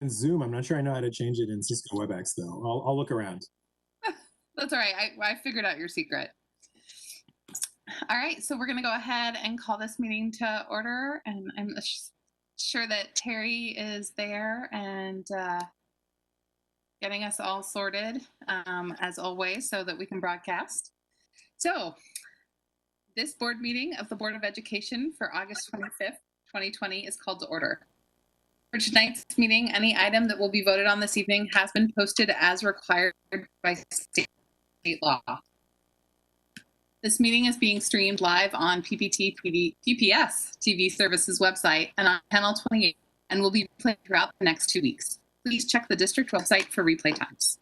In Zoom, I'm not sure I know how to change it in Cisco WebEx though. I'll look around. That's all right. I figured out your secret. All right, so we're going to go ahead and call this meeting to order. And I'm sure that Terry is there and getting us all sorted as always so that we can broadcast. So, this board meeting of the Board of Education for August 25th, 2020 is called to order. For tonight's meeting, any item that will be voted on this evening has been posted as required by state law. This meeting is being streamed live on PPS TV Services website and on Channel 28 and will be replayed throughout the next 2 weeks. Please check the district website for replay times.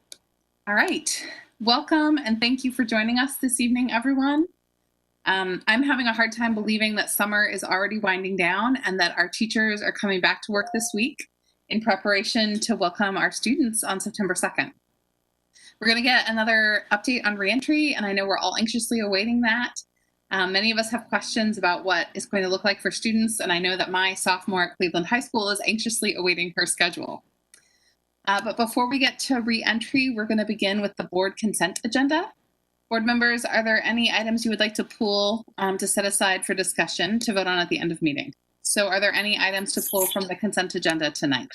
All right, welcome and thank you for joining us this evening, everyone. I'm having a hard time believing that summer is already winding down and that our teachers are coming back to work this week in preparation to welcome our students on September 2nd. We're going to get another update on reentry, and I know we're all anxiously awaiting that. Many of us have questions about what it's going to look like for students, and I know that my sophomore at Cleveland High School is anxiously awaiting her schedule. But before we get to reentry, we're going to begin with the board consent agenda. Board members, are there any items you would like to pull to set aside for discussion to vote on at the end of meeting? So are there any items to pull from the consent agenda tonight?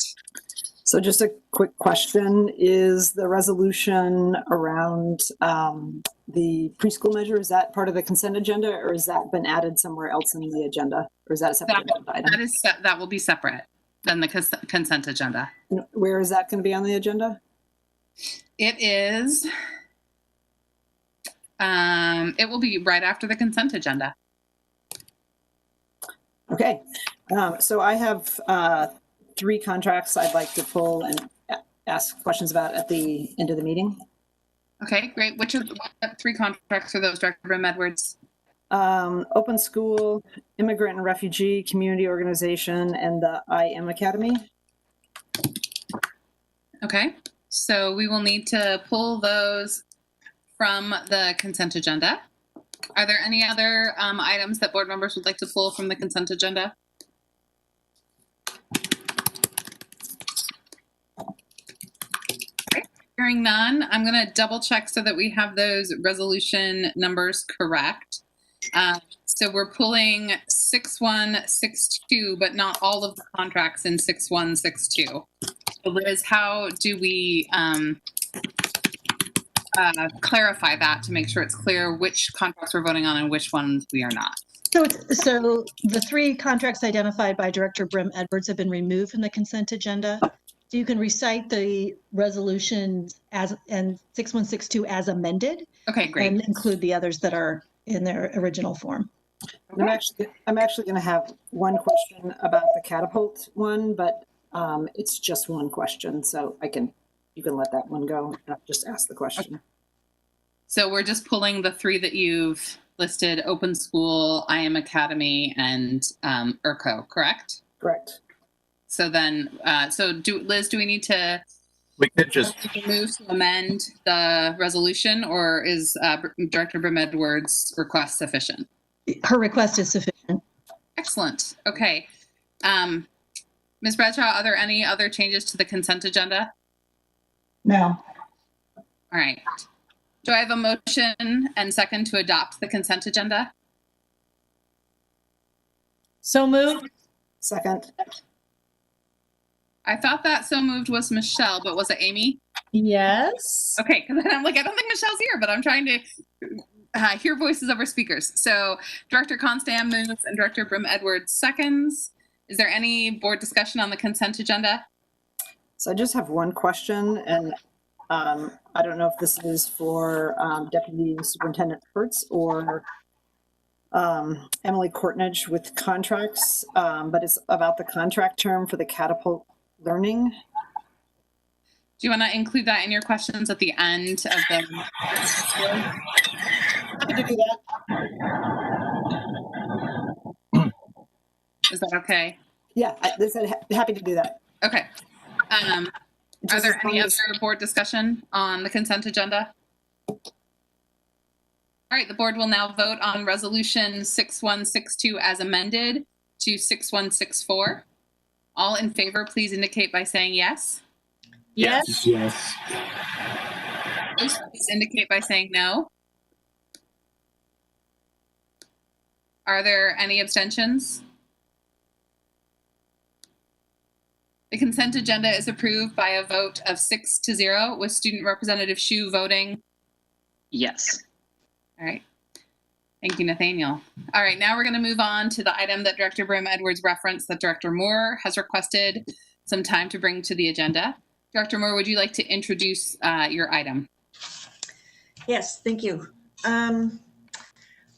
So just a quick question, is the resolution around the preschool measure, is that part of the consent agenda or has that been added somewhere else in the agenda? Or is that a separate item? That will be separate than the consent agenda. Where is that going to be on the agenda? It is, it will be right after the consent agenda. Okay, so I have 3 contracts I'd like to pull and ask questions about at the end of the meeting. Okay, great. What 3 contracts are those, Director Brim-Edwards? Open School, Immigrant and Refugee Community Organization, and the I Am Academy. Okay, so we will need to pull those from the consent agenda. Are there any other items that board members would like to pull from the consent agenda? Hearing none, I'm going to double check so that we have those resolution numbers correct. So we're pulling 6162, but not all of the contracts in 6162. So Liz, how do we clarify that to make sure it's clear which contracts we're voting on and which ones we are not? So the 3 contracts identified by Director Brim-Edwards have been removed from the consent agenda. So you can recite the resolutions and 6162 as amended. Okay, great. And include the others that are in their original form. Okay. I'm actually going to have one question about the catapult one, but it's just one question, so you can let that one go. I'll just ask the question. Okay. So we're just pulling the 3 that you've listed: Open School, I Am Academy, and ERCO, correct? Correct. So then, Liz, do we need to? We could just move to amend the resolution, or is Director Brim-Edwards' request sufficient? Her request is sufficient. Excellent. Okay. Ms. Bradshaw, are there any other changes to the consent agenda? No. All right. Do I have a motion and second to adopt the consent agenda? So moved. Second. I thought that so moved was Michelle, but was it Amy? Yes. Okay, because I'm like, I don't think Michelle's here, but I'm trying to hear voices over speakers. So Director Constam moves and Director Brim-Edwards seconds. Is there any board discussion on the consent agenda? So I just have one question, and I don't know if this is for Deputy Superintendent Hertz or Emily Courtnidge with contracts, but it's about the contract term for the Catapult Learning. Do you want to include that in your questions at the end of the? Happy to do that. Is that okay? Yeah, they said happy to do that. Okay. Are there any other board discussion on the consent agenda? All right, the board will now vote on resolution 6162 as amended to 6164. All in favor, please indicate by saying yes. Yes. Yes. Opposed, please indicate by saying no. Are there any abstentions? The consent agenda is approved by a vote of 6-0 with Student Representative Shu voting. Yes. All right. Thank you, Nathaniel. All right, now we're going to move on to the item that Director Brim Edwards referenced that Director Moore has requested some time to bring to the agenda. Director Moore, would you like to introduce your item? Yes, thank you.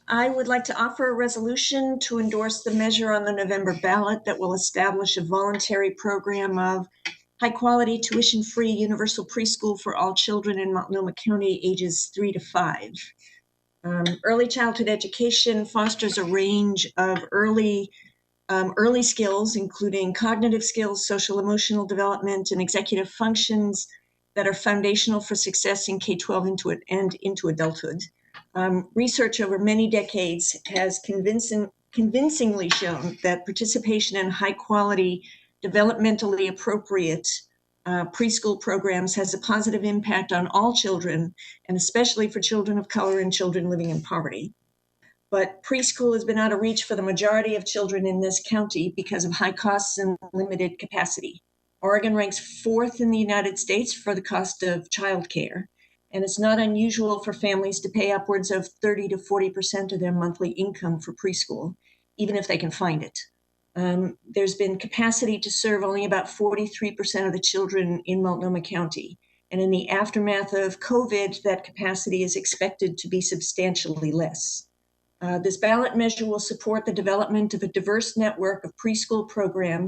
I would like to offer a resolution to endorse the measure on the November ballot that will establish a voluntary program of high-quality, tuition-free universal preschool for all children in Multnomah County ages 3 to 5. Early childhood education fosters a range of early skills, including cognitive skills, social emotional development, and executive functions that are foundational for success in K-12 and into adulthood. Research over many decades has convincingly shown that participation in high-quality, developmentally appropriate preschool programs has a positive impact on all children, and especially for children of color and children living in poverty. But preschool has been out of reach for the majority of children in this county because of high costs and limited capacity. Oregon ranks 4th in the United States for the cost of childcare, and it's not unusual for families to pay upwards of 30 to 40% of their monthly income for preschool, even if they can find it. There's been capacity to serve only about 43% of the children in Multnomah County. And in the aftermath of COVID, that capacity is expected to be substantially less. This ballot measure will support the development of a diverse network of preschool program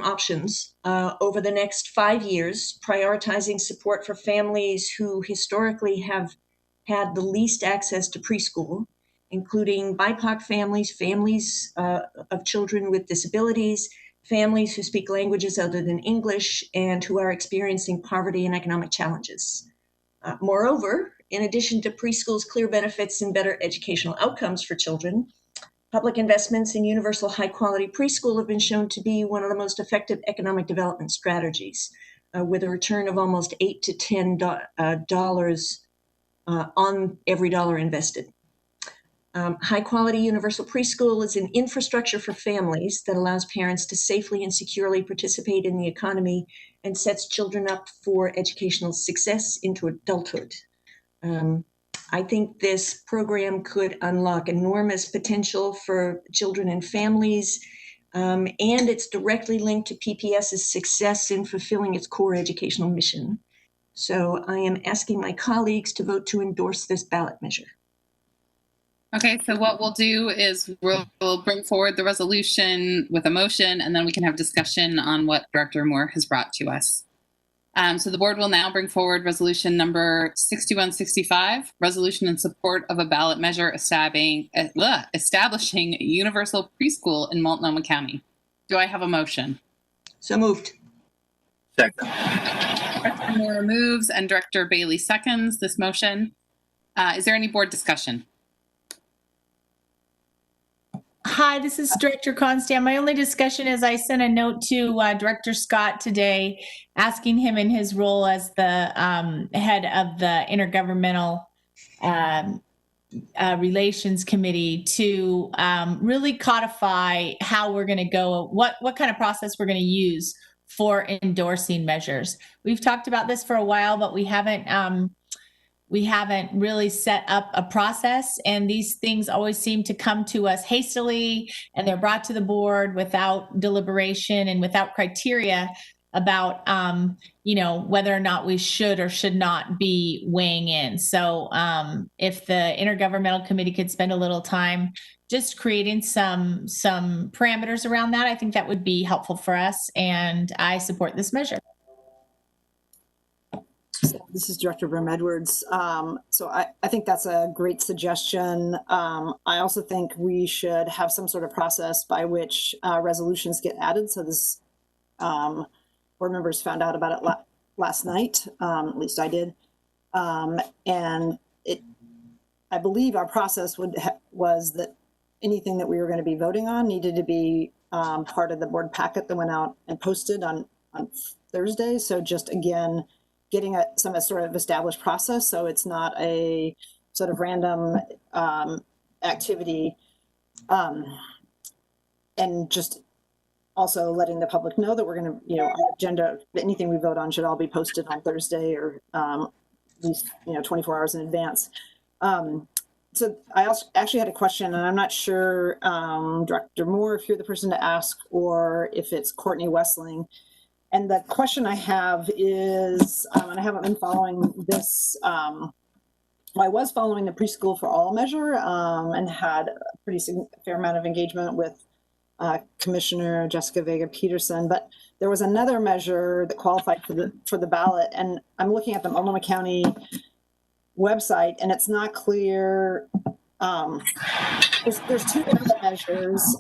options over the next 5 years, prioritizing support for families who historically have had the least access to preschool, including BIPOC families, families of children with disabilities, families who speak languages other than English, and who are experiencing poverty and economic challenges. Moreover, in addition to preschool's clear benefits and better educational outcomes for children, public investments in universal high-quality preschool have been shown to be one of the most effective economic development strategies, with a return of almost $8 to $10 on every dollar invested. High-quality universal preschool is an infrastructure for families that allows parents to safely and securely participate in the economy and sets children up for educational success into adulthood. I think this program could unlock enormous potential for children and families, and it's directly linked to PPS's success in fulfilling its core educational mission. So I am asking my colleagues to vote to endorse this ballot measure. Okay, so what we'll do is we'll bring forward the resolution with a motion, and then we can have discussion on what Director Moore has brought to us. So the board will now bring forward resolution number 6165, resolution in support of a ballot measure establishing universal preschool in Multnomah County. Do I have a motion? So moved. Second. Director Moore moves and Director Bailey seconds this motion. Is there any board discussion? Hi, this is Director Constant. My only discussion is I sent a note to Director Scott today asking him in his role as the head of the Intergovernmental Relations Committee to really codify how we're going to go, what kind of process we're going to use for endorsing measures. We've talked about this for a while, but we haven't really set up a process, and these things always seem to come to us hastily, and they're brought to the board without deliberation and without criteria about whether or not we should or should not be weighing in. So if the Intergovernmental Committee could spend a little time just creating some parameters around that, I think that would be helpful for us, and I support this measure. So this is Director Brim Edwards. So I think that's a great suggestion. I also think we should have some sort of process by which resolutions get added. So this board members found out about it last night, at least I did. And I believe our process was that anything that we were going to be voting on needed to be part of the board packet that went out and posted on Thursday. So just again, getting some sort of established process, so it's not a sort of random activity, and just also letting the public know that we're going to, our agenda, anything we vote on should all be posted on Thursday, or at least 24 hours in advance. So I also actually had a question, and I'm not sure, Director Moore, if you're the person to ask, or if it's Courtney Wessling. And the question I have is, and I haven't been following this, well, I was following the Preschool for All measure, and had a pretty fair amount of engagement with Commissioner Jessica Vega Peterson, but there was another measure that qualified for the ballot, and I'm looking at the Multnomah County website, and it's not clear. There's two ballot measures.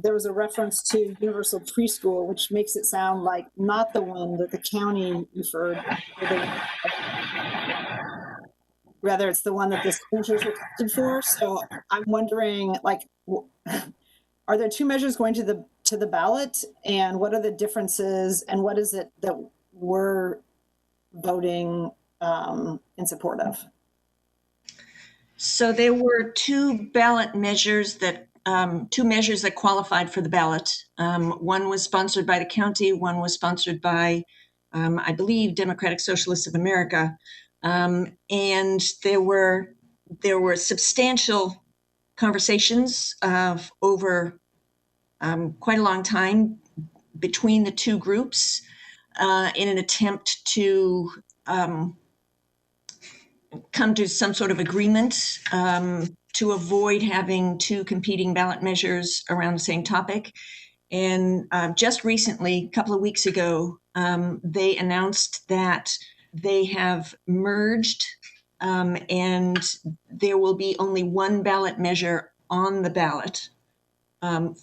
There was a reference to universal preschool, which makes it sound like not the one that the county referred. Rather, it's the one that the school districts requested for. So I'm wondering, like, are there two measures going to the ballot, and what are the differences, and what is it that we're voting in support of? So there were two ballot measures that, two measures that qualified for the ballot. One was sponsored by the county, one was sponsored by, I believe, Democratic Socialists of America. And there were substantial conversations over quite a long time between the two groups in an attempt to come to some sort of agreement to avoid having two competing ballot measures around the same topic. And just recently, a couple of weeks ago, they announced that they have merged, and there will be only one ballot measure on the ballot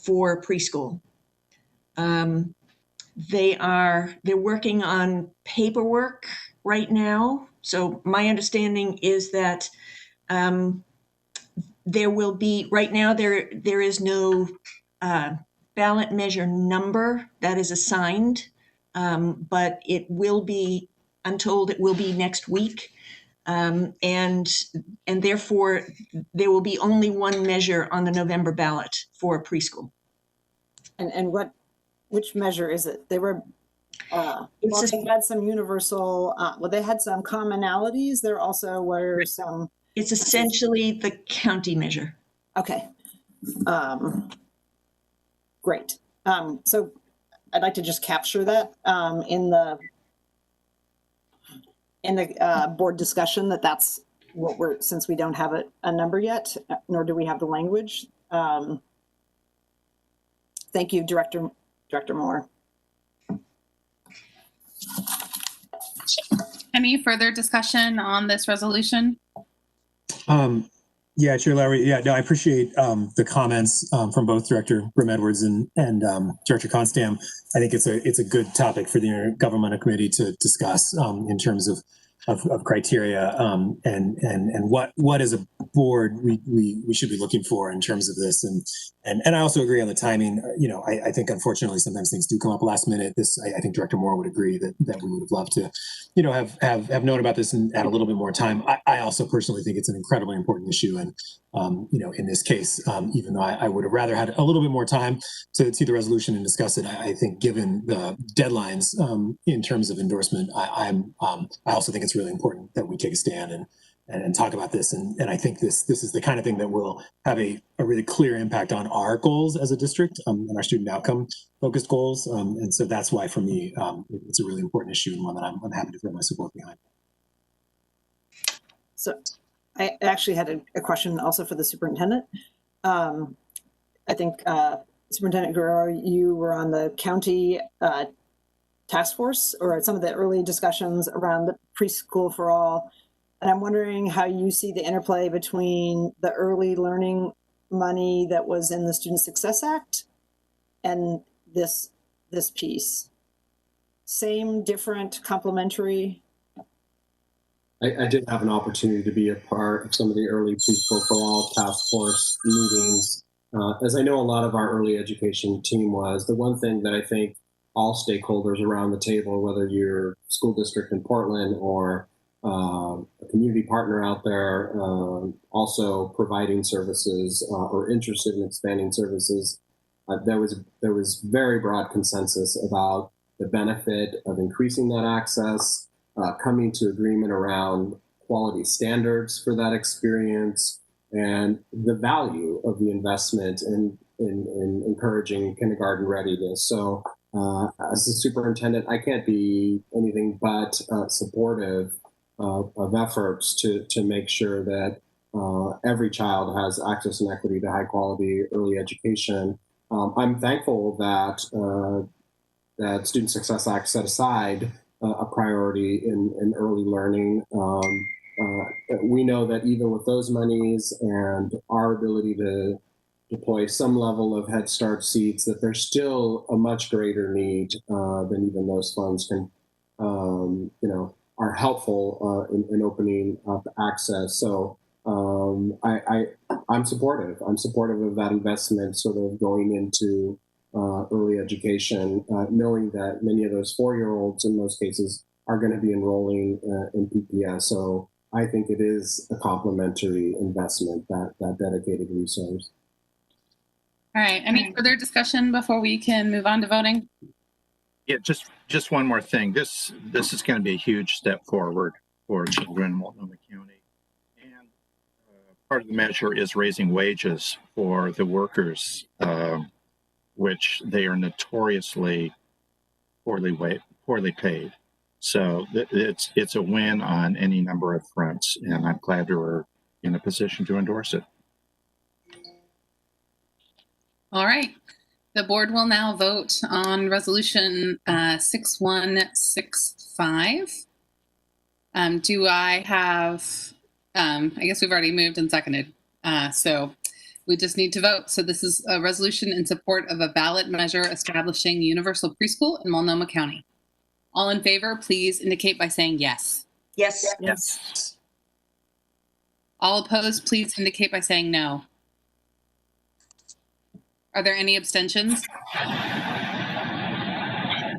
for preschool. They're working on paperwork right now. So my understanding is that there will be, right now there is no ballot measure number that is assigned, but it will be, I'm told it will be next week. And therefore there will be only one measure on the November ballot for preschool. And which measure is it? They were, they had some universal, they had some commonalities. There also were some. It's essentially the county measure. Okay. Great. So I'd like to just capture that in the board discussion, that's what we're, since we don't have a number yet, nor do we have the language. Thank you, Director Moore. Any further discussion on this resolution? Yeah, Chair Lowry. Yeah, no, I appreciate the comments from both Director Brim Edwards and Director Constam. I think it's a good topic for the Intergovernmental Committee to discuss in terms of criteria and what as a board we should be looking for in terms of this, and I also agree on the timing. I think unfortunately sometimes things do come up last minute. I think Director Moore would agree that we would have loved to have known about this and add a little bit more time. I also personally think it's an incredibly important issue, and in this case, even though I would have rather had a little bit more time to see the resolution and discuss it, I think given the deadlines in terms of endorsement, I also think it's really important that we take a stand and talk about this. And I think this is the kind of thing that will have a really clear impact on our goals as a district and our student outcome focused goals. And so that's why for me, it's a really important issue and one that I'm happy to throw my support behind. So I actually had a question also for the superintendent. I think Superintendent Guerrero, you were on the county task force or some of the early discussions around the Preschool for All. And I'm wondering how you see the interplay between the early learning money that was in the Student Success Act and this piece. Same, different, complementary? I did have an opportunity to be a part of some of the early Preschool for All task force meetings as I know a lot of our early education team was, the one thing that I think all stakeholders around the table, whether you're school district in Portland or a community partner out there, also providing services or interested in expanding services, there was very broad consensus about the benefit of increasing that access, coming to agreement around quality standards for that experience, and the value of the investment in encouraging kindergarten readiness. So as a superintendent, I can't be anything but supportive of efforts to make sure that every child has access and equity to high quality early education. I'm thankful that that Student Success Act set aside a priority in early learning. We know that even with those monies and our ability to deploy some level of Head Start seats, that there's still a much greater need than even those funds can, are helpful in opening up access. So I'm supportive. I'm supportive of that investment sort of going into early education, knowing that many of those 4-year-olds in most cases are going to be enrolling in PPS. So I think it is a complementary investment, that dedicated resource. All right. Any further discussion before we can move on to voting? Yeah, just one more thing. This is going to be a huge step forward for children in Multnomah County. And part of the measure is raising wages for the workers, which they are notoriously poorly paid. So it's a win on any number of fronts, and I'm glad we're in a position to endorse it. All right. The board will now vote on resolution 6165. Do I have, I guess we've already moved and seconded. So we just need to vote. So this is a resolution in support of a ballot measure establishing universal preschool in Multnomah County. All in favor, please indicate by saying yes. Yes. Yes. All opposed, please indicate by saying no. Are there any abstentions? I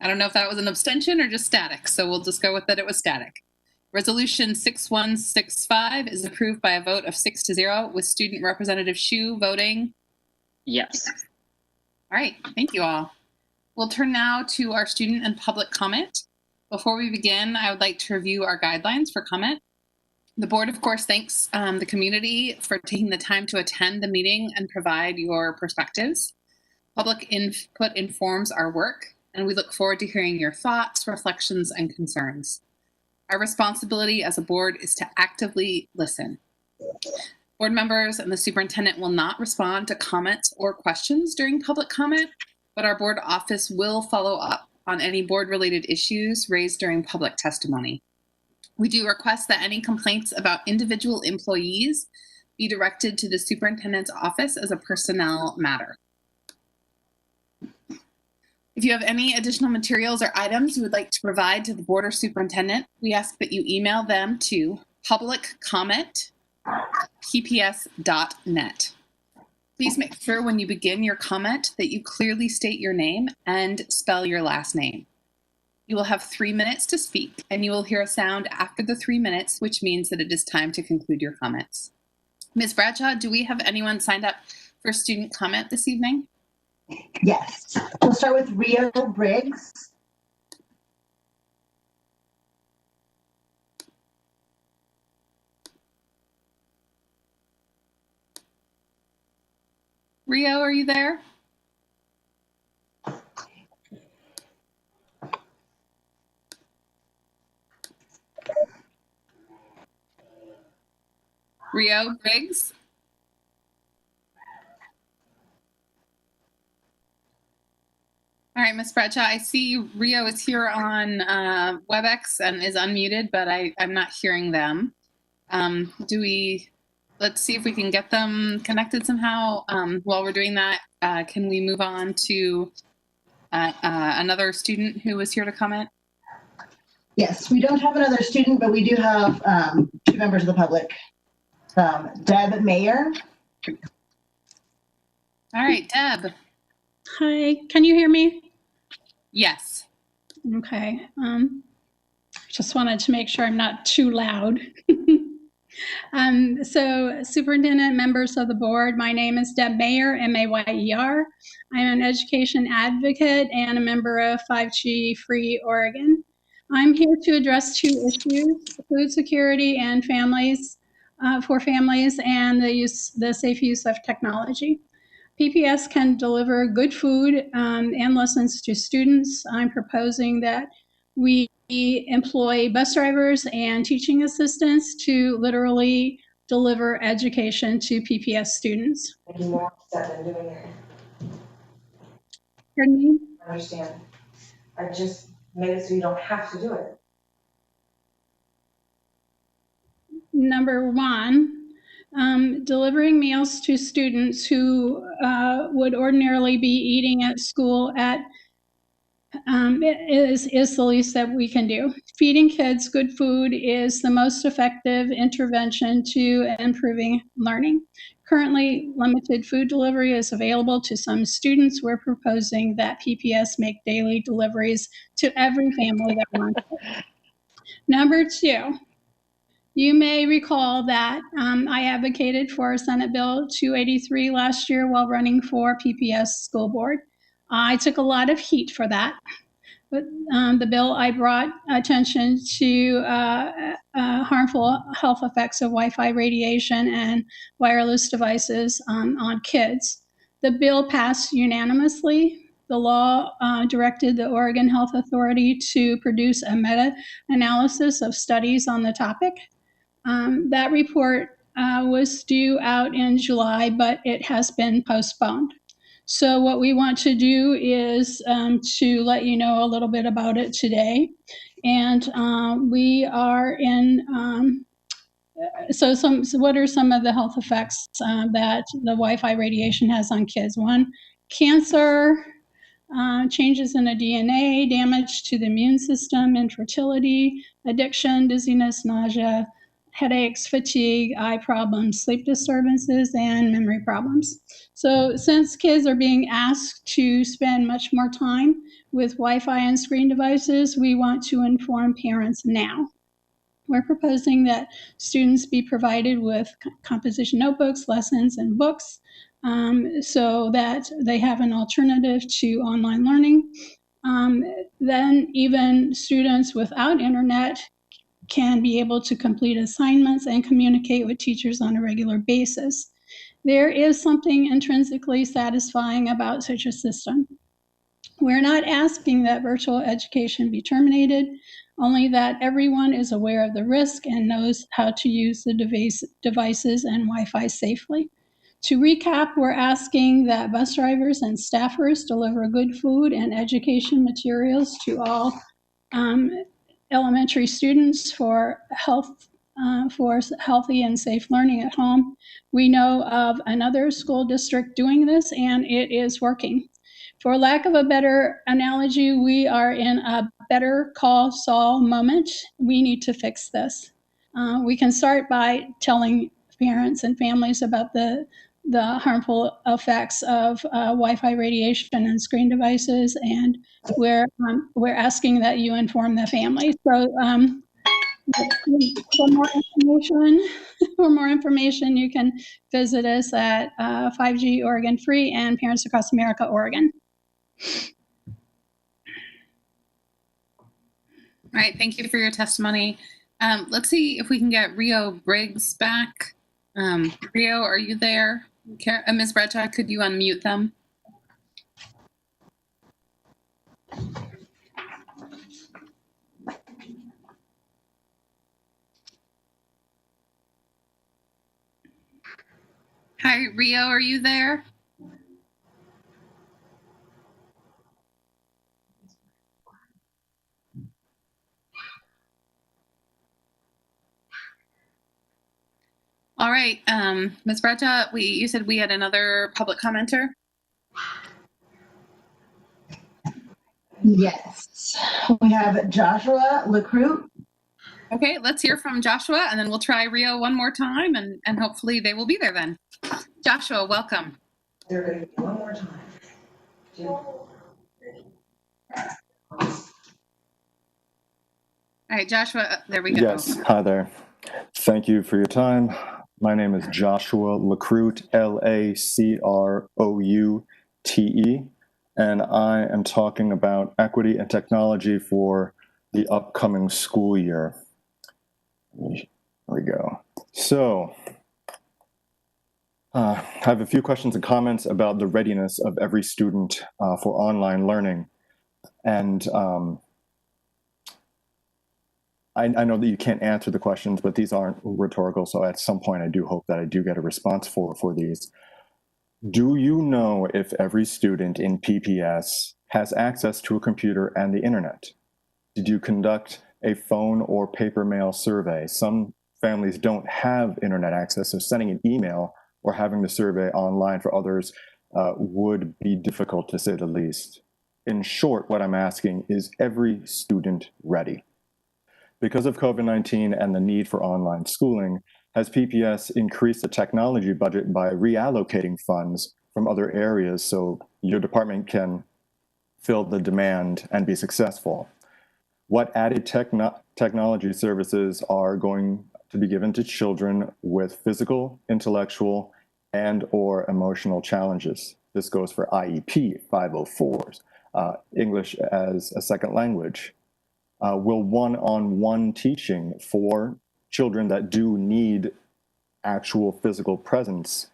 don't know if that was an abstention or just static, so we'll just go with that it was static. Resolution 6165 is approved by a vote of 6-0 with Student Representative Shu voting Yes. All right, thank you all. We'll turn now to our student and public comment. Before we begin, I would like to review our guidelines for comment. The board, of course, thanks the community for taking the time to attend the meeting and provide your perspectives. Public input informs our work, and we look forward to hearing your thoughts, reflections, and concerns. Our responsibility as a board is to actively listen. Board members and the superintendent will not respond to comments or questions during public comment, but our board office will follow up on any board-related issues raised during public testimony. We do request that any complaints about individual employees be directed to the superintendent's office as a personnel matter. If you have any additional materials or items you would like to provide to the board or superintendent, we ask that you email them to publiccomment@pps.net. Please make sure when you begin your comment that you clearly state your name and spell your last name. You will have 3 minutes to speak, and you will hear a sound after the 3 minutes, which means that it is time to conclude your comments. Ms. Bradshaw, do we have anyone signed up for student comment this evening? Yes. We'll start with Rio Briggs. Rio, are you there? Rio Briggs? All right, Ms. Bradshaw, I see Rio is here on WebEx and is unmuted, but I'm not hearing them. Let's see if we can get them connected somehow. While we're doing that, can we move on to another student who was here to comment? Yes, we don't have another student, but we do have 2 members of the public. Deb Mayer. All right, Deb. Hi, can you hear me? Yes. Okay. Just wanted to make sure I'm not too loud. So superintendent, members of the board, my name is Deb Mayer, M-A-Y-E-R. I'm an education advocate and a member of 5G Free Oregon. I'm here to address two issues: food security and families, for families, and the safe use of technology. PPS can deliver good food and lessons to students. I'm proposing that we employ bus drivers and teaching assistants to literally deliver education to PPS students. Making more upset than doing it. Pardon me? I understand. I just made it so you don't have to do it. Number one, delivering meals to students who would ordinarily be eating at school is the least that we can do. Feeding kids good food is the most effective intervention to improving learning. Currently, limited food delivery is available to some students. We're proposing that PPS make daily deliveries to every family that wants it. Number two, you may recall that I advocated for Senate Bill 283 last year while running for PPS school board. I took a lot of heat for that. But the bill, I brought attention to harmful health effects of Wi-Fi radiation and wireless devices on kids. The bill passed unanimously. The law directed the Oregon Health Authority to produce a meta-analysis of studies on the topic. That report was due out in July, but it has been postponed. So what we want to do is to let you know a little bit about it today. And we are in, so what are some of the health effects that the Wi-Fi radiation has on kids? One, cancer, changes in the DNA, damage to the immune system, infertility, addiction, dizziness, nausea, headaches, fatigue, eye problems, sleep disturbances, and memory problems. So since kids are being asked to spend much more time with Wi-Fi and screen devices, we want to inform parents now. We're proposing that students be provided with composition notebooks, lessons, and books so that they have an alternative to online learning. Then even students without internet can be able to complete assignments and communicate with teachers on a regular basis. There is something intrinsically satisfying about such a system. We're not asking that virtual education be terminated, only that everyone is aware of the risk and knows how to use the devices and Wi-Fi safely. To recap, we're asking that bus drivers and staffers deliver good food and education materials to all elementary students for healthy and safe learning at home. We know of another school district doing this, and it is working. For lack of a better analogy, we are in a better call Saul moment. We need to fix this. We can start by telling parents and families about the harmful effects of Wi-Fi radiation and screen devices, and we're asking that you inform the family. So for more information, you can visit us at 5G Oregon Free and Parents Across America Oregon. All right, thank you for your testimony. Let's see if we can get Rio Briggs back. Rio, are you there? Ms. Bradshaw, could you unmute them? Hi, Rio, are you there? All right, Ms. Bradshaw, you said we had another public commenter? Yes. We have Joshua LaCroix. Okay, let's hear from Joshua, and then we'll try Rio one more time, and hopefully they will be there then. Joshua, welcome. They're going to one more time. Jim. All right, Joshua, there we go. Yes, hi there. Thank you for your time. My name is Joshua Lacroute, Lacroute, and I am talking about equity and technology for the upcoming school year. There we go. So, I have a few questions and comments about the readiness of every student for online learning. And I know that you can't answer the questions, but these aren't rhetorical. So at some point, I do hope that I do get a response for these. Do you know if every student in PPS has access to a computer and the internet? Did you conduct a phone or paper mail survey? Some families don't have internet access, so sending an email or having the survey online for others would be difficult, to say the least. In short, what I'm asking is every student ready? Because of COVID-19 and the need for online schooling, has PPS increased the technology budget by reallocating funds from other areas so your department can fill the demand and be successful? What added technology services are going to be given to children with physical, intellectual, and/or emotional challenges? This goes for IEP 504s, English as a second language. Will one-on-one teaching for children that do need actual physical presence,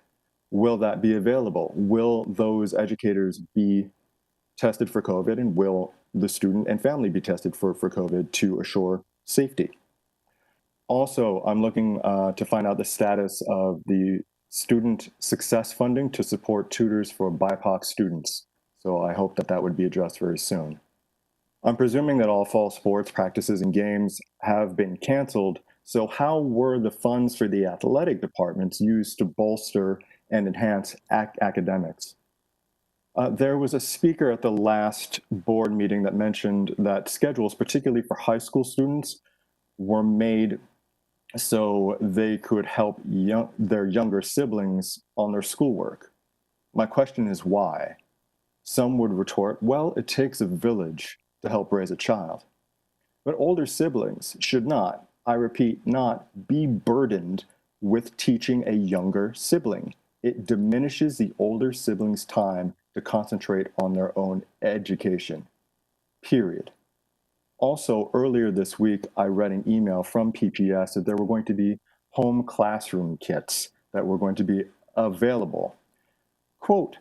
will that be available? Will those educators be tested for COVID, and will the student and family be tested for COVID to assure safety? Also, I'm looking to find out the status of the student success funding to support tutors for BIPOC students. So I hope that that would be addressed very soon. I'm presuming that all fall sports practices and games have been canceled. So how were the funds for the athletic departments used to bolster and enhance academics? There was a speaker at the last board meeting that mentioned that schedules, particularly for high school students, were made so they could help their younger siblings on their schoolwork. My question is why? Some would retort, well, it takes a village to help raise a child. But older siblings should not, I repeat, not be burdened with teaching a younger sibling. It diminishes the older sibling's time to concentrate on their own education, period. Also, earlier this week, I read an email from PPS that there were going to be home classroom kits that were going to be available. Quote,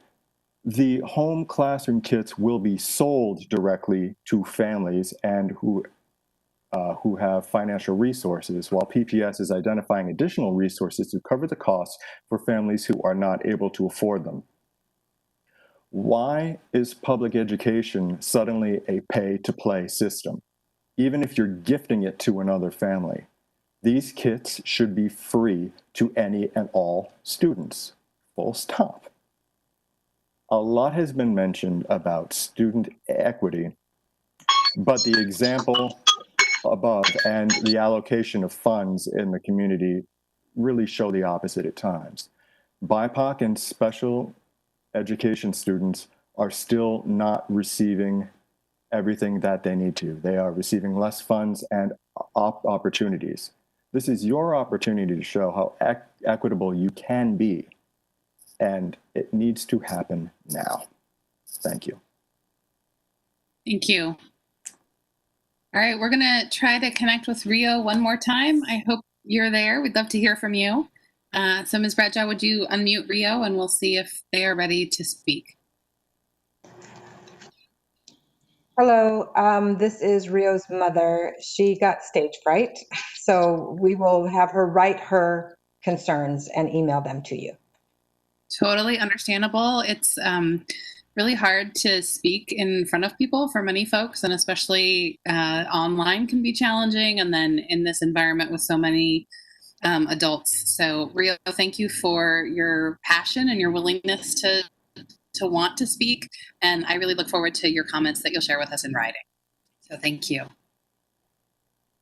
the home classroom kits will be sold directly to families and who have financial resources, while PPS is identifying additional resources to cover the costs for families who are not able to afford them. Why is public education suddenly a pay-to-play system? Even if you're gifting it to another family, these kits should be free to any and all students. Full stop. A lot has been mentioned about student equity, but the example above and the allocation of funds in the community really show the opposite at times. BIPOC and special education students are still not receiving everything that they need to. They are receiving less funds and opportunities. This is your opportunity to show how equitable you can be, and it needs to happen now. Thank you. Thank you. All right, we're gonna try to connect with Rio one more time. I hope you're there. We'd love to hear from you. So Ms. Bradshaw, would you unmute Rio and we'll see if they are ready to speak. Hello, this is Rio's mother. She got stage fright, so we will have her write her concerns and email them to you. Totally understandable. It's really hard to speak in front of people for many folks, and especially online can be challenging, and then in this environment with so many adults. So Rio, thank you for your passion and your willingness to want to speak, and I really look forward to your comments that you'll share with us in writing. So thank you.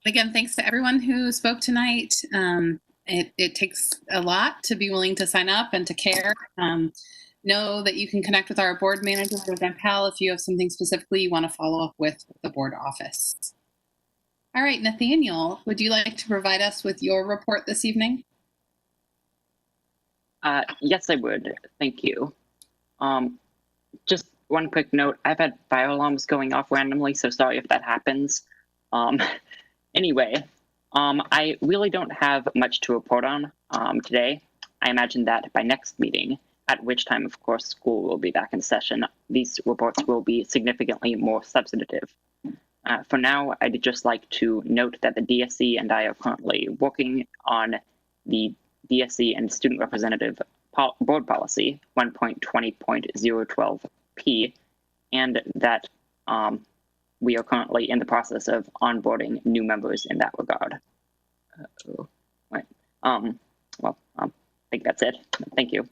Again, thanks to everyone who spoke tonight. It takes a lot to be willing to sign up and to care. know that you can connect with our board manager, Dan Powell, if you have something specifically you want to follow up with the board office. All right, Nathaniel, would you like to provide us with your report this evening? Yes, I would. Thank you. Just one quick note. I've had fire alarms going off randomly, so sorry if that happens. Anyway, I really don't have much to report on today. I imagine that by next meeting, at which time, of course, school will be back in session, these reports will be significantly more substantive. For now, I'd just like to note that the DSC and I are currently working on the DSC and Student Representative Board Policy 1.20.012P, and that we are currently in the process of onboarding new members in that regard. Right. I think that's it. Thank you.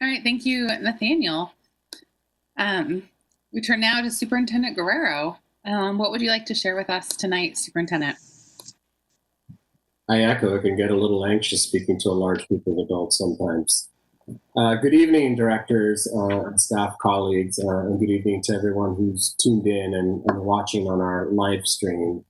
All right, thank you, Nathaniel. We turn now to Superintendent Guerrero. What would you like to share with us tonight, Superintendent? I echo, it can get a little anxious speaking to a large group of adults sometimes. Good evening, directors and staff colleagues, and good evening to everyone who's tuned in and watching on our live stream.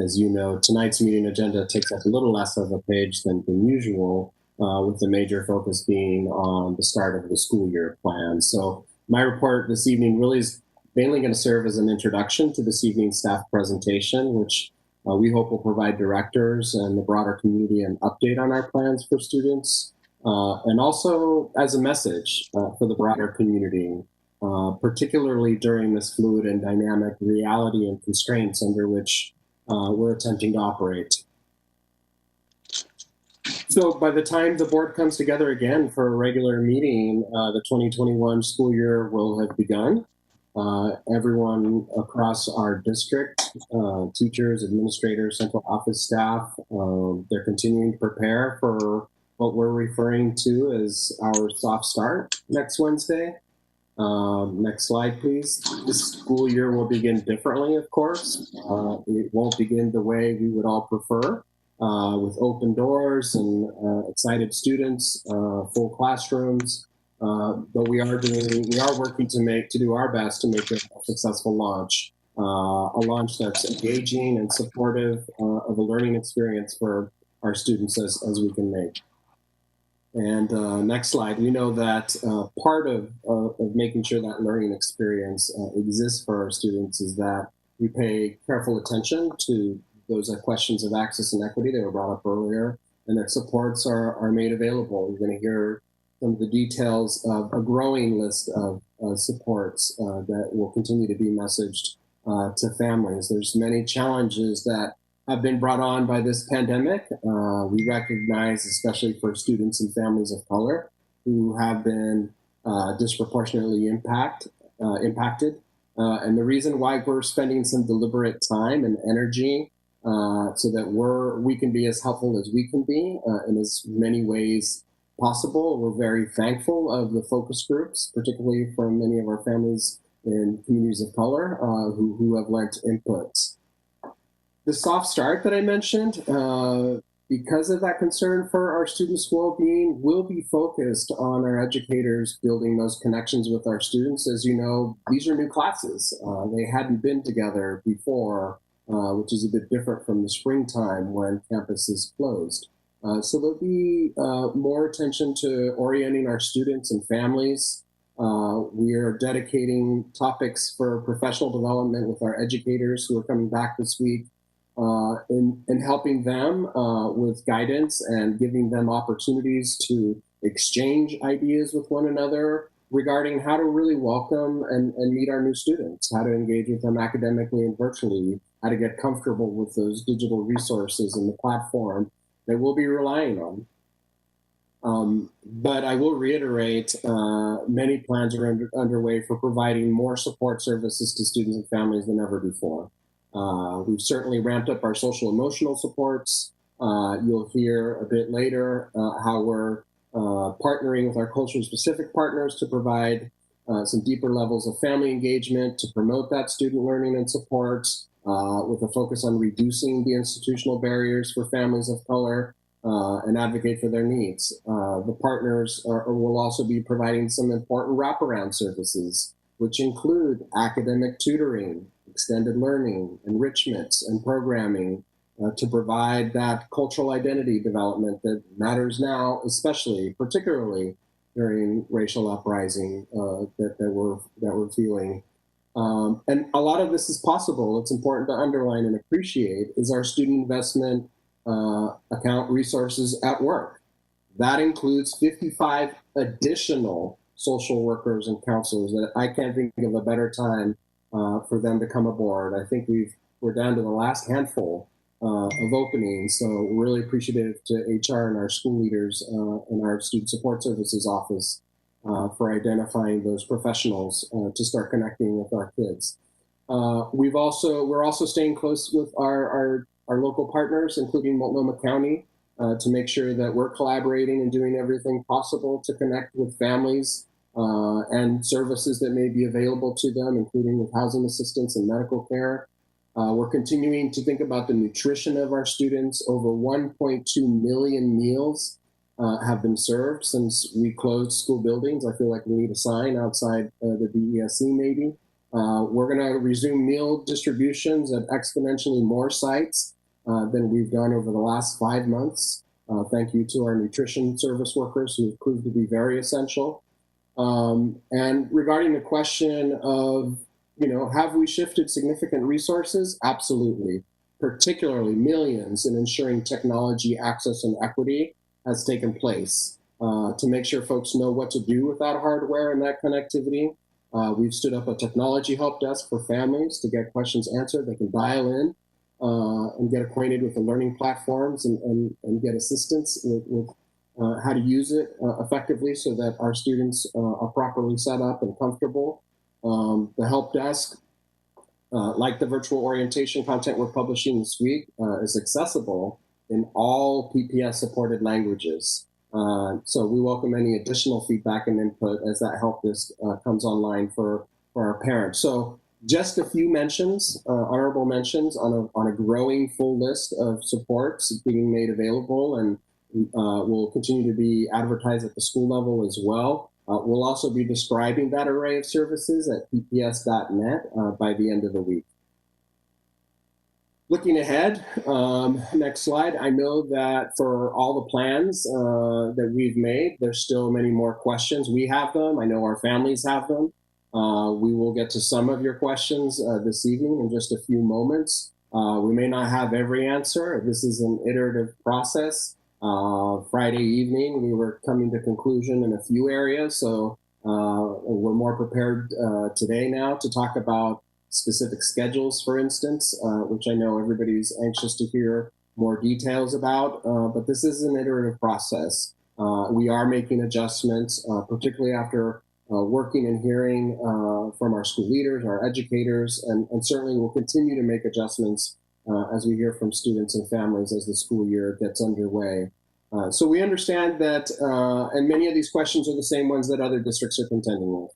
As you know, tonight's meeting agenda takes up a little less of a page than usual, with the major focus being on the start of the school year plan. So my report this evening really is mainly going to serve as an introduction to this evening's staff presentation, which we hope will provide directors and the broader community an update on our plans for students, and also as a message for the broader community, particularly during this fluid and dynamic reality and constraints under which we're attempting to operate. So by the time the board comes together again for a regular meeting, the 2021 school year will have begun. Everyone across our district, teachers, administrators, central office staff, they're continuing to prepare for what we're referring to as our soft start next Wednesday. Next slide, please. This school year will begin differently, of course. It won't begin the way we would all prefer, with open doors and excited students, full classrooms. But we are working to do our best to make it a successful launch, a launch that's engaging and supportive of a learning experience for our students as we can make. And next slide, we know that part of making sure that learning experience exists for our students is that we pay careful attention to those questions of access and equity that were brought up earlier, and that supports are made available. You're going to hear some of the details of a growing list of supports that will continue to be messaged to families. There's many challenges that have been brought on by this pandemic. We recognize, especially for students and families of color who have been disproportionately impacted. And the reason why we're spending some deliberate time and energy so that we can be as helpful as we can be in as many ways possible. We're very thankful of the focus groups, particularly from many of our families in communities of color who have lent inputs. The soft start that I mentioned, because of that concern for our students' well-being, will be focused on our educators building those connections with our students. As you know, these are new classes. They hadn't been together before, which is a bit different from the springtime when campus is closed. So there'll be more attention to orienting our students and families. We are dedicating topics for professional development with our educators who are coming back this week, in helping them with guidance and giving them opportunities to exchange ideas with one another regarding how to really welcome and meet our new students, how to engage with them academically and virtually, how to get comfortable with those digital resources and the platform that we'll be relying on. But I will reiterate, many plans are underway for providing more support services to students and families than ever before. We've certainly ramped up our social emotional supports. You'll hear a bit later how we're partnering with our culture-specific partners to provide some deeper levels of family engagement to promote that student learning and support, with a focus on reducing the institutional barriers for families of color, and advocate for their needs. The partners will also be providing some important wraparound services, which include academic tutoring, extended learning, enrichments, and programming to provide that cultural identity development that matters now, especially, particularly during racial uprising that we're feeling. And a lot of this is possible. It's important to underline and appreciate is our student investment account resources at work. That includes 55 additional social workers and counselors that I can't think of a better time for them to come aboard. I think we're down to the last handful of openings, so we're really appreciative to HR and our school leaders and our student support services office for identifying those professionals to start connecting with our kids. We're also staying close with our local partners, including Multnomah County, to make sure that we're collaborating and doing everything possible to connect with families and services that may be available to them, including with housing assistance and medical care. We're continuing to think about the nutrition of our students. Over 1.2 million meals have been served since we closed school buildings. I feel like we need a sign outside the DESE maybe. We're going to resume meal distributions at exponentially more sites than we've done over the last 5 months. Thank you to our nutrition service workers who have proved to be very essential. And regarding the question of, have we shifted significant resources? Absolutely, particularly millions in ensuring technology access and equity has taken place to make sure folks know what to do with that hardware and that connectivity. We've stood up a technology help desk for families to get questions answered. They can dial in and get acquainted with the learning platforms and get assistance with how to use it effectively so that our students are properly set up and comfortable. The help desk, like the virtual orientation content we're publishing this week, is accessible in all PPS supported languages. So we welcome any additional feedback and input as that help desk comes online for our parents. So just a few mentions, honorable mentions on a growing full list of supports being made available and will continue to be advertised at the school level as well. We'll also be describing that array of services at pps.net by the end of the week. Looking ahead, next slide, I know that for all the plans that we've made, there's still many more questions. We have them. I know our families have them. We will get to some of your questions this evening in just a few moments. We may not have every answer. This is an iterative process. Friday evening, we were coming to conclusion in a few areas, so we're more prepared today now to talk about specific schedules, for instance, which I know everybody's anxious to hear more details about, but this is an iterative process. We are making adjustments, particularly after working and hearing from our school leaders, our educators, and certainly we'll continue to make adjustments as we hear from students and families as the school year gets underway. So we understand that, and many of these questions are the same ones that other districts are contending with,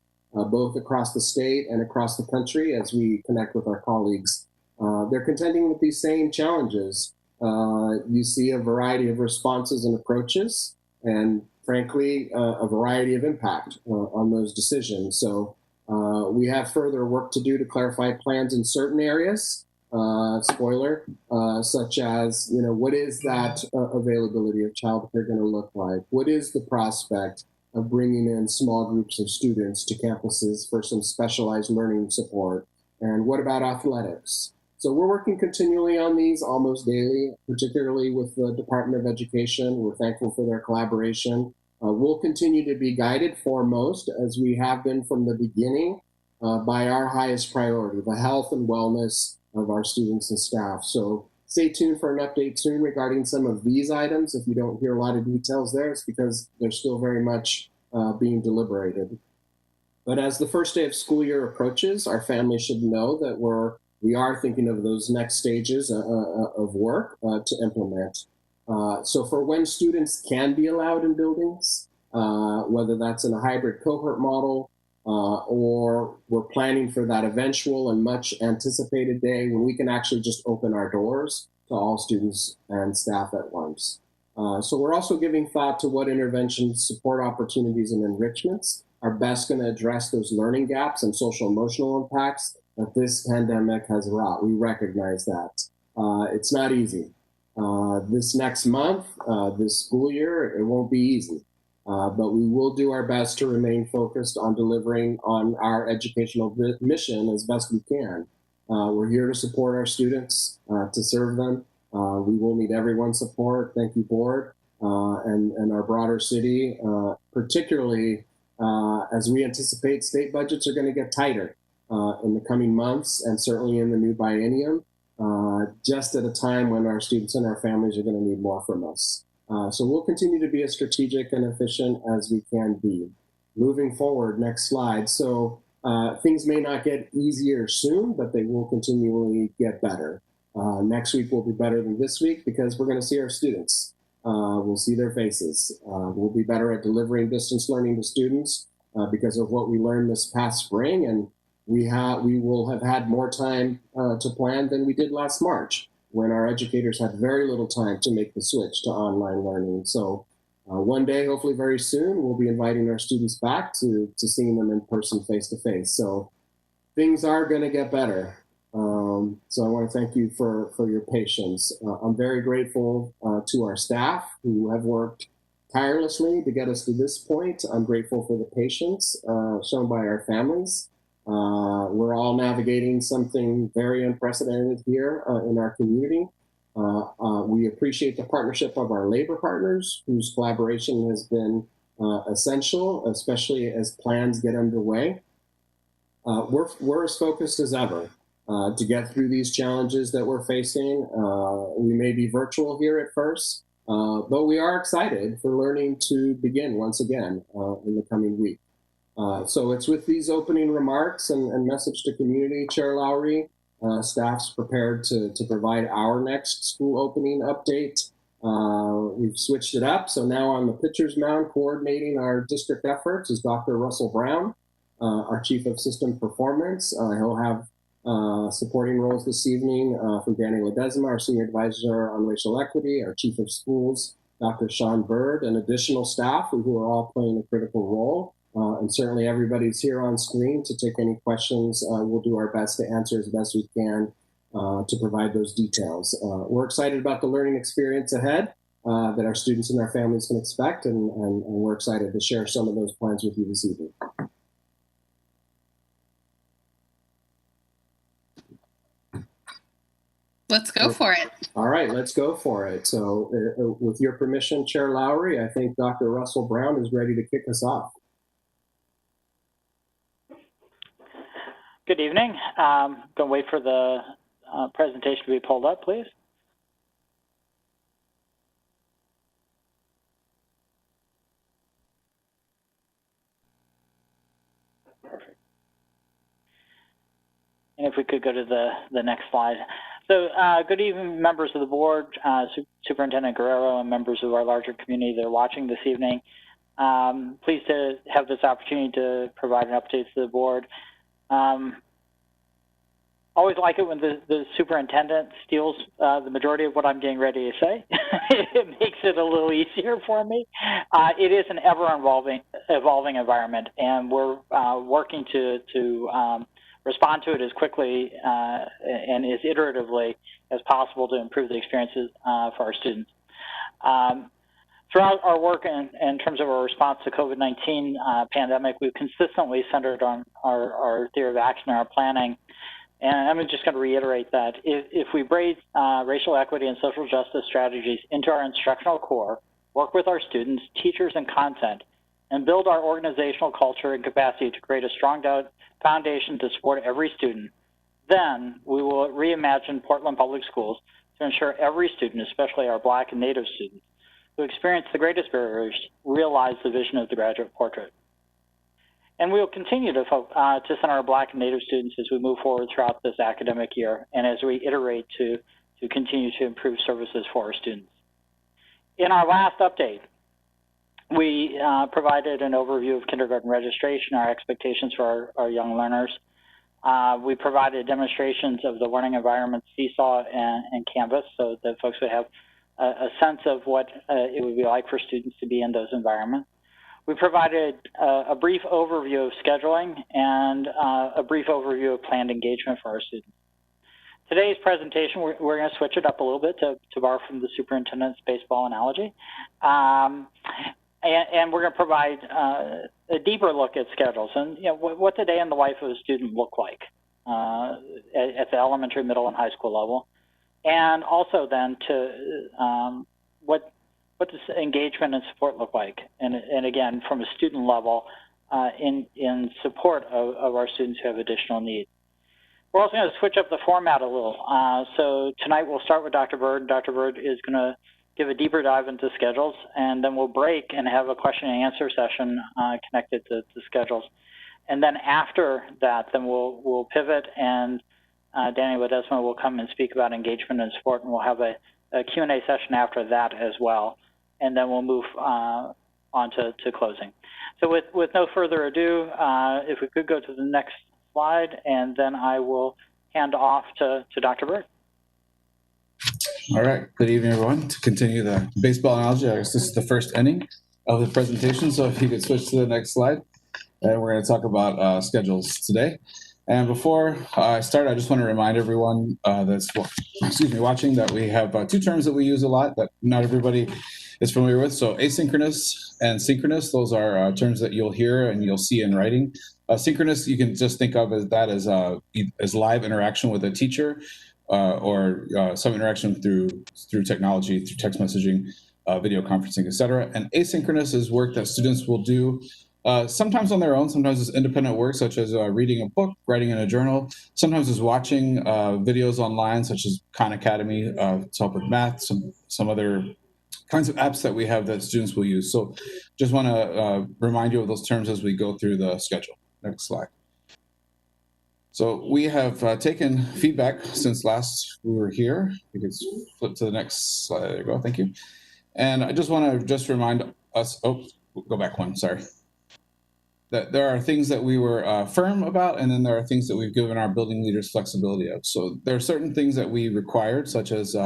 both across the state and across the country as we connect with our colleagues. They're contending with these same challenges. You see a variety of responses and approaches, and frankly, a variety of impact on those decisions. So we have further work to do to clarify plans in certain areas. Spoiler, such as, what is that availability of childcare going to look like? What is the prospect of bringing in small groups of students to campuses for some specialized learning support? And what about athletics? So we're working continually on these almost daily, particularly with the Department of Education. We're thankful for their collaboration. We'll continue to be guided foremost, as we have been from the beginning, by our highest priority, the health and wellness of our students and staff. So stay tuned for an update soon regarding some of these items. If you don't hear a lot of details there, it's because they're still very much being deliberated. But as the first day of school year approaches, our families should know that we are thinking of those next stages of work to implement. So for when students can be allowed in buildings, whether that's in a hybrid cohort model, or we're planning for that eventual and much anticipated day when we can actually just open our doors to all students and staff at once. So we're also giving thought to what interventions, support opportunities, and enrichments are best going to address those learning gaps and social emotional impacts that this pandemic has wrought. We recognize that. It's not easy. This next month, this school year, it won't be easy. But we will do our best to remain focused on delivering on our educational mission as best we can. We're here to support our students, to serve them. We will need everyone's support. Thank you, board, and our broader city, particularly as we anticipate state budgets are going to get tighter in the coming months and certainly in the new biennium, just at a time when our students and our families are going to need more from us. So we'll continue to be as strategic and efficient as we can be. Moving forward, next slide. So things may not get easier soon, but they will continually get better. Next week will be better than this week because we're going to see our students. We'll see their faces. We'll be better at delivering distance learning to students because of what we learned this past spring, and we will have had more time to plan than we did last March, when our educators had very little time to make the switch to online learning. So one day, hopefully very soon, we'll be inviting our students back to seeing them in person, face to face. So things are going to get better. So I want to thank you for your patience. I'm very grateful to our staff who have worked tirelessly to get us to this point. I'm grateful for the patience shown by our families. We're all navigating something very unprecedented here in our community. We appreciate the partnership of our labor partners, whose collaboration has been essential, especially as plans get underway. We're as focused as ever to get through these challenges that we're facing. We may be virtual here at first, but we are excited for learning to begin once again in the coming week. So it's with these opening remarks and message to community, Chair Lowry, staff's prepared to provide our next school opening update. We've switched it up. So now on the pitcher's mound coordinating our district efforts is Dr. Russell Brown, our Chief of System Performance. He'll have supporting roles this evening from Danny Ledesma, our Senior Advisor on Racial Equity, our Chief of Schools, Dr. Sean Bird, and additional staff who are all playing a critical role. And certainly everybody's here on screen to take any questions. We'll do our best to answer as best we can to provide those details. We're excited about the learning experience ahead that our students and our families can expect, and we're excited to share some of those plans with you this evening. Let's go for it. All right, let's go for it. So with your permission, Chair Lowry, I think Dr. Russell Brown is ready to kick us off. Good evening. Going to wait for the presentation to be pulled up, please. Perfect. And if we could go to the next slide. So good evening, members of the board, Superintendent Guerrero, and members of our larger community that are watching this evening. Pleased to have this opportunity to provide an update to the board. Always like it when the superintendent steals the majority of what I'm getting ready to say. It makes it a little easier for me. It is an evolving environment, and we're working to respond to it as quickly and as iteratively as possible to improve the experiences for our students. Throughout our work in terms of our response to COVID-19 pandemic, we've consistently centered on our theory of action and our planning. And I'm just going to reiterate that if we braid racial equity and social justice strategies into our instructional core, work with our students, teachers, and content, and build our organizational culture and capacity to create a strong foundation to support every student, then we will reimagine Portland Public Schools to ensure every student, especially our Black and Native students, who experience the greatest barriers, realize the vision of the graduate portrait. And we will continue to center our Black and Native students as we move forward throughout this academic year and as we iterate to continue to improve services for our students. In our last update, we provided an overview of kindergarten registration, our expectations for our young learners. We provided demonstrations of the learning environment Seesaw and Canvas so that folks would have a sense of what it would be like for students to be in those environments. We provided a brief overview of scheduling and a brief overview of planned engagement for our students. Today's presentation, we're going to switch it up a little bit to borrow from the superintendent's baseball analogy. And we're going to provide a deeper look at schedules and what the day in the life of a student look like at the elementary, middle, and high school level. And also then to what does engagement and support look like? And again, from a student level, in support of our students who have additional needs. We're also going to switch up the format a little. So tonight we'll start with Dr. Bird. Dr. Bird is going to give a deeper dive into schedules, and then we'll break and have a question and answer session connected to schedules. And then after that, then we'll pivot, and Danny Ledesma will come and speak about engagement and support, and we'll have a Q&A session after that as well. And then we'll move on to closing. So with no further ado, if we could go to the next slide, and then I will hand off to Dr. Bird. All right, good evening, everyone. To continue the baseball analogy, I guess this is the first inning of the presentation, so if you could switch to the next slide. And we're going to talk about schedules today. And before I start, I just want to remind everyone that's watching that we have two terms that we use a lot that not everybody is familiar with. So asynchronous and synchronous, those are terms that you'll hear and you'll see in writing. Synchronous, you can just think of as live interaction with a teacher or some interaction through technology, through text messaging, video conferencing, etc. And asynchronous is work that students will do sometimes on their own, sometimes it's independent work, such as reading a book, writing in a journal. Sometimes it's watching videos online, such as Khan Academy to help with math, some other kinds of apps that we have that students will use. So just want to remind you of those terms as we go through the schedule. Next slide. So we have taken feedback since last we were here. You can flip to the next slide. There you go. Thank you. And I just want to remind us, go back one, sorry. That there are things that we were firm about, and then there are things that we've given our building leaders flexibility of. So there are certain things that we required, such as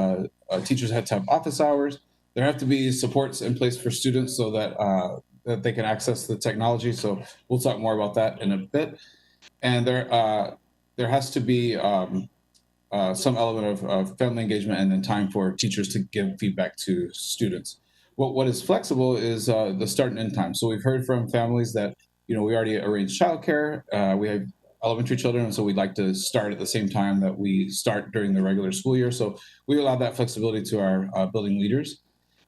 teachers had to have office hours. There have to be supports in place for students so that that they can access the technology. So we'll talk more about that in a bit. And there has to be some element of family engagement and then time for teachers to give feedback to students. What is flexible is the start and end time. So we've heard from families that we already arranged childcare. We have elementary children, and so we'd like to start at the same time that we start during the regular school year. So we allow that flexibility to our building leaders.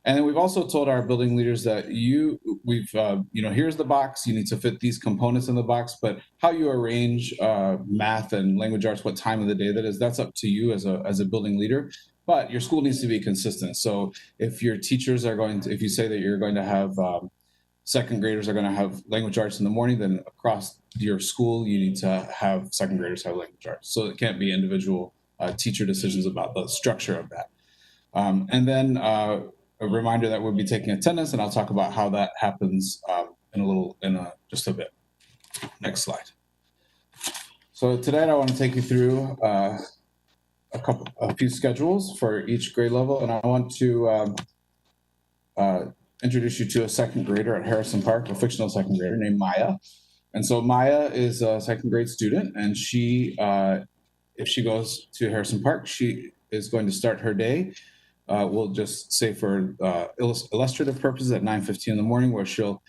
And then we've also told our building leaders that here's the box, you need to fit these components in the box, but how you arrange math and language arts, what time of the day that is, that's up to you as a building leader. But your school needs to be consistent. So if your teachers are if you say that you're going to have second graders are going to have language arts in the morning, then across your school, you need to have second graders have language arts. So it can't be individual teacher decisions about the structure of that. And then a reminder that we'll be taking attendance, and I'll talk about how that happens in just a bit. Next slide. So today I want to take you through a few schedules for each grade level, and I want to introduce you to a second grader at Harrison Park, a fictional second grader named Maya. And so Maya is a second grade student, and she, if she goes to Harrison Park, she is going to start her day. We'll just say for illustrative purposes at 9:15 in the morning, where she'll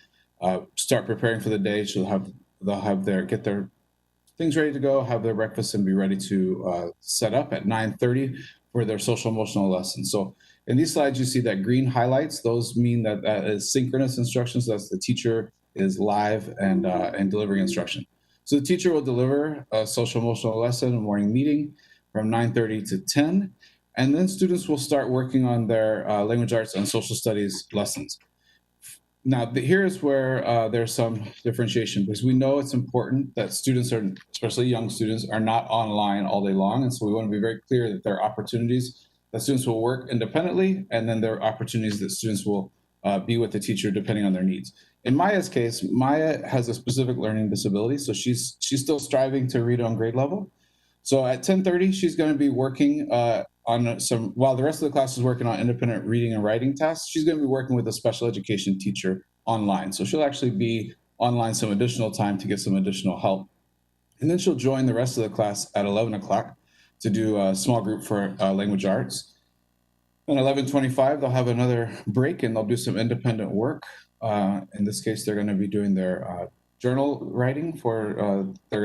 start preparing for the day. They'll get their things ready to go, have their breakfast, and be ready to set up at 9:30 for their social emotional lesson. So in these slides, you see that green highlights. Those mean that is synchronous instruction. So that's the teacher is live and delivering instruction. So the teacher will deliver a social emotional lesson, a morning meeting from 9:30 to 10. And then students will start working on their language arts and social studies lessons. Now, here's where there's some differentiation, because we know it's important that students especially young students, are not online all day long. And so we want to be very clear that there are opportunities that students will work independently, and then there are opportunities that students will be with the teacher depending on their needs. In Maya's case, Maya has a specific learning disability, so she's still striving to read on grade level. So at 10:30, she's going to be working on some, while the rest of the class is working on independent reading and writing tasks, she's going to be working with a special education teacher online. So she'll actually be online some additional time to get some additional help. And then she'll join the rest of the class at 11 o'clock to do a small group for language arts. At 11:25, they'll have another break and they'll do some independent work. In this case, they're going to be doing their journal writing for their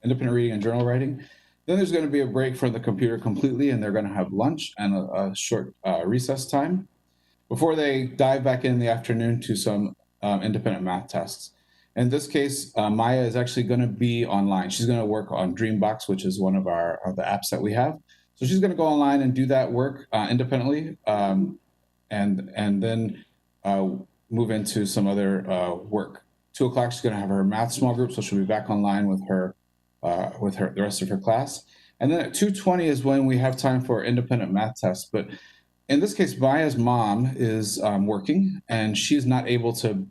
independent reading and journal writing. Then there's going to be a break from the computer completely, and they're going to have lunch and a short recess time before they dive back in the afternoon to some independent math tasks. In this case, Maya is actually going to be online. She's going to work on Dreambox, which is one of the apps that we have. So she's going to go online and do that work independently, and then move into some other work. 2 o'clock, she's going to have her math small group, so she'll be back online with the rest of her class. And then at 2:20 is when we have time for independent math tests. But in this case, Maya's mom is working, and she's not able to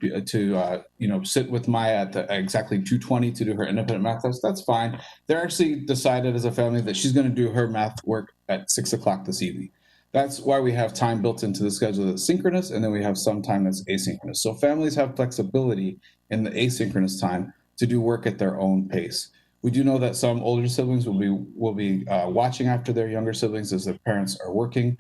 sit with Maya at exactly 2:20 to do her independent math test. That's fine. They're actually decided as a family that she's going to do her math work at 6 o'clock this evening. That's why we have time built into the schedule that's synchronous, and then we have some time that's asynchronous. So families have flexibility in the asynchronous time to do work at their own pace. We do know that some older siblings will be watching after their younger siblings as their parents are working,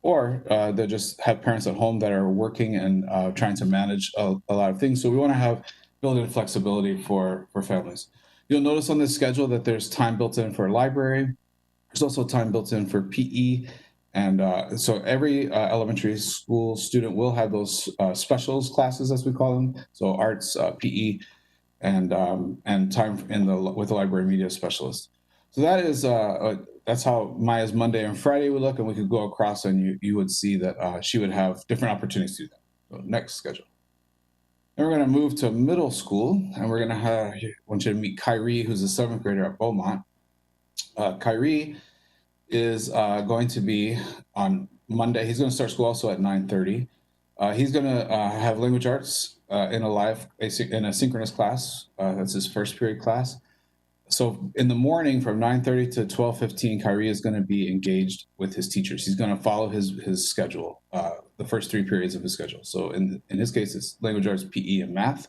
or they just have parents at home that are working and trying to manage a lot of things. So we want to build in flexibility for families. You'll notice on this schedule that there's time built in for library. There's also time built in for PE. And so every elementary school student will have those specials classes, as we call them. So arts, PE, and time with the library media specialist. So that is that's how Maya's Monday and Friday would look, and we could go across, and you would see that she would have different opportunities to do that. So next schedule. Then we're going to move to middle school, and we're going to I want you to meet Kyrie, who's a 7th grader at Beaumont. Kyrie is going to be on Monday. He's going to start school also at 9:30. He's going to have language arts in a synchronous class. That's his first period class. So in the morning from 9:30 to 12:15, Kyrie is going to be engaged with his teachers. He's going to follow his schedule, the first 3 periods of his schedule. So in his case, it's language arts, PE, and math.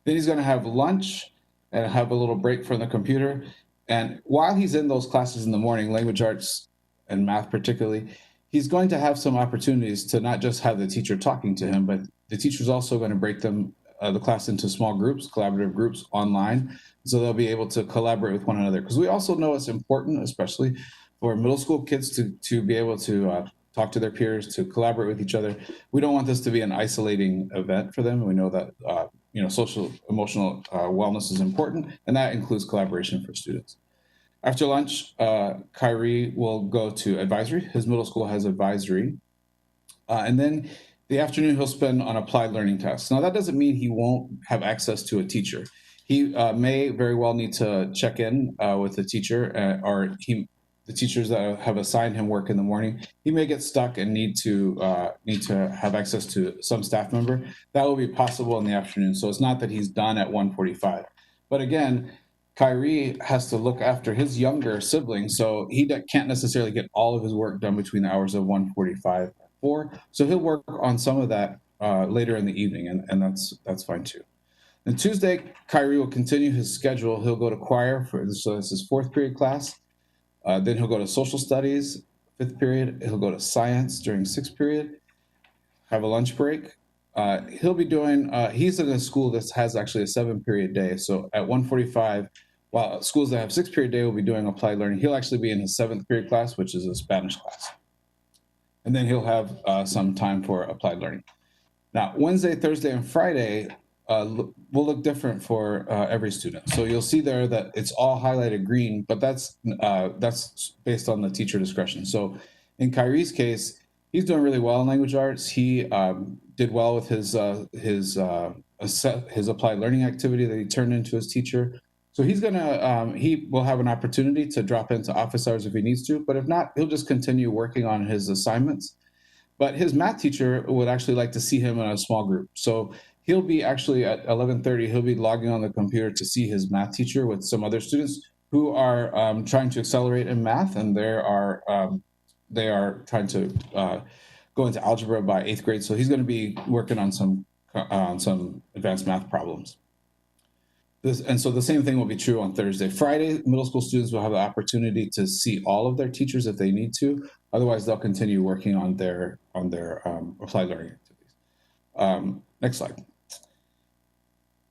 Then he's going to have lunch and have a little break from the computer. And while he's in those classes in the morning, language arts and math particularly, he's going to have some opportunities to not just have the teacher talking to him, but the teacher's also going to break the class into small groups, collaborative groups online, so they'll be able to collaborate with one another. Because we also know it's important, especially for middle school kids, to be able to talk to their peers, to collaborate with each other. We don't want this to be an isolating event for them. We know that social, emotional wellness is important, and that includes collaboration for students. After lunch, Kyrie will go to advisory. His middle school has advisory. And then the afternoon he'll spend on applied learning tasks. Now, that doesn't mean he won't have access to a teacher. He may very well need to check in with the teacher, the teachers that have assigned him work in the morning. He may get stuck and need to have access to some staff member. That will be possible in the afternoon. So it's not that he's done at 1:45. But again, Kyrie has to look after his younger siblings, so he can't necessarily get all of his work done between the hours of 1:45 and 4. So he'll work on some of that later in the evening, and that's fine too. And Tuesday, Kyrie will continue his schedule. He'll go to choir, so this is 4th period class. Then he'll go to social studies, 5th period. He'll go to science during 6th period, have a lunch break. He'll be doing, he's in a school that has actually a 7-period day. So at 1:45, while schools that have 6-period day will be doing applied learning, he'll actually be in his 7th period class, which is a Spanish class. And then he'll have some time for applied learning. Now, Wednesday, Thursday, and Friday will look different for every student. So you'll see there that it's all highlighted green, but that's based on the teacher discretion. So in Kyrie's case, he's doing really well in language arts. He did well with his applied learning activity that he turned into his teacher. So he's gonna he will have an opportunity to drop into office hours if he needs to, but if not, he'll just continue working on his assignments. But his math teacher would actually like to see him in a small group. So he'll be actually at 11:30, he'll be logging on the computer to see his math teacher with some other students who are trying to accelerate in math, and there are they are trying to go into algebra by 8th grade. So he's going to be working on some advanced math problems. And so the same thing will be true on Thursday. Friday, middle school students will have the opportunity to see all of their teachers if they need to. Otherwise, they'll continue working on their applied learning activities. Next slide.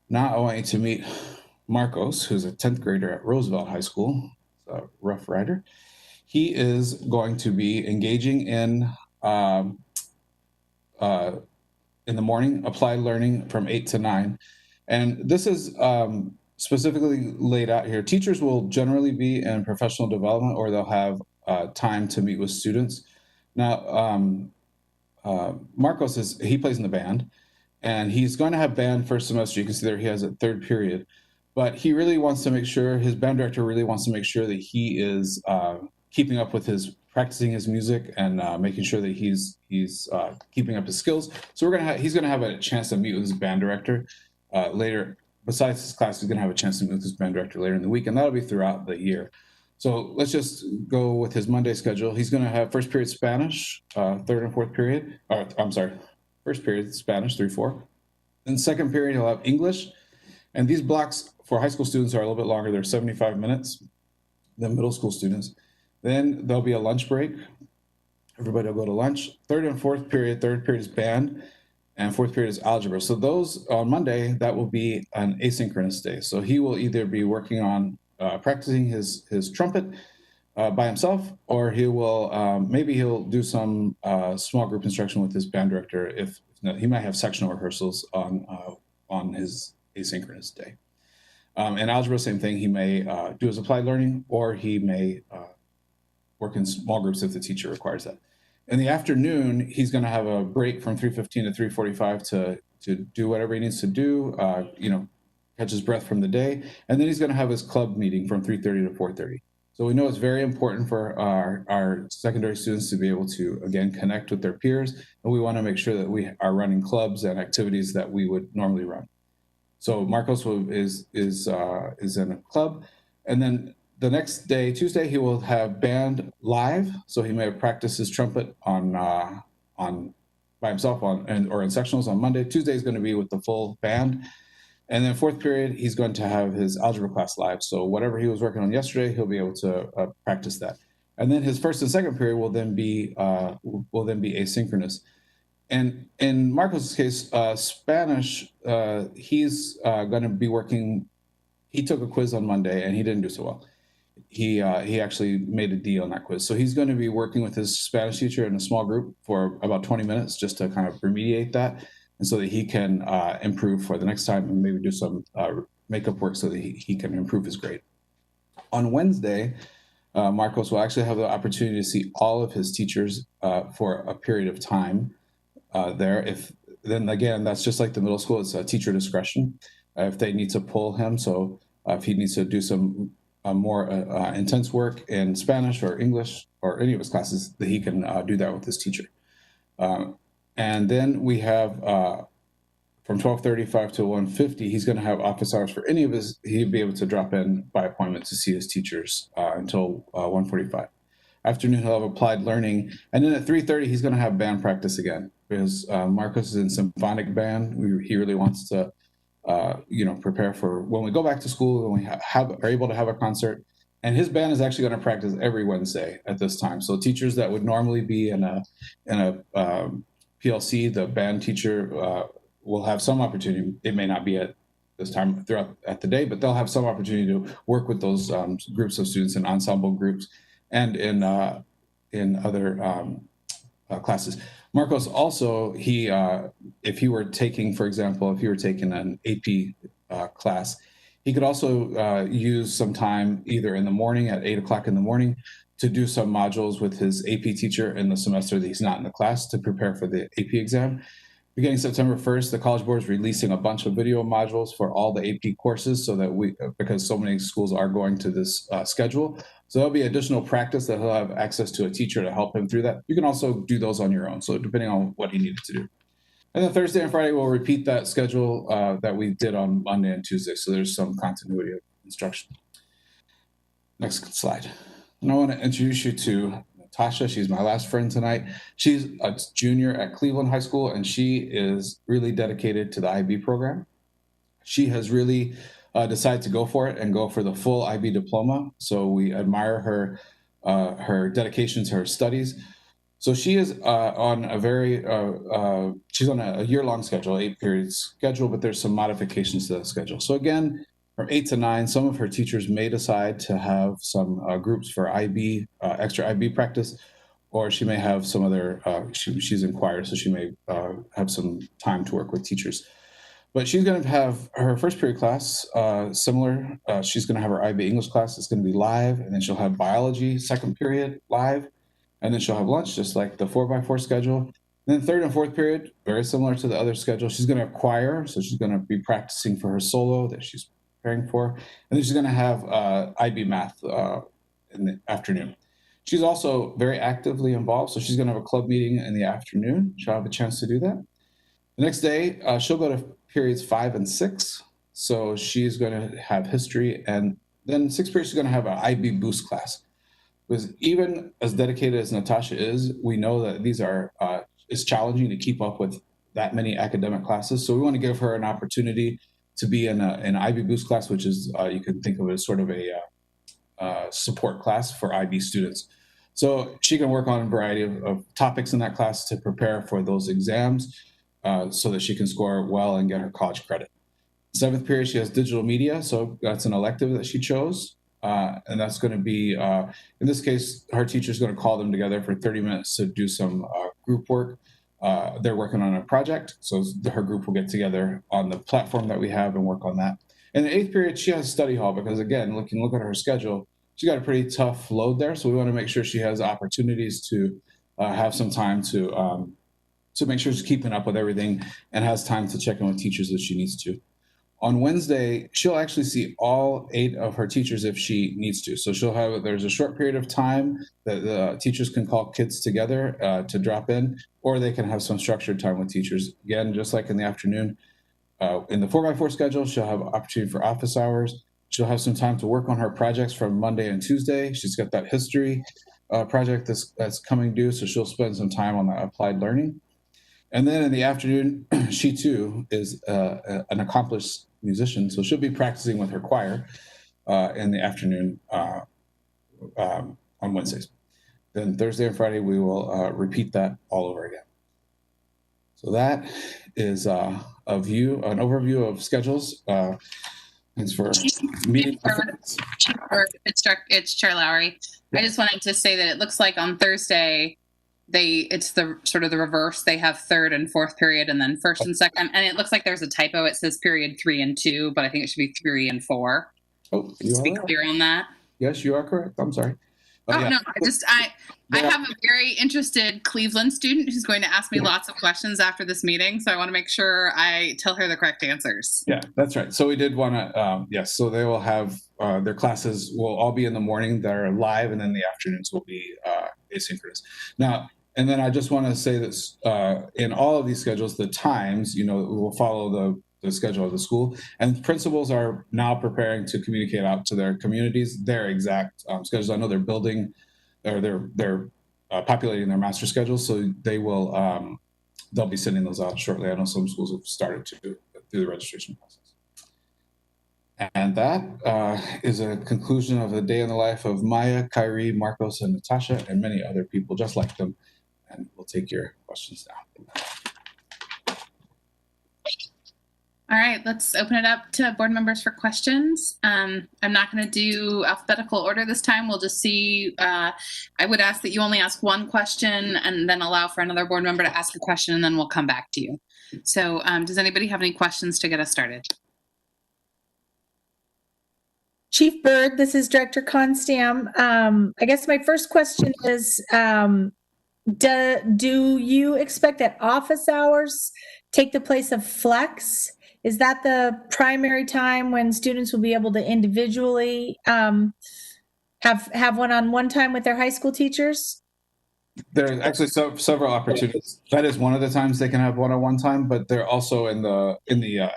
Now I want you to meet Marcos, who's a 10th grader at Roosevelt High School, a Rough Rider. He is going to be engaging in the morning applied learning from 8 to 9. And this is specifically laid out here. Teachers will generally be in professional development, or they'll have time to meet with students. Now, Marcos he plays in the band, and he's going to have band first semester. You can see there he has a 3rd period, but he really wants to make sure, his band director really wants to make sure that he is keeping up with practicing his music and making sure that he's keeping up his skills. So he's gonna have a chance to meet with his band director later. Besides his class, he's gonna have a chance to meet with his band director later in the week, and that'll be throughout the year. So let's just go with his Monday schedule. He's gonna have first period Spanish, 3rd and 4th period, or I'm sorry, first period Spanish, 3-4. Then second period, he'll have English. And these blocks for high school students are a little bit longer. They're 75 minutes than middle school students. Then there'll be a lunch break. Everybody will go to lunch. 3rd and 4th period, 3rd period is band, and 4th period is algebra. So those on Monday, that will be an asynchronous day. So he will either be working on practicing his trumpet by himself, or he will maybe he'll do some small group instruction with his band director. If he might have sectional rehearsals on his asynchronous day. In algebra, same thing. He may do his applied learning, or he may work in small groups if the teacher requires that. In the afternoon, he's going to have a break from 3:15 to 3:45 to do whatever he needs to do, catch his breath from the day. And then he's going to have his club meeting from 3:30 to 4:30. So we know it's very important for our secondary students to be able to, again, connect with their peers. And we want to make sure that we are running clubs and activities that we would normally run. So Marcos is in a club. And then the next day, Tuesday, he will have band live. So he may have practiced his trumpet on by himself or in sectionals on Monday. Tuesday is going to be with the full band. And then 4th period, he's going to have his algebra class live. So whatever he was working on yesterday, he'll be able to practice that. And then his 1st and 2nd period will then be asynchronous. And in Marcos' case, Spanish, he's going to be working. He took a quiz on Monday and he didn't do so well. He actually made a D on that quiz. So he's going to be working with his Spanish teacher in a small group for about 20 minutes just to kind of remediate that, and so that he can improve for the next time and maybe do some makeup work so that he can improve his grade. On Wednesday, Marcos will actually have the opportunity to see all of his teachers for a period of time there. Then again, that's just like the middle school, it's teacher discretion if they need to pull him. So if he needs to do some more intense work in Spanish or English or any of his classes, that he can do that with his teacher. And then we have from 12:35 to 1:50, he's going to have office hours for any of his. He'll be able to drop in by appointment to see his teachers until 1:45. Afternoon, he'll have applied learning, and then at 3:30, he's going to have band practice again because Marcos is in symphonic band. He really wants to, prepare for when we go back to school and we are able to have a concert. And his band is actually going to practice every Wednesday at this time. So teachers that would normally be in a PLC, the band teacher will have some opportunity. It may not be at this time throughout the day, but they'll have some opportunity to work with those groups of students in ensemble groups and in other classes. Marcos also, if he were taking, for example, an AP class, he could also use some time either in the morning at 8 o'clock in the morning to do some modules with his AP teacher in the semester that he's not in the class to prepare for the AP exam. Beginning September 1st, the College Board is releasing a bunch of video modules for all the AP courses so that because so many schools are going to this schedule. So there'll be additional practice that he'll have access to a teacher to help him through that. You can also do those on your own, so depending on what he needed to do. And then Thursday and Friday, we'll repeat that schedule that we did on Monday and Tuesday. So there's some continuity of instruction. Next slide. And I want to introduce you to Tasha. She's my last friend tonight. She's a junior at Cleveland High School, and she is really dedicated to the IB program. She has really decided to go for it and go for the full IB diploma. So we admire her dedication to her studies. So she is on a she's on a year-long schedule, 8 periods schedule, but there's some modifications to that schedule. So again, from 8 to 9, some of her teachers may decide to have some groups for IB, extra IB practice, or she may have some other, she's in choir, so she may have some time to work with teachers. But she's going to have her first period class similar. She's going to have her IB English class. It's going to be live, and then she'll have biology second period live, and then she'll have lunch, just like the 4x4 schedule. And then third and fourth period, very similar to the other schedule. She's going to have choir, so she's going to be practicing for her solo that she's preparing for. And then she's going to have IB math in the afternoon. She's also very actively involved, so she's going to have a club meeting in the afternoon. She'll have a chance to do that. The next day, she'll go to periods 5 and 6. So she's going to have history, and then 6th period, she's going to have an IB boost class. Because even as dedicated as Natasha is, we know that these are, it's challenging to keep up with that many academic classes. So we want to give her an opportunity to be in an IB boost class, which is, you can think of it as sort of a support class for IB students. So she can work on a variety of topics in that class to prepare for those exams. So that she can score well and get her college credit. 7th period, she has digital media. So that's an elective that she chose. And that's going to be, in this case, her teacher's going to call them together for 30 minutes to do some group work. They're working on a project. So her group will get together on the platform that we have and work on that. In the 8th period, she has study hall because, again, look at her schedule. She's got a pretty tough load there. So we want to make sure she has opportunities to have some time to make sure she's keeping up with everything and has time to check in with teachers if she needs to. On Wednesday, she'll actually see all 8 of her teachers if she needs to. So there's a short period of time that the teachers can call kids together to drop in, or they can have some structured time with teachers. Again, just like in the afternoon, in the 4x4 schedule, she'll have opportunity for office hours. She'll have some time to work on her projects from Monday and Tuesday. She's got that history project that's coming due, so she'll spend some time on that applied learning. And then in the afternoon, she too is an accomplished musician, so she'll be practicing with her choir in the afternoon on Wednesdays. Then Thursday and Friday, we will repeat that all over again. So that is an overview of schedules. Thanks for meeting. It's Chair Lowry. I just wanted to say that it looks like on Thursday, it's the sort of the reverse. They have 3rd and 4th period and then 1st and 2nd. And it looks like there's a typo. It says period 3 and 2, but I think it should be 3 and 4. Oh, just to be clear on that. Yes, you are correct. I'm sorry. No, I have a very interested Cleveland student who's going to ask me lots of questions after this meeting. So I want to make sure I tell her the correct answers. Yeah, that's right. So we did want to, yes, so they will have, their classes will all be in the morning that are live, and then the afternoons will be asynchronous. Now, and then I just want to say that in all of these schedules, the times, we will follow the schedule of the school, and principals are now preparing to communicate out to their communities their exact schedules. I know they're building, or they're populating their master schedules, so they'll be sending those out shortly. I know some schools have started to do the registration process. And that is a conclusion of the day in the life of Maya, Kyrie, Marcos, and Natasha, and many other people just like them. And we'll take your questions now. All right, let's open it up to board members for questions. I'm not going to do alphabetical order this time. We'll just see. I would ask that you only ask one question and then allow for another board member to ask a question, and then we'll come back to you. So does anybody have any questions to get us started? Chief Byrd, this is Director Constam. I guess my first question is, do you expect that office hours take the place of flex? Is that the primary time when students will be able to individually have one-on-one time with their high school teachers? There are actually several opportunities. That is one of the times they can have one-on-one time, but they're also in the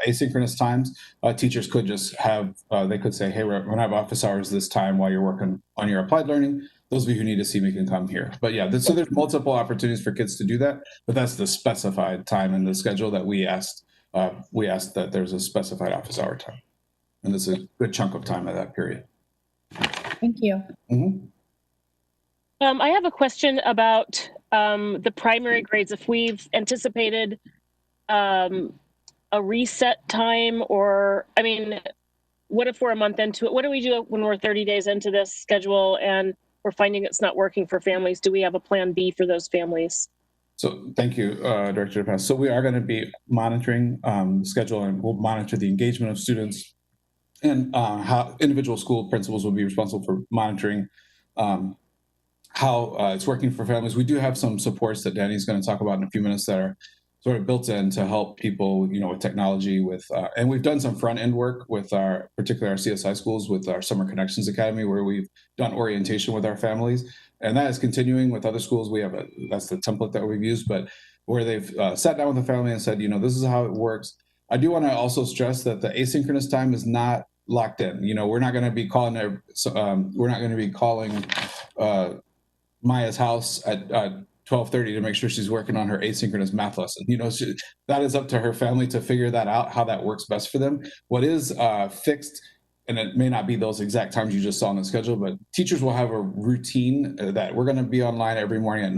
asynchronous times. Teachers could just have, they could say, hey, we're going to have office hours this time while you're working on your applied learning. those of you who need to see me can come here. But yeah, so there's multiple opportunities for kids to do that, but that's the specified time in the schedule that we asked that there's a specified office hour time. And there's a good chunk of time of that period. Thank you. Mm-hmm. I have a question about the primary grades. If we've anticipated a reset time, or, I mean, what if we're a month into it? What do we do when we're 30 days into this schedule and we're finding it's not working for families? Do we have a plan B for those families? So thank you, Director DePass. So we are going to be monitoring the schedule, and we'll monitor the engagement of students, and how individual school principals will be responsible for monitoring how it's working for families. We do have some supports that Danny's going to talk about in a few minutes that are sort of built in to help people, with technology, and we've done some front end work with particularly our CSI schools with our Summer Connections Academy, where we've done orientation with our families, and that is continuing with other schools. That's the template that we've used, but where they've sat down with the family and said, this is how it works. I do want to also stress that the asynchronous time is not locked in. We're not going to be calling Maya's house at 12:30 to make sure she's working on her asynchronous math lesson. That is up to her family to figure that out, how that works best for them. What is fixed, and it may not be those exact times you just saw on the schedule, but teachers will have a routine that we're going to be online every morning at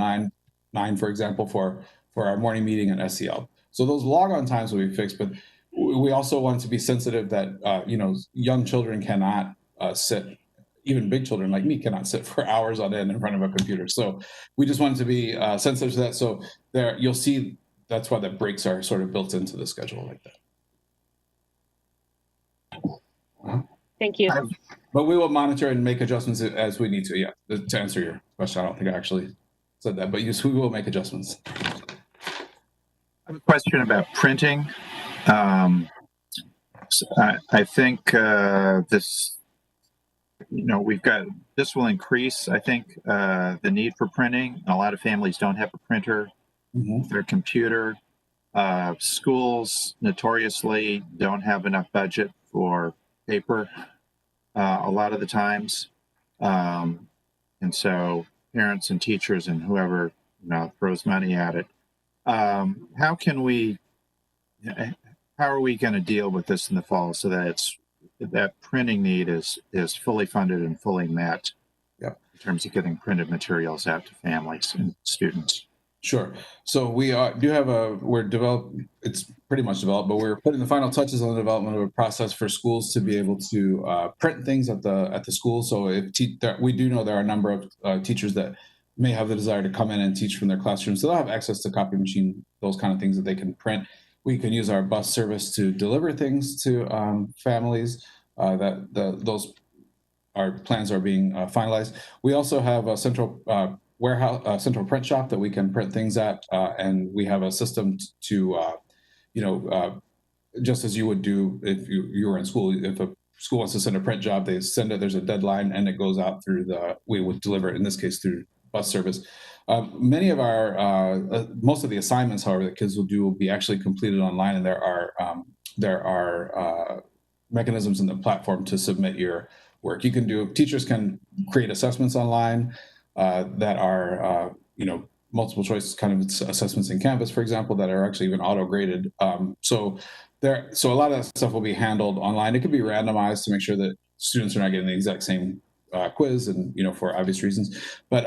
9, for example, for our morning meeting at SEL. So those log-on times will be fixed, but we also want to be sensitive that, young children cannot sit, even big children like me cannot sit for hours on end in front of a computer. So we just wanted to be sensitive to that. So you'll see that's why the breaks are sort of built into the schedule like that. Thank you. But we will monitor and make adjustments as we need to. Yeah, to answer your question, I don't think I actually said that, but yes, we will make adjustments. I have a question about printing. I think this will increase, I think, the need for printing. A lot of families don't have a printer, their computer. Schools notoriously don't have enough budget for paper a lot of the times. And so parents and teachers and whoever throws money at it. How are we going to deal with this in the fall so that that printing need is fully funded and fully met in terms of getting printed materials out to families and students? Sure. So it's pretty much developed, but we're putting the final touches on the development of a process for schools to be able to print things at the school. So we do know there are a number of teachers that may have the desire to come in and teach from their classrooms. So they'll have access to copy machine, those kind of things that they can print. We can use our bus service to deliver things to families. Those our plans are being finalized. We also have a central warehouse, central print shop that we can print things at, and we have a system to, just as you would do if you were in school. If a school wants to send a print job, they send it. There's a deadline, and it goes out we would deliver it, in this case, through bus service. Many of most of the assignments, however, that kids will do will be actually completed online, and there are mechanisms in the platform to submit your work. Teachers can create assessments online that are, multiple choice kind of assessments in Canvas, for example, that are actually even auto-graded. So a lot of that stuff will be handled online. It could be randomized to make sure that students are not getting the exact same quiz, and for obvious reasons. But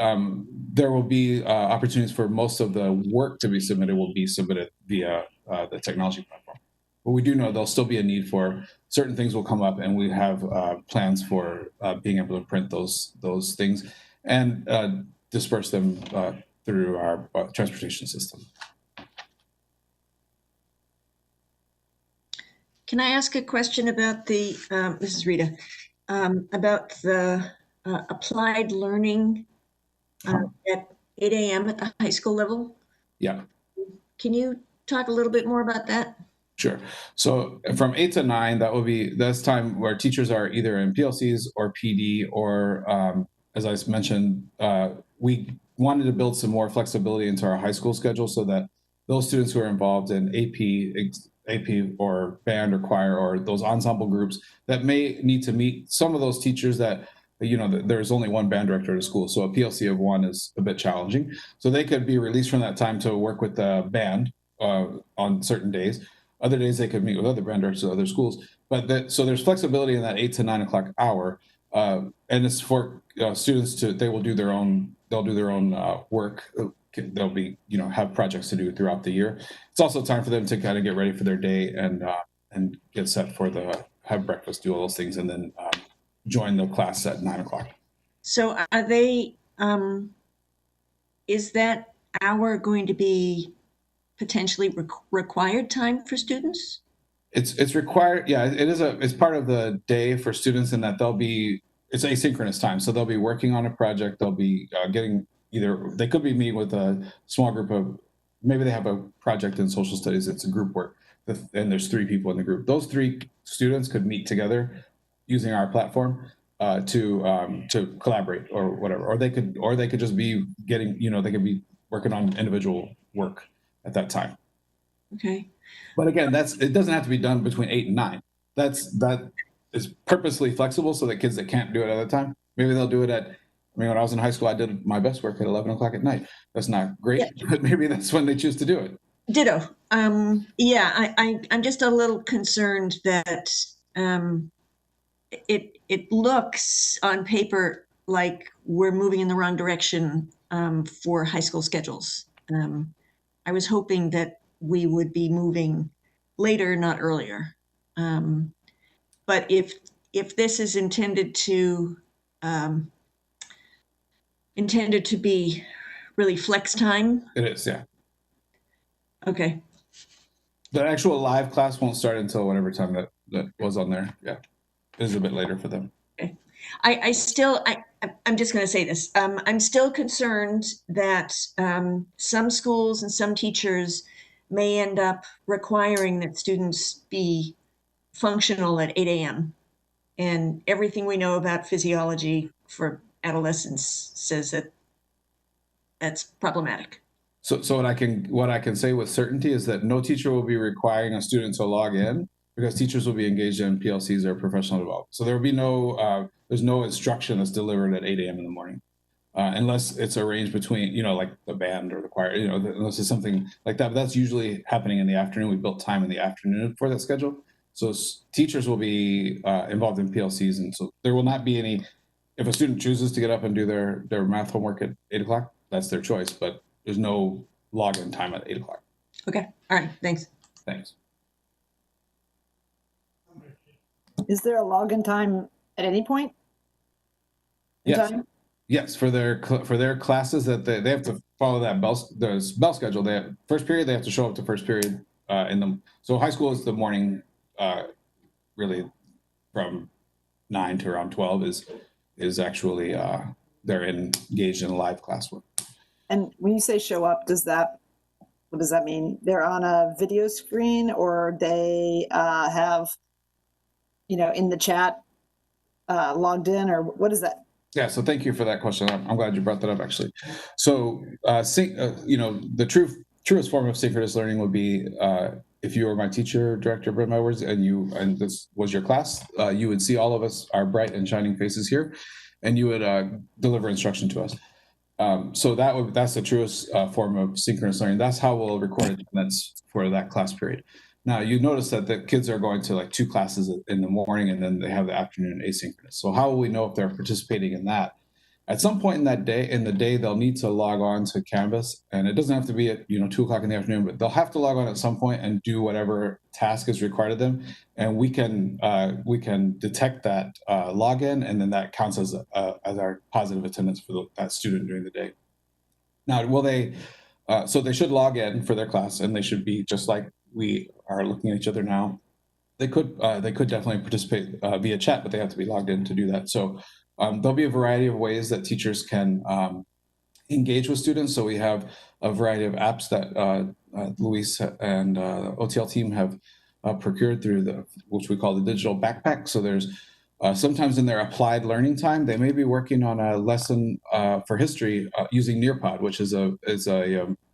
there will be opportunities for most of the work to be submitted will be submitted via the technology platform. But we do know there'll still be a need for certain things will come up, and we have plans for being able to print those things and disperse them through our transportation system. Can I ask a question about this is Rita, about the applied learning at 8 a.m. at the high school level? Yeah. Can you talk a little bit more about that? Sure. So from 8 to 9, that's time where teachers are either in PLCs or PD, or as I mentioned, we wanted to build some more flexibility into our high school schedule so that those students who are involved in AP or band or choir or those ensemble groups that may need to meet some of those teachers that there's only one band director at a school, so a PLC of one is a bit challenging. So they could be released from that time to work with the band on certain days. Other days they could meet with other band directors at other schools. So there's flexibility in that 8 to 9 o'clock hour, and it's for students they'll do their own work. They'll be have projects to do throughout the year. It's also time for them to kind of get ready for their day and get set for have breakfast, do all those things, and then join the class at 9 o'clock. So are they, is that hour going to be potentially required time for students? It's required. Yeah, it is it's part of the day for students in that it's asynchronous time. So they'll be working on a project. They'll be getting they could be meeting with a small group of, maybe they have a project in social studies. It's a group work and there's 3 people in the group. Those 3 students could meet together using our platform to collaborate or whatever, or they could just be getting, they could be working on individual work at that time. Okay. But again, it doesn't have to be done between 8 and 9. That is purposely flexible so that kids that can't do it at that time, maybe they'll do it when I was in high school, I did my best work at 11 o'clock at night. That's not great, but maybe that's when they choose to do it. Ditto. Yeah, I'm just a little concerned that it looks on paper like we're moving in the wrong direction for high school schedules. I was hoping that we would be moving later, not earlier. But if this is intended to be really flex time. It is, yeah. Okay. The actual live class won't start until whatever time that was on there. Yeah, it is a bit later for them. Okay. I'm just going to say this. I'm still concerned that some schools and some teachers may end up requiring that students be functional at 8 a.m. And everything we know about physiology for adolescents says that that's problematic. So what I can say with certainty is that no teacher will be requiring a student to log in because teachers will be engaged in PLCs or professional development. So there will be there's no instruction that's delivered at 8 a.m. in the morning, unless it's arranged between, like the band or the choir, unless it's something like that. But that's usually happening in the afternoon. We built time in the afternoon for that schedule. So teachers will be involved in PLCs. And so there will not be any. If a student chooses to get up and do their math homework at 8 o'clock, that's their choice, but there's no login time at 8 o'clock. Okay. All right. Thanks. Thanks. Is there a login time at any point? Yes. Yes. For their classes that they have to follow that bell schedule. First period, they have to show up to first period so high school is the morning, really from 9 to around 12 is actually they're engaged in live classwork. And when you say show up, what does that mean? They're on a video screen, or they have, in the chat logged in, or what is that? Yeah, so thank you for that question. I'm glad you brought that up, actually. So, the truest form of synchronous learning would be if you were my teacher, Director Brim Edwards, and this was your class, you would see all of us, our bright and shining faces here, and you would deliver instruction to us. So that's the truest form of synchronous learning. That's how we'll record attendance for that class period. Now, you notice that the kids are going to like 2 classes in the morning, and then they have the afternoon asynchronous. So how will we know if they're participating in that? At some point in the day, they'll need to log on to Canvas, and it doesn't have to be at 2 o'clock in the afternoon, but they'll have to log on at some point and do whatever task is required of them, and we can detect that login, and then that counts as our positive attendance for that student during the day. Now, will they? So they should log in for their class, and they should be just like we are looking at each other now. They could definitely participate via chat, but they have to be logged in to do that. So there'll be a variety of ways that teachers can engage with students. So we have a variety of apps that Luis and OTL team have procured through which we call the digital backpack. So there's sometimes in their applied learning time, they may be working on a lesson for history using Nearpod, which is a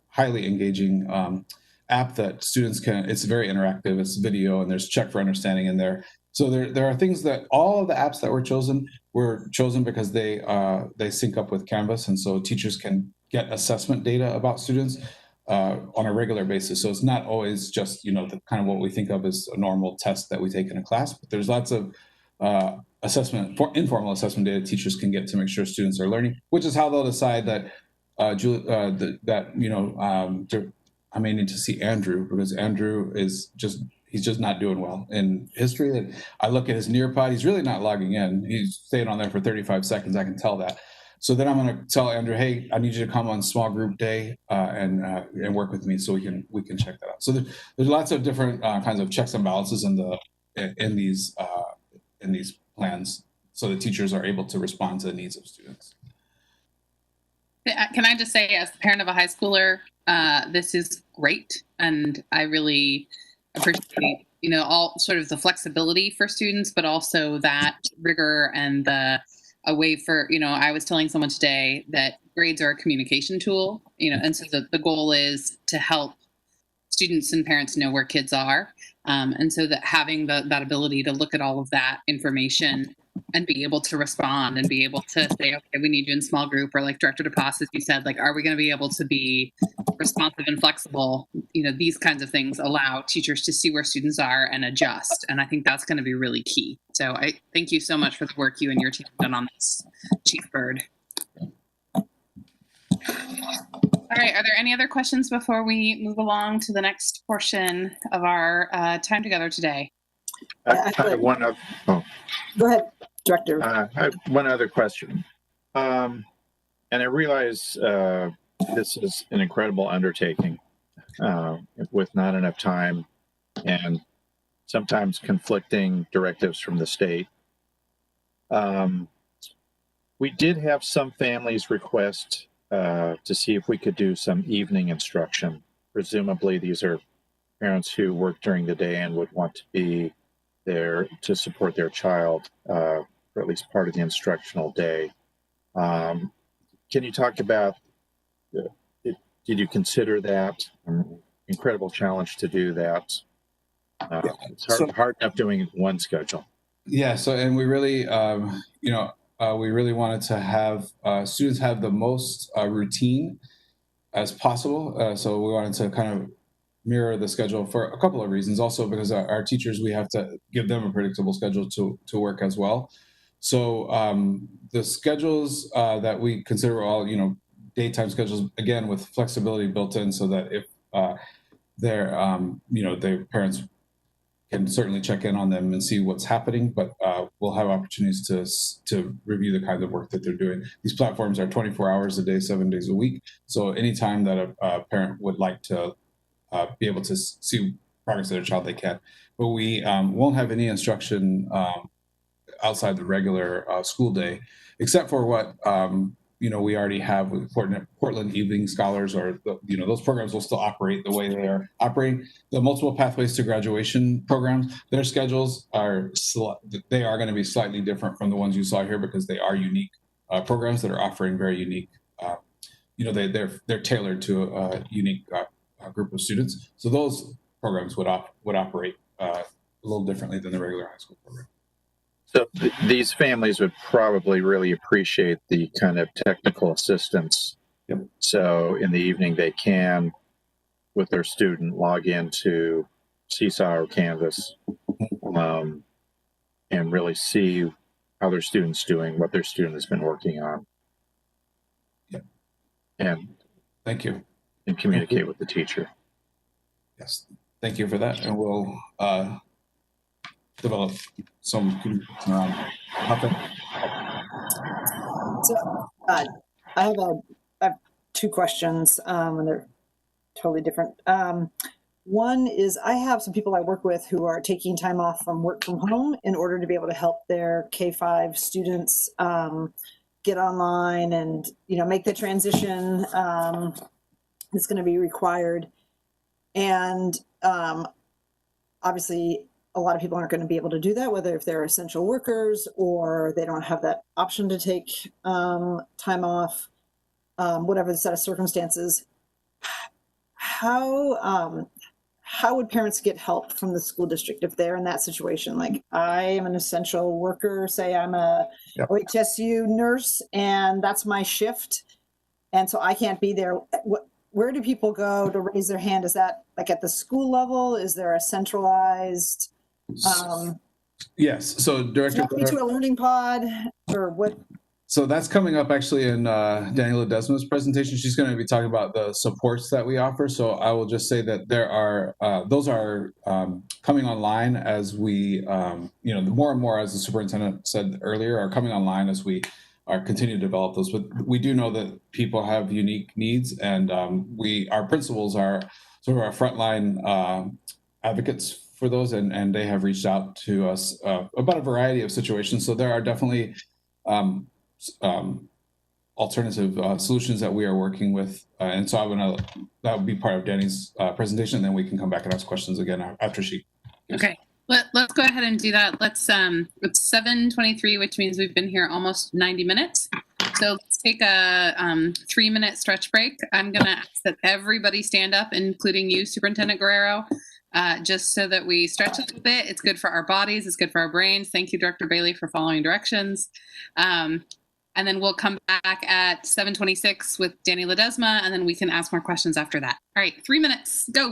highly engaging app that students it's very interactive. It's video, and there's check for understanding in there. So there are things that all of the apps that were chosen because they sync up with Canvas, and so teachers can get assessment data about students on a regular basis. So it's not always just the kind of what we think of as a normal test that we take in a class, but there's lots of informal assessment data teachers can get to make sure students are learning, which is how they'll decide that I may need to see Andrew because Andrew is he's just not doing well in history. And I look at his Nearpod, he's really not logging in. He's staying on there for 35 seconds. I can tell that. So then I'm going to tell Andrew, hey, I need you to come on small group day and work with me so we can check that out. So there's lots of different kinds of checks and balances in these plans, so that teachers are able to respond to the needs of students. Can I just say, as the parent of a high schooler, this is great, and I really appreciate all sort of the flexibility for students, but also that rigor and a way for I was telling someone today that grades are a communication tool, and so the goal is to help students and parents know where kids are, and so that having that ability to look at all of that information and be able to respond and be able to say, okay, we need you in small group, or like Director DePass, as you said, like, are we going to be able to be responsive and flexible? These kinds of things allow teachers to see where students are and adjust. And I think that's going to be really key. So I thank you so much for the work you and your team have done on this, Chief Byrd. All right, are there any other questions before we move along to the next portion of our time together today? I have one other. Oh. Go ahead, Director. I have one other question. And I realize this is an incredible undertaking with not enough time and sometimes conflicting directives from the state. We did have some families request to see if we could do some evening instruction. Presumably these are parents who work during the day and would want to be there to support their child for at least part of the instructional day. Can you talk about, did you consider that? Incredible challenge to do that. It's hard enough doing one schedule. Yeah, and we really, we really wanted to have students have the most routine as possible. So we wanted to kind of mirror the schedule for a couple of reasons. Also because our teachers, we have to give them a predictable schedule to work as well. So the schedules that we consider all, daytime schedules, again, with flexibility built in so that if their parents can certainly check in on them and see what's happening, but we'll have opportunities to review the kind of work that they're doing. These platforms are 24 hours a day, 7 days a week. So anytime that a parent would like to be able to see progress of their child, they can. But we won't have any instruction outside the regular school day, except for what we already have with Portland Evening Scholars, or those programs will still operate the way they are operating. The Multiple Pathways to Graduation programs, their schedules are going to be slightly different from the ones you saw here because they are unique programs that are offering very unique. They're tailored to a unique group of students. So those programs would operate a little differently than the regular high school program. So these families would probably really appreciate the kind of technical assistance. Yep. So in the evening, they can, with their student, log into Seesaw or Canvas and really see how their student's doing, what their student has been working on. Yep. And thank you. And communicate with the teacher. Yes, thank you for that. And we'll develop some around So I have two questions, and they're totally different. One is I have some people I work with who are taking time off from work from home in order to be able to help their K-5 students get online and make the transition that's going to be required. And obviously a lot of people aren't going to be able to do that, whether if they're essential workers or they don't have that option to take time off, whatever the set of circumstances. How how would parents get help from the school district if they're in that situation? Like, I am an essential worker, say I'm a OHSU nurse, and that's my shift, and so I can't be there. Where do people go to raise their hand? Is that like at the school level? Is there a centralized? Yes. So Director To a learning pod, or what? So that's coming up actually in Daniela Desma's presentation. She's going to be talking about the supports that we offer. So I will just say that there are those are coming online as we, more and more, as the superintendent said earlier, are coming online as we are continue to develop those. But we do know that people have unique needs, and our principals are sort of our frontline advocates for those, and they have reached out to us about a variety of situations. So there are definitely alternative solutions that we are working with, and so that would be part of Danny's presentation, and then we can come back and ask questions again after she. Okay, let's go ahead and do that. It's 7:23, which means we've been here almost 90 minutes. So let's take a 3-minute stretch break. I'm gonna ask that everybody stand up, including you, Superintendent Guerrero, just so that we stretch a little bit. It's good for our bodies, it's good for our brains. Thank you, Director Bailey, for following directions. And then we'll come back at 7:26 with Danny Ledesma, and then we can ask more questions after that. All right, 3 minutes, go.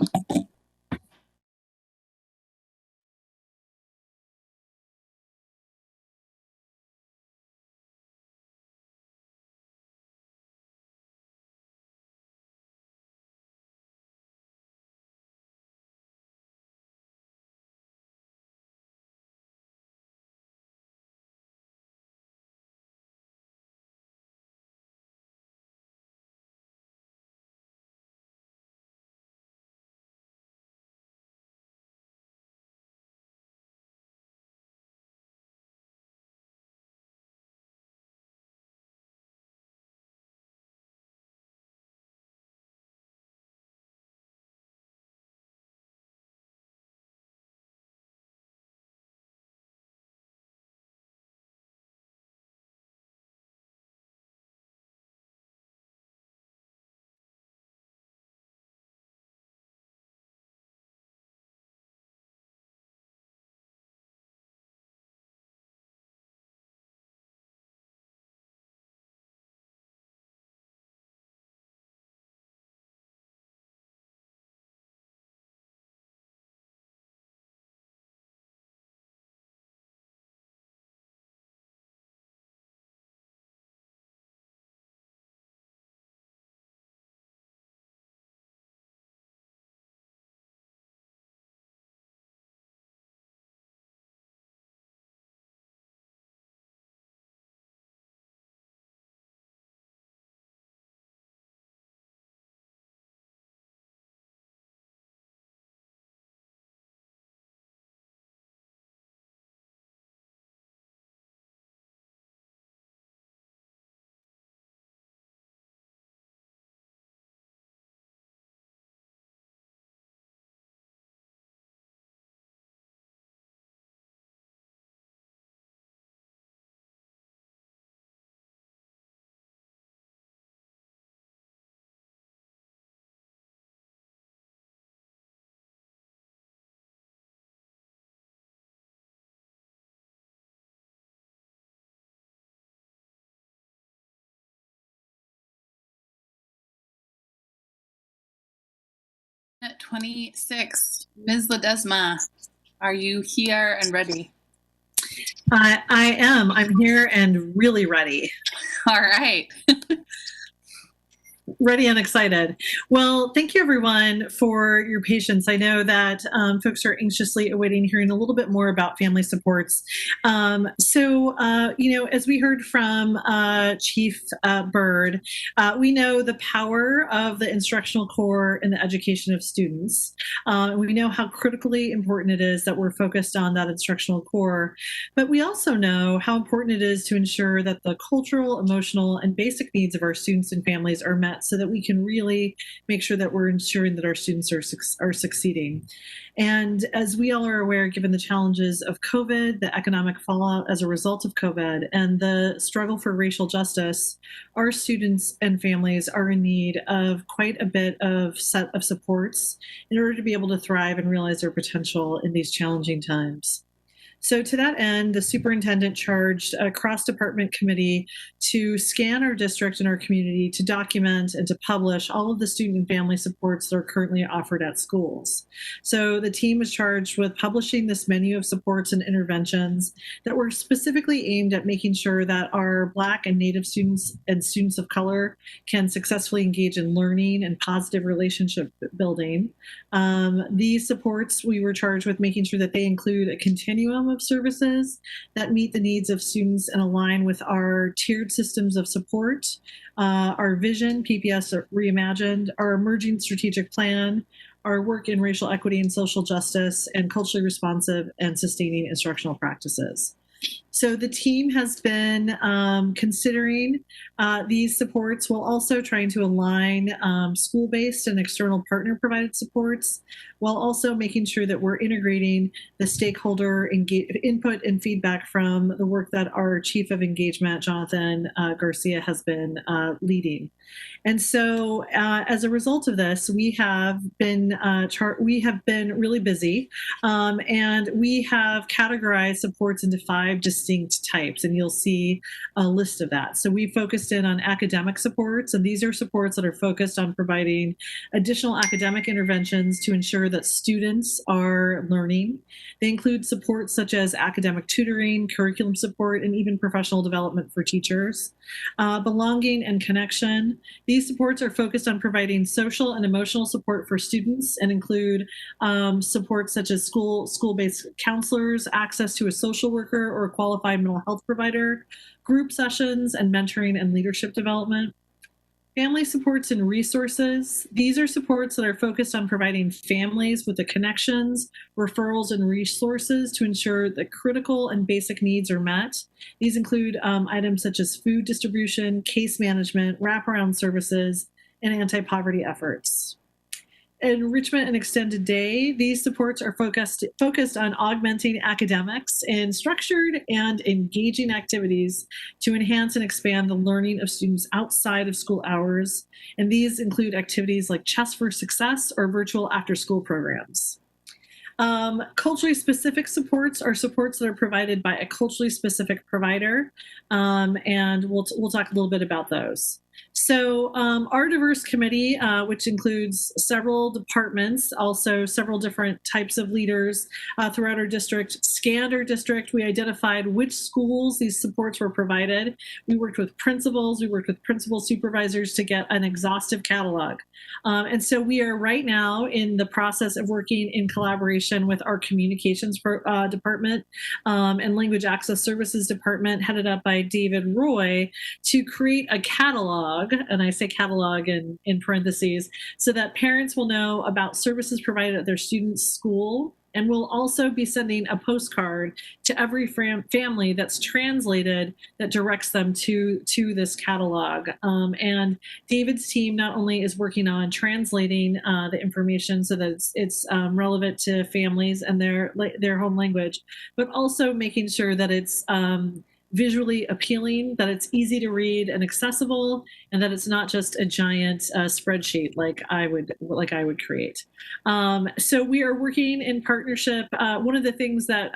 At 26, Ms. Ledesma, are you here and ready? I am. I'm here and really ready. All right. Ready and excited. Well, thank you everyone for your patience. I know that folks are anxiously awaiting hearing a little bit more about family supports. As we heard from Chief Byrd, we know the power of the instructional core in the education of students. We know how critically important it is that we're focused on that instructional core, but we also know how important it is to ensure that the cultural, emotional, and basic needs of our students and families are met so that we can really make sure that we're ensuring that our students are succeeding. And as we all are aware, given the challenges of COVID, the economic fallout as a result of COVID, and the struggle for racial justice, our students and families are in need of quite a bit of set of supports in order to be able to thrive and realize their potential in these challenging times. So to that end, the superintendent charged a cross-department committee to scan our district and our community to document and to publish all of the student and family supports that are currently offered at schools. So the team was charged with publishing this menu of supports and interventions that were specifically aimed at making sure that our Black and Native students and students of color can successfully engage in learning and positive relationship building. These supports, we were charged with making sure that they include a continuum of services that meet the needs of students and align with our tiered systems of support, our vision, PPS Reimagined, our emerging strategic plan, our work in racial equity and social justice, and culturally responsive and sustaining instructional practices. So the team has been considering these supports while also trying to align school-based and external partner-provided supports, while also making sure that we're integrating the stakeholder input and feedback from the work that our Chief of Engagement, Jonathan Garcia, has been leading. And so as a result of this, we have been really busy, and we have categorized supports into 5 distinct types, and you'll see a list of that. So we focused in on academic supports, and these are supports that are focused on providing additional academic interventions to ensure that students are learning. They include supports such as academic tutoring, curriculum support, and even professional development for teachers. Belonging and connection. These supports are focused on providing social and emotional support for students and include supports such as school-based counselors, access to a social worker or a qualified mental health provider, group sessions, and mentoring and leadership development. Family supports and resources. These are supports that are focused on providing families with the connections, referrals, and resources to ensure that critical and basic needs are met. These include items such as food distribution, case management, wraparound services, and anti-poverty efforts. Enrichment and extended day. These supports are focused on augmenting academics in structured and engaging activities to enhance and expand the learning of students outside of school hours. And these include activities like Chess for Success or virtual after-school programs. Culturally specific supports are supports that are provided by a culturally specific provider, and we'll talk a little bit about those. So our diverse committee, which includes several departments, also several different types of leaders throughout our district, scanned our district. We identified which schools these supports were provided. We worked with principals, we worked with principal supervisors to get an exhaustive catalog. And so we are right now in the process of working in collaboration with our communications department and language access services department, headed up by David Roy, to create a catalog, and I say catalog in parentheses, so that parents will know about services provided at their student's school. And we'll also be sending a postcard to every family that's translated that directs them to this catalog. And David's team not only is working on translating the information so that it's relevant to families and their home language, but also making sure that it's visually appealing, that it's easy to read and accessible, and that it's not just a giant spreadsheet like I would create. So we are working in partnership. One of the things that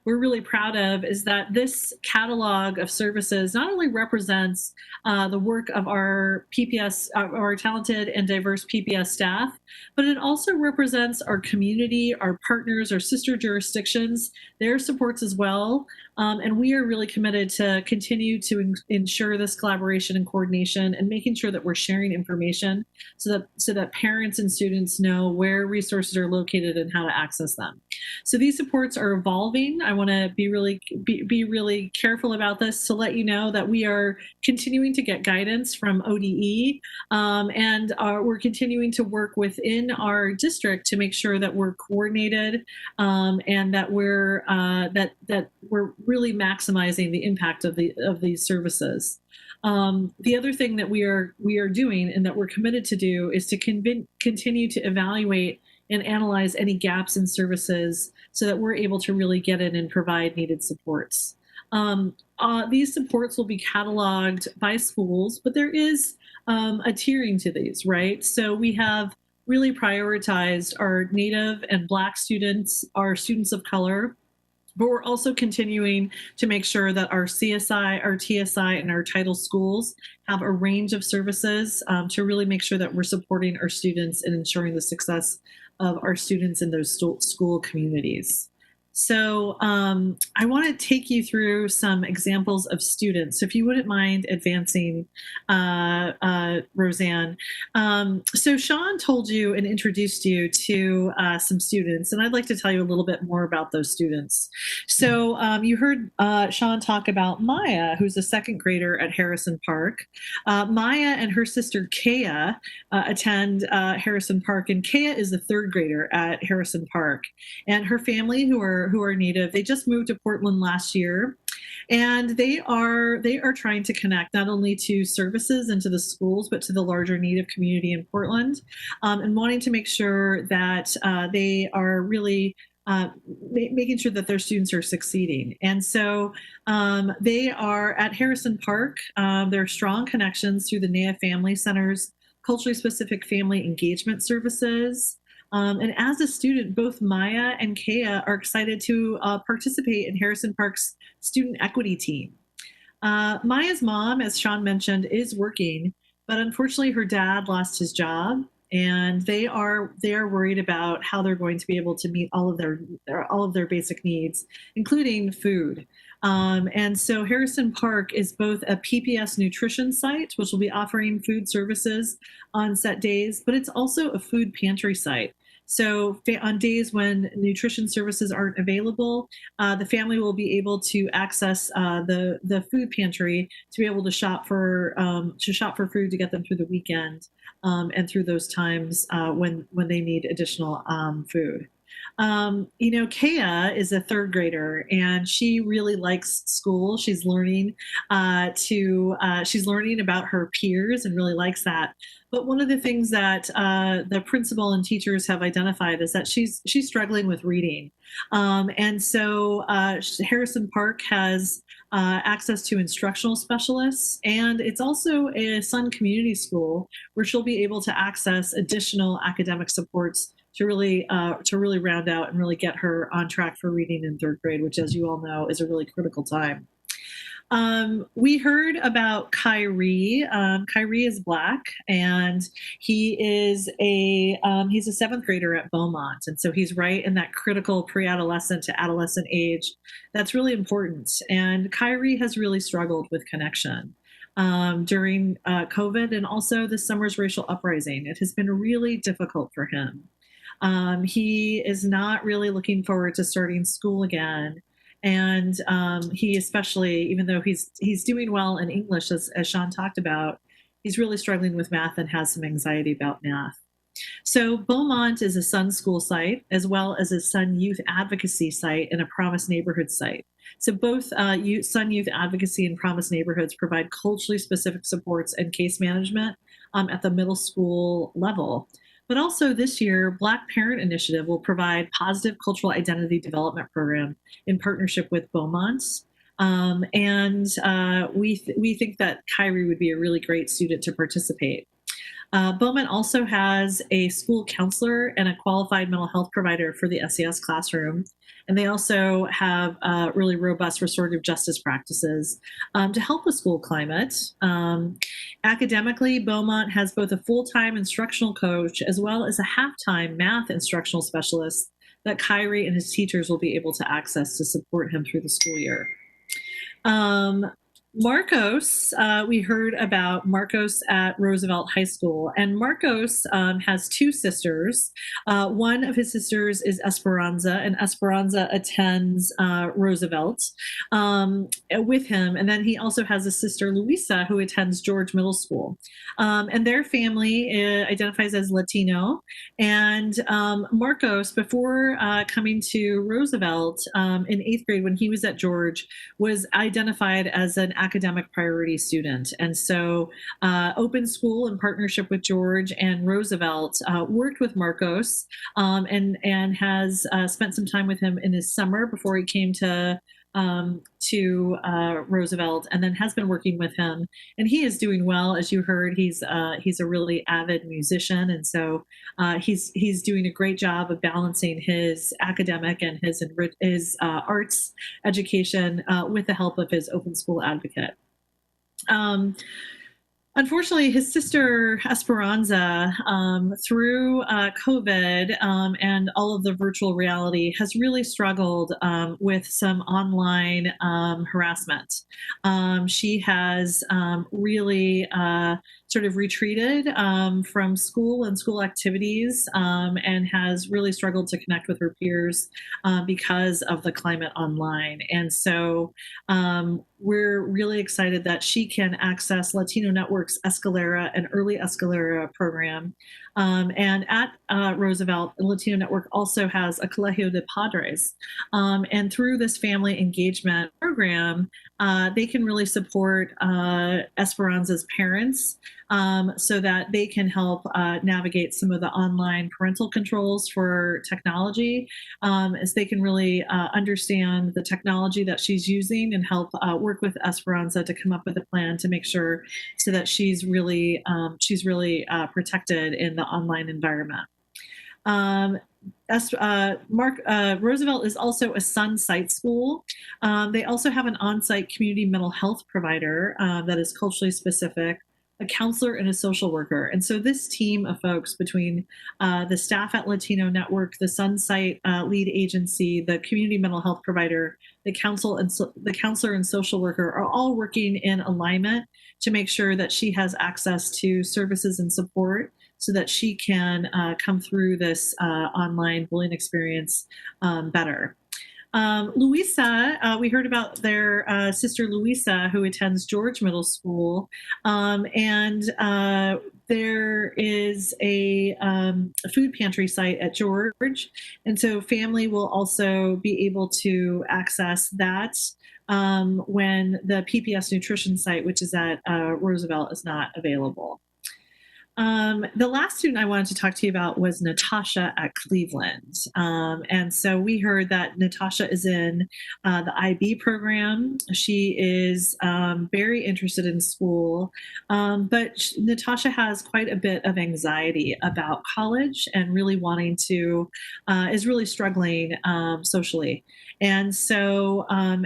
we're really proud of is that this catalog of services not only represents the work of our PPS, our talented and diverse PPS staff, but it also represents our community, our partners, our sister jurisdictions, their supports as well. And we are really committed to continue to ensure this collaboration and coordination and making sure that we're sharing information so that parents and students know where resources are located and how to access them. So these supports are evolving. I want to be really careful about this to let you know that we are continuing to get guidance from ODE, and we're continuing to work within our district to make sure that we're coordinated and that we're really maximizing the impact of these services. The other thing that we are doing and that we're committed to do is to continue to evaluate and analyze any gaps in services so that we're able to really get in and provide needed supports. These supports will be cataloged by schools, but there is a tiering to these, right? So we have really prioritized our Native and Black students, our students of color, but we're also continuing to make sure that our CSI, our TSI, and our title schools have a range of services to really make sure that we're supporting our students and ensuring the success of our students in those school communities. So I want to take you through some examples of students. So if you wouldn't mind advancing, Roseanne. So Sean told you and introduced you to some students, and I'd like to tell you a little bit more about those students. So you heard Sean talk about Maya, who's a second grader at Harrison Park. Maya and her sister Kea attend Harrison Park, and Kea is a third grader at Harrison Park. And her family, who are Native, they just moved to Portland last year, and they are trying to connect not only to services and to the schools, but to the larger Native community in Portland, and wanting to make sure that they are really making sure that their students are succeeding. And so they are at Harrison Park. There are strong connections through the NAIA Family Center's culturally specific family engagement services. And as a student, both Maya and Kea are excited to participate in Harrison Park's student equity team. Maya's mom, as Sean mentioned, is working, but unfortunately her dad lost his job, and they are worried about how they're going to be able to meet all of their basic needs, including food. And so Harrison Park is both a PPS nutrition site, which will be offering food services on set days, but it's also a food pantry site. So on days when nutrition services aren't available, the family will be able to access the food pantry to be able to shop for food to get them through the weekend and through those times when they need additional food. Kea is a third grader, and she really likes school. She's learning she's learning about her peers and really likes that. But one of the things that the principal and teachers have identified is that she's struggling with reading. And so Harrison Park has access to instructional specialists, and it's also a Sun Community School where she'll be able to access additional academic supports to really round out and really get her on track for reading in third grade, which, as you all know, is a really critical time. We heard about Kyrie. Kyrie is Black, and he's a seventh grader at Beaumont, and so he's right in that critical pre-adolescent to adolescent age. That's really important. And Kyrie has really struggled with connection during COVID and also this summer's racial uprising. It has been really difficult for him. He is not really looking forward to starting school again. And he especially, even though he's doing well in English, as Sean talked about, he's really struggling with math and has some anxiety about math. So Beaumont is a Sun School site, as well as a Sun Youth Advocacy site and a Promise Neighborhood site. So both Sun Youth Advocacy and Promise Neighborhoods provide culturally specific supports and case management at the middle school level. But also this year, Black Parent Initiative will provide positive cultural identity development program in partnership with Beaumont. We think that Kyrie would be a really great student to participate. Beaumont also has a school counselor and a qualified mental health provider for the SES classroom. And they also have really robust restorative justice practices to help with school climate. Academically, Beaumont has both a full-time instructional coach as well as a half-time math instructional specialist that Kyrie and his teachers will be able to access to support him through the school year. Marcos, we heard about Marcos at Roosevelt High School, and Marcos has two sisters. One of his sisters is Esperanza, and Esperanza attends Roosevelt with him. And then he also has a sister, Luisa, who attends George Middle School. And their family identifies as Latino. And Marcos, before coming to Roosevelt in 8th grade, when he was at George, was identified as an academic priority student. And so Open School, in partnership with George and Roosevelt, worked with Marcos and has spent some time with him in his summer before he came to Roosevelt, and then has been working with him, and he is doing well. As you heard, he's a really avid musician, and so he's doing a great job of balancing his academic and his arts education with the help of his Open School advocate. Unfortunately, his sister Esperanza, through COVID and all of the virtual reality, has really struggled with some online harassment. She has really sort of retreated from school and school activities and has really struggled to connect with her peers because of the climate online. And so we're really excited that she can access Latino Network's Escalera and Early Escalera program. And at Roosevelt, Latino Network also has a Colegio de Padres. And through this family engagement program, they can really support Esperanza's parents so that they can help navigate some of the online parental controls for technology, as they can really understand the technology that she's using and help work with Esperanza to come up with a plan to make sure so that she's really protected in the online environment. Roosevelt is also a Sun site school. They also have an on-site community mental health provider that is culturally specific, a counselor, and a social worker. And so this team of folks between the staff at Latino Network, the Sun site lead agency, the community mental health provider, the counselor and social worker are all working in alignment to make sure that she has access to services and support so that she can come through this online bullying experience better. Luisa, we heard about their sister Luisa, who attends George Middle School, and there is a food pantry site at George, and so family will also be able to access that when the PPS nutrition site, which is at Roosevelt, is not available. The last student I wanted to talk to you about was Natasha at Cleveland. And so we heard that Natasha is in the IB program. She is very interested in school, but Natasha has quite a bit of anxiety about college and really wanting to, is really struggling socially. And so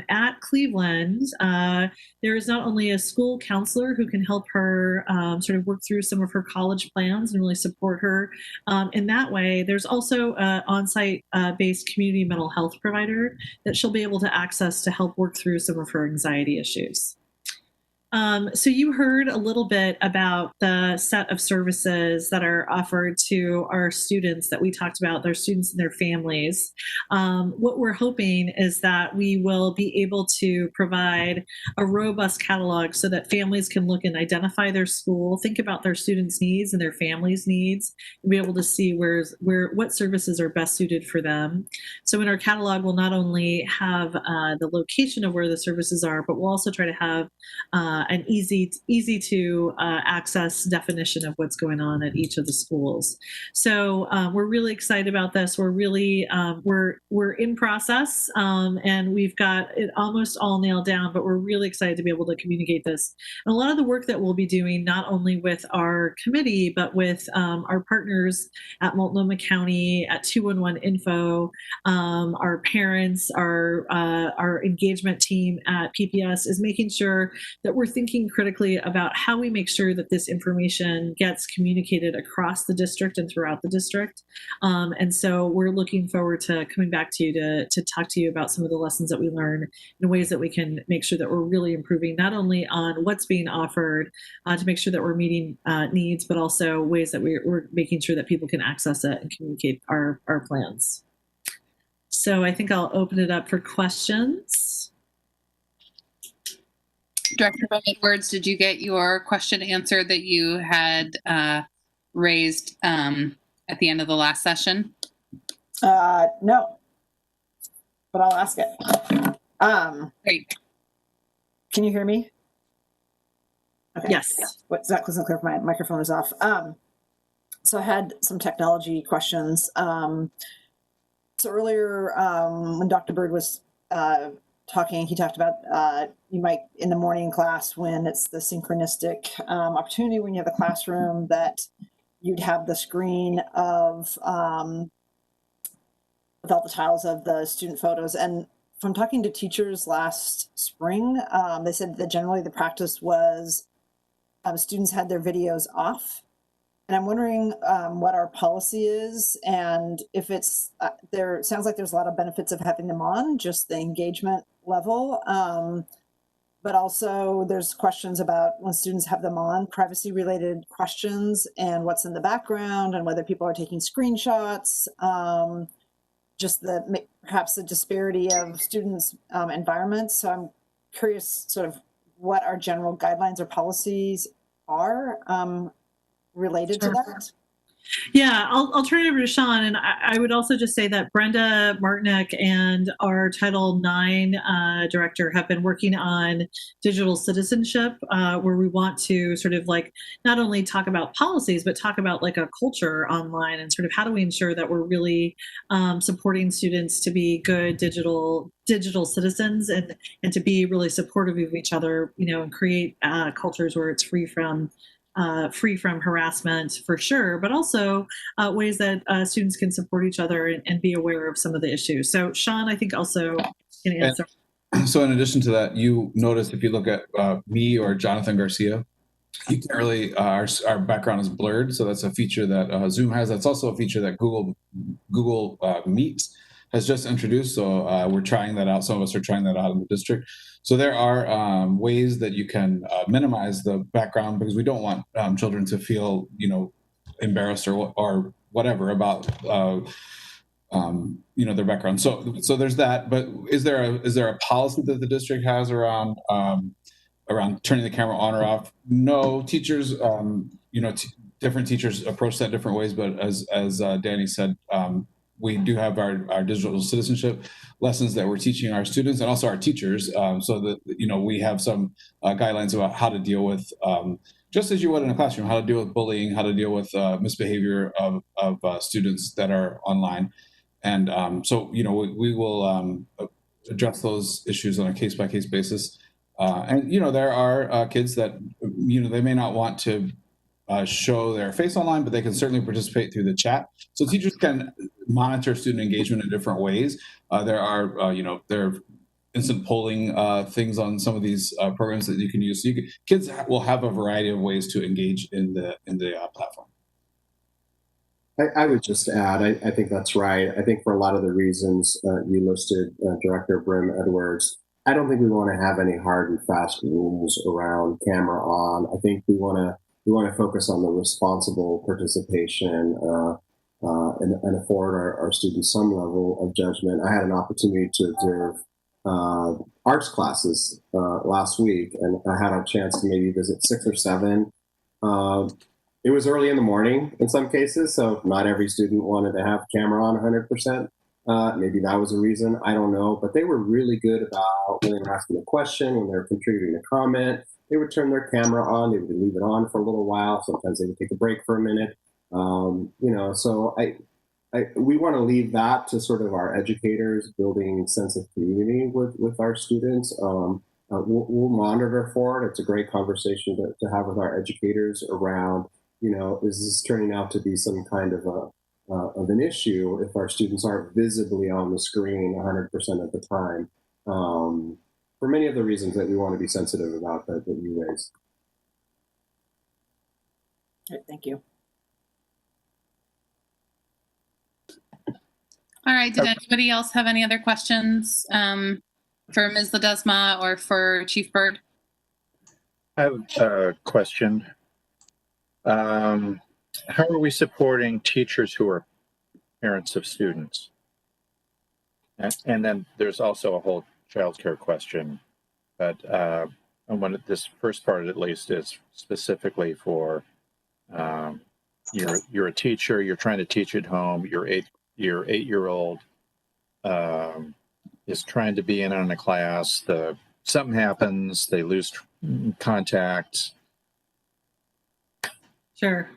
at Cleveland, there is not only a school counselor who can help her sort of work through some of her college plans and really support her in that way. There's also an on-site based community mental health provider that she'll be able to access to help work through some of her anxiety issues. So you heard a little bit about the set of services that are offered to our students that we talked about, their students and their families. What we're hoping is that we will be able to provide a robust catalog so that families can look and identify their school, think about their students' needs and their families' needs, and be able to see what services are best suited for them. So in our catalog, we'll not only have the location of where the services are, but we'll also try to have an easy to access definition of what's going on at each of the schools. So we're really excited about this. We're really we're in process and we've got it almost all nailed down, but we're really excited to be able to communicate this. And a lot of the work that we'll be doing, not only with our committee, but with our partners at Multnomah County, at 211 Info, our parents, our engagement team at PPS, is making sure that we're thinking critically about how we make sure that this information gets communicated across the district and throughout the district. And so we're looking forward to coming back to you to talk to you about some of the lessons that we learn in ways that we can make sure that we're really improving not only on what's being offered to make sure that we're meeting needs, but also ways that we're making sure that people can access it and communicate our plans. So I think I'll open it up for questions. Director Edwards, did you get your question answered that you had raised at the end of the last session? No, but I'll ask it. Great. Can you hear me? Okay. Yes. What Zach wasn't clear if my microphone is off. So I had some technology questions. So earlier, when Dr. Bird was talking, he talked about you might in the morning class when it's the synchronistic opportunity when you have a classroom that you'd have the screen of with all the tiles of the student photos. And from talking to teachers last spring, they said that generally the practice was students had their videos off. And I'm wondering what our policy is and if it's there. Sounds like there's a lot of benefits of having them on, just the engagement level. But also there's questions about when students have them on, privacy related questions and what's in the background and whether people are taking screenshots. Just perhaps the disparity of students' environments. So I'm curious sort of what our general guidelines or policies are related to that. Yeah, I'll turn it over to Sean. And I would also just say that Brenda Martinek and our Title IX director have been working on digital citizenship, where we want to sort of like not only talk about policies, but talk about like a culture online and sort of how do we ensure that we're really supporting students to be good digital citizens and to be really supportive of each other, you know, and create cultures where it's free from harassment for sure, but also ways that students can support each other and be aware of some of the issues. So Sean, I think also can answer. So in addition to that, you notice if you look at me or Jonathan Garcia, you can't really, our background is blurred. So that's a feature that Zoom has. That's also a feature that Google Meet has just introduced. So we're trying that out. Some of us are trying that out in the district. So there are ways that you can minimize the background because we don't want children to feel, you know, embarrassed or whatever about, you know, their background. So there's that. But is there a policy that the district has around turning the camera on or off? No, teachers, you know, different teachers approach that different ways. But as Danny said, we do have our digital citizenship lessons that we're teaching our students and also our teachers, so that, you know, we have some guidelines about how to deal with, just as you would in a classroom, how to deal with bullying, how to deal with misbehavior of students that are online. And so, you know, we will address those issues on a case-by-case basis. And, you know, there are kids that, you know, they may not want to show their face online, but they can certainly participate through the chat. So teachers can monitor student engagement in different ways. There are, you know, there are instant polling things on some of these programs that you can use. So kids will have a variety of ways to engage in the platform. I would just add, I think that's right. I think for a lot of the reasons you listed, Director Brim Edwards, I don't think we want to have any hard and fast rules around camera on. I think we want to focus on the responsible participation and afford our students some level of judgment. I had an opportunity to observe arts classes last week, and I had a chance to maybe visit 6 or 7. It was early in the morning in some cases, so not every student wanted to have camera on 100%. Maybe that was a reason, I don't know, but they were really good about when they were asking a question, when they were contributing a comment, they would turn their camera on, they would leave it on for a little while, sometimes they would take a break for a minute. You know, so we want to leave that to sort of our educators building sense of community with our students. We'll monitor for it. It's a great conversation to have with our educators around, you know, is this turning out to be some kind of an issue if our students aren't visibly on the screen 100% of the time, for many of the reasons that we want to be sensitive about that you raised. Right, thank you. All right, did anybody else have any other questions for Ms. Ledesma or for Chief Bird? I have a question. How are we supporting teachers who are parents of students? And then there's also a whole childcare question, but this first part at least is specifically for you're a teacher, you're trying to teach at home, your 8-year-old is trying to be in on a class, something happens, they lose contact, Sure.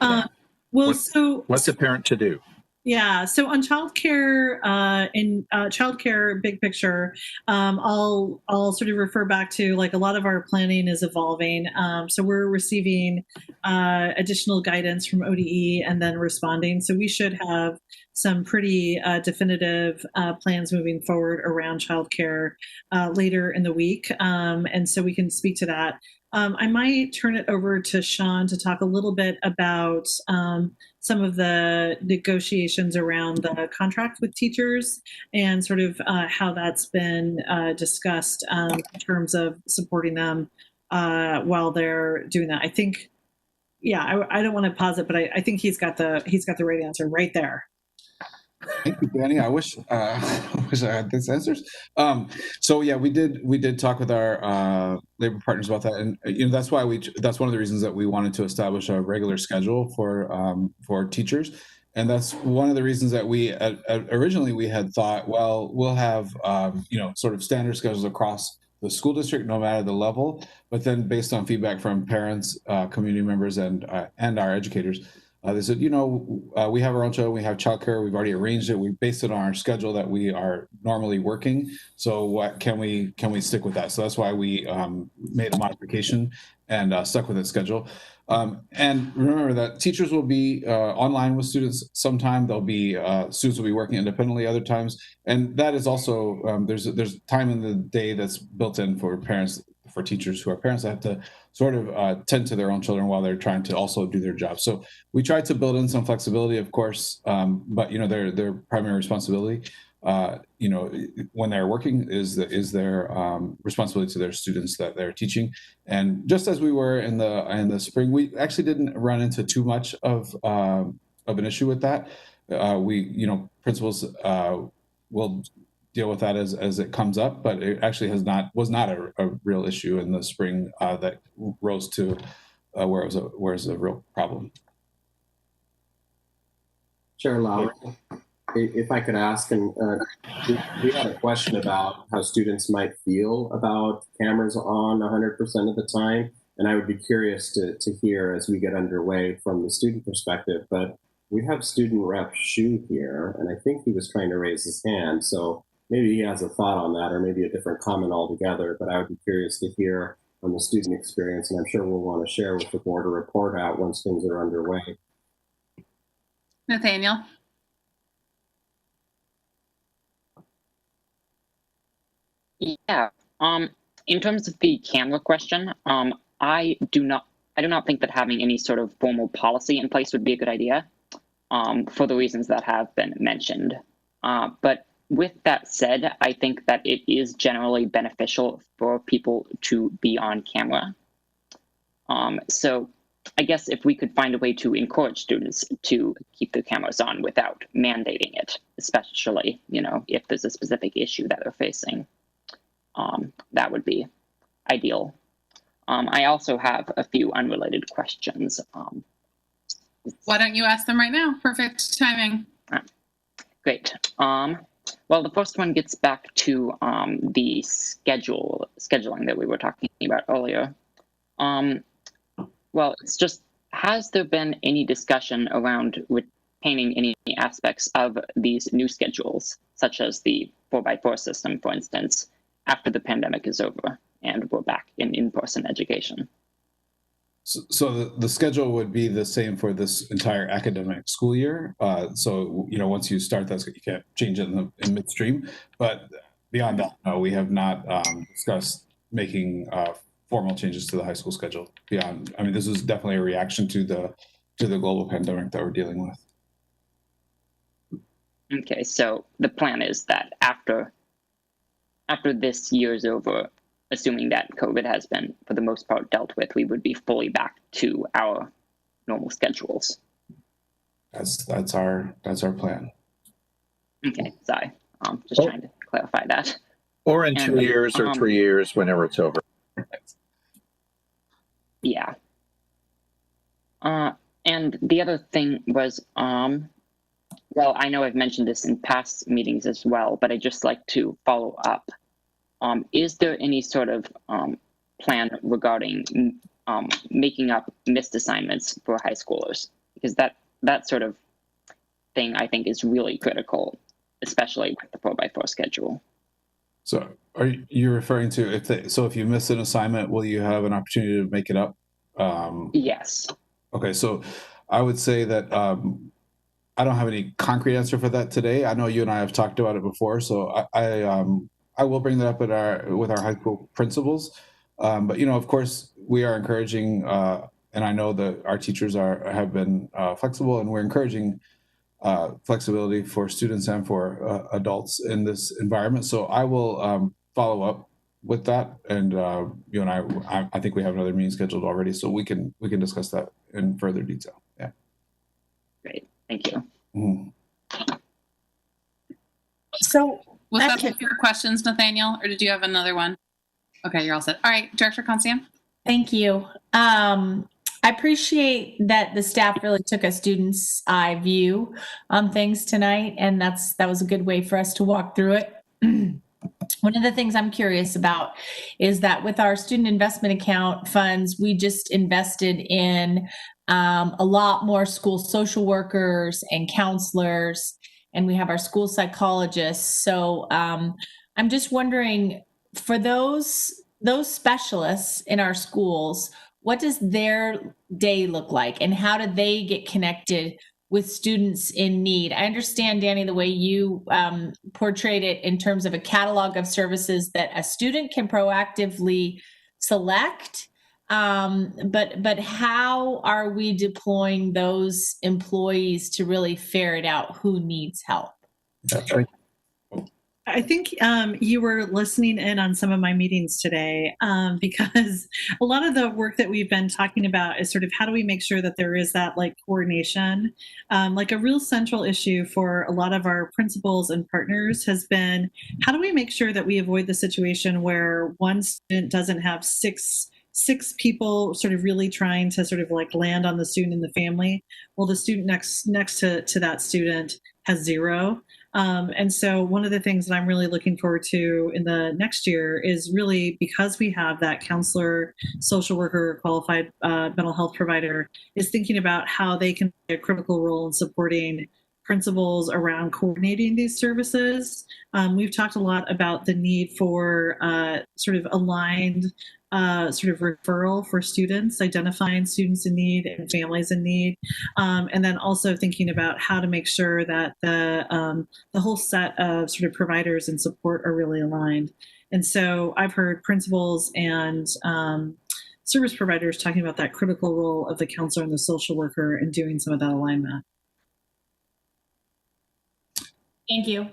Well, What's a parent to do? Yeah. So on childcare, in childcare big picture, I'll sort of refer back to like a lot of our planning is evolving. So we're receiving additional guidance from ODE and then responding. So we should have some pretty definitive plans moving forward around childcare later in the week, and so we can speak to that. I might turn it over to Sean to talk a little bit about some of the negotiations around the contract with teachers and sort of how that's been discussed in terms of supporting them while they're doing that. I think, yeah, I don't want to pause it, but I think he's got the right answer right there. Thank you, Danny. I wish I had these answers. So yeah, we did talk with our labor partners about that, and that's why that's one of the reasons that we wanted to establish a regular schedule for teachers, and that's one of the reasons that we originally we had thought, well, we'll have sort of standard schedules across the school district, no matter the level, but then based on feedback from parents, community members, and our educators. They said, we have our own show, we have childcare, we've already arranged it, we based it on our schedule that we are normally working. So what can we stick with that? So that's why we made a modification and stuck with that schedule. And remember that teachers will be online with students sometime. They'll be students will be working independently other times, and that is also there's time in the day that's built in for parents, for teachers who are parents that have to sort of tend to their own children while they're trying to also do their job. So we tried to build in some flexibility, of course, but their primary responsibility, when they're working is their responsibility to their students that they're teaching. And just as we were in the spring, we actually didn't run into too much of an issue with that. Principals will deal with that as it comes up, but it actually was not a real issue in the spring that rose to where it was a real problem. Chair Lowry, if I could ask, and we had a question about how students might feel about cameras on 100% of the time, and I would be curious to hear as we get underway from the student perspective. But we have student rep Shu here, and I think he was trying to raise his hand, so maybe he has a thought on that, or maybe a different comment altogether. But I would be curious to hear on the student experience, and I'm sure we'll want to share with the board a report out once things are underway. Nathaniel. Yeah. In terms of the camera question, I do not think that having any sort of formal policy in place would be a good idea, for the reasons that have been mentioned. But with that said, I think that it is generally beneficial for people to be on camera. So I guess if we could find a way to encourage students to keep their cameras on without mandating it, especially, if there's a specific issue that they're facing, that would be ideal. I also have a few unrelated questions. Why don't you ask them right now? Perfect timing. Great. Well, the first one gets back to the scheduling that we were talking about earlier. Well, it's just, has there been any discussion around retaining any aspects of these new schedules, such as the 4x4 system, for instance, after the pandemic is over and we're back in in-person education? So the schedule would be the same for this entire academic school year. So once you start that, you can't change it in midstream. But beyond that, no, we have not discussed making formal changes to the high school schedule. Beyond, this is definitely a reaction to the global pandemic that we're dealing with. Okay, so the plan is that after this year is over, assuming that COVID has been, for the most part, dealt with, we would be fully back to our normal schedules. That's our plan. Okay, sorry. Just trying to clarify that. Or in 2 years or 3 years, whenever it's over. Yeah. And the other thing was, well, I know I've mentioned this in past meetings as well, but I'd just like to follow up. Is there any sort of plan regarding making up missed assignments for high schoolers, because that sort of thing I think is really critical, especially with the 4x4 schedule. So are you referring to if you miss an assignment, will you have an opportunity to make it up? Yes. Okay, so I would say that I don't have any concrete answer for that today. I know you and I have talked about it before, so I will bring that up with our high school principals. But of course, we are encouraging, and I know that our teachers have been flexible, and we're encouraging flexibility for students and for adults in this environment. So I will follow up with that, and you and I think we have another meeting scheduled already, so we can discuss that in further detail. Yeah. Great, thank you. Mm-hmm. So was that all your questions, Nathaniel, or did you have another one? Okay, you're all set. All right, Director Constam. Thank you. I appreciate that the staff really took a student's eye view on things tonight, and that was a good way for us to walk through it. One of the things I'm curious about is that with our student investment account funds, we just invested in a lot more school social workers and counselors, and we have our school psychologists. So I'm just wondering, for those specialists in our schools, what does their day look like, and how do they get connected with students in need? I understand, Danny, the way you portrayed it in terms of a catalog of services that a student can proactively select. But how are we deploying those employees to really ferret out who needs help? That's right. I think you were listening in on some of my meetings today, because a lot of the work that we've been talking about is sort of how do we make sure that there is that coordination. Like a real central issue for a lot of our principals and partners has been, how do we make sure that we avoid the situation where one student doesn't have six people sort of really trying to sort of land on the student and the family, while the student next to that student has zero. And so one of the things that I'm really looking forward to in the next year is really, because we have that counselor, social worker, qualified mental health provider, is thinking about how they can play a critical role in supporting principals around coordinating these services. We've talked a lot about the need for sort of aligned sort of referral for students, identifying students in need and families in need, and then also thinking about how to make sure that the whole set of sort of providers and support are really aligned. And so I've heard principals and service providers talking about that critical role of the counselor and the social worker in doing some of that alignment. Thank you.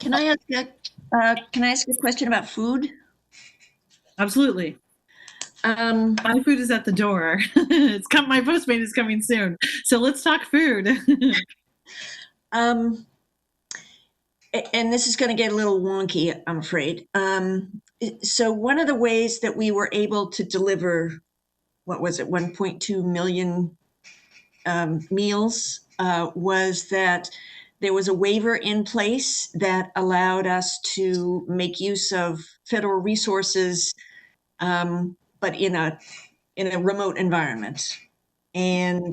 Can I ask a question about food? Absolutely. My food is at the door. My Postmate is coming soon. So let's talk food. And this is going to get a little wonky, I'm afraid. So one of the ways that we were able to deliver, 1.2 million meals was that there was a waiver in place that allowed us to make use of federal resources, but in a remote environment. And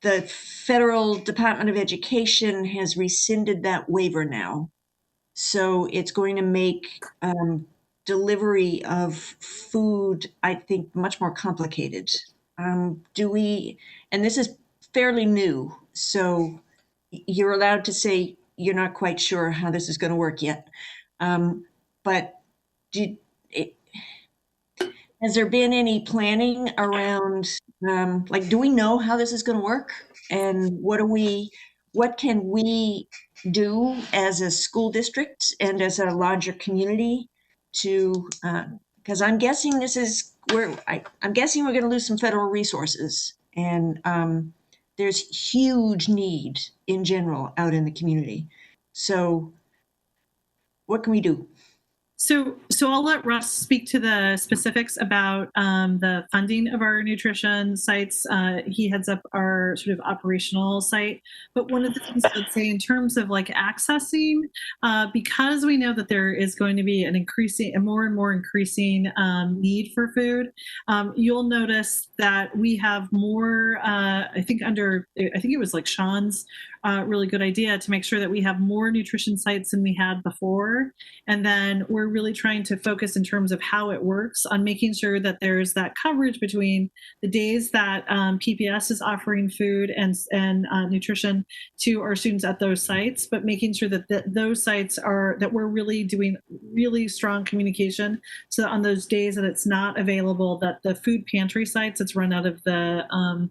the Federal Department of Education has rescinded that waiver now. So it's going to make delivery of food, I think, much more complicated. And this is fairly new, so you're allowed to say you're not quite sure how this is going to work yet. But has there been any planning around, do we know how this is going to work? And what can we do as a school district and as a larger community to, because I'm guessing I'm guessing we're going to lose some federal resources, and there's huge need in general out in the community. So what can we do? So I'll let Russ speak to the specifics about the funding of our nutrition sites. He heads up our sort of operational site. But one of the things I'd say in terms of like accessing, because we know that there is going to be a more and more increasing need for food, you'll notice that we have more, I think it was like Sean's really good idea to make sure that we have more nutrition sites than we had before. And then we're really trying to focus in terms of how it works on making sure that there's that coverage between the days that PPS is offering food and nutrition to our students at those sites, but making sure that those sites that we're really doing really strong communication. So that on those days that it's not available, that the food pantry sites that's run out of the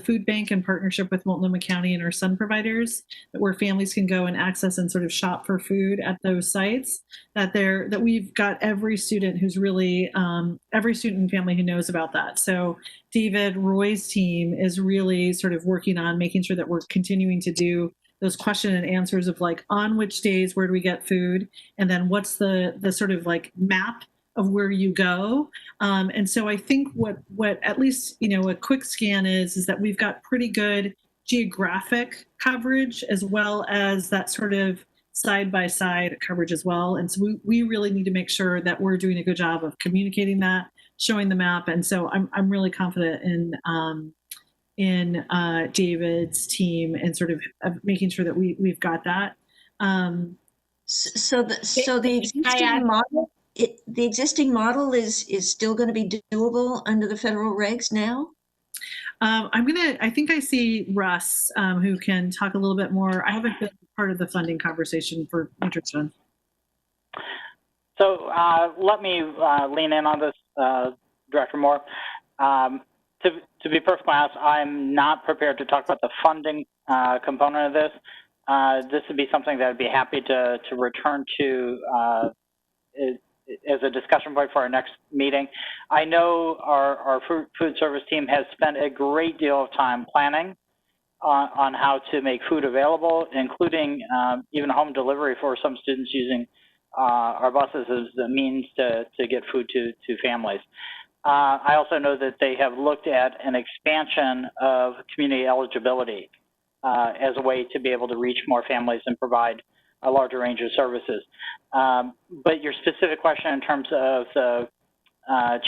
food bank in partnership with Multnomah County and our Sun providers, where families can go and access and sort of shop for food at those sites, that we've got every student who's really, every student and family who knows about that. So David Roy's team is really sort of working on making sure that we're continuing to do those question and answers of like, on which days, where do we get food? And then what's the sort of like map of where you go. And so I think what at least, a quick scan is that we've got pretty good geographic coverage as well as that sort of side-by-side coverage as well. And so we really need to make sure that we're doing a good job of communicating that, showing the map. And so I'm really confident in David's team and sort of making sure that we've got that. So the existing model. The existing model is still going to be doable under the federal regs now? I think I see Russ, who can talk a little bit more. I haven't been part of the funding conversation for nutrition. So let me lean in on this, Director Moore. To be perfectly honest, I'm not prepared to talk about the funding component of this. This would be something that I'd be happy to return to as a discussion point for our next meeting. I know our food service team has spent a great deal of time planning on how to make food available, including even home delivery for some students using our buses as the means to get food to families. I also know that they have looked at an expansion of community eligibility as a way to be able to reach more families and provide a larger range of services. But your specific question in terms of the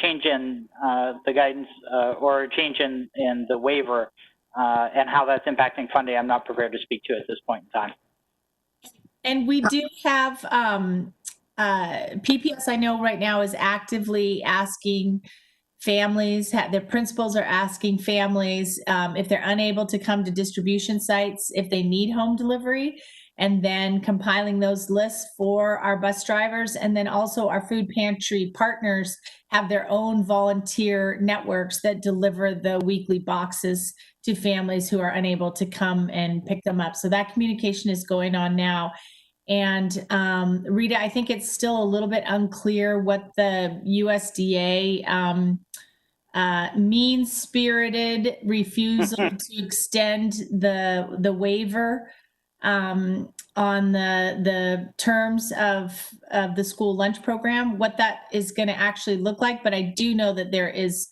change in the guidance or change in the waiver and how that's impacting funding, I'm not prepared to speak to at this point in time. And we do have PPS, I know right now, is actively asking families, the principals are asking families if they're unable to come to distribution sites, if they need home delivery, and then compiling those lists for our bus drivers. And then also our food pantry partners have their own volunteer networks that deliver the weekly boxes to families who are unable to come and pick them up. So that communication is going on now. And Rita, I think it's still a little bit unclear what the USDA mean-spirited refusal to extend the waiver on the terms of the school lunch program, what that is going to actually look like. But I do know that there is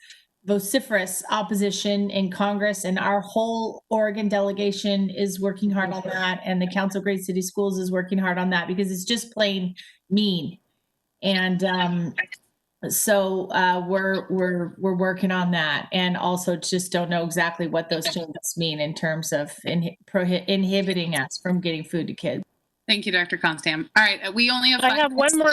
vociferous opposition in Congress, and our whole Oregon delegation is working hard on that, and the Council of Great City Schools is working hard on that because it's just plain mean. And so we're working on that, and also just don't know exactly what those changes mean in terms of inhibiting us from getting food to kids. Thank you, Dr. Constam. All right, we only have. I have one more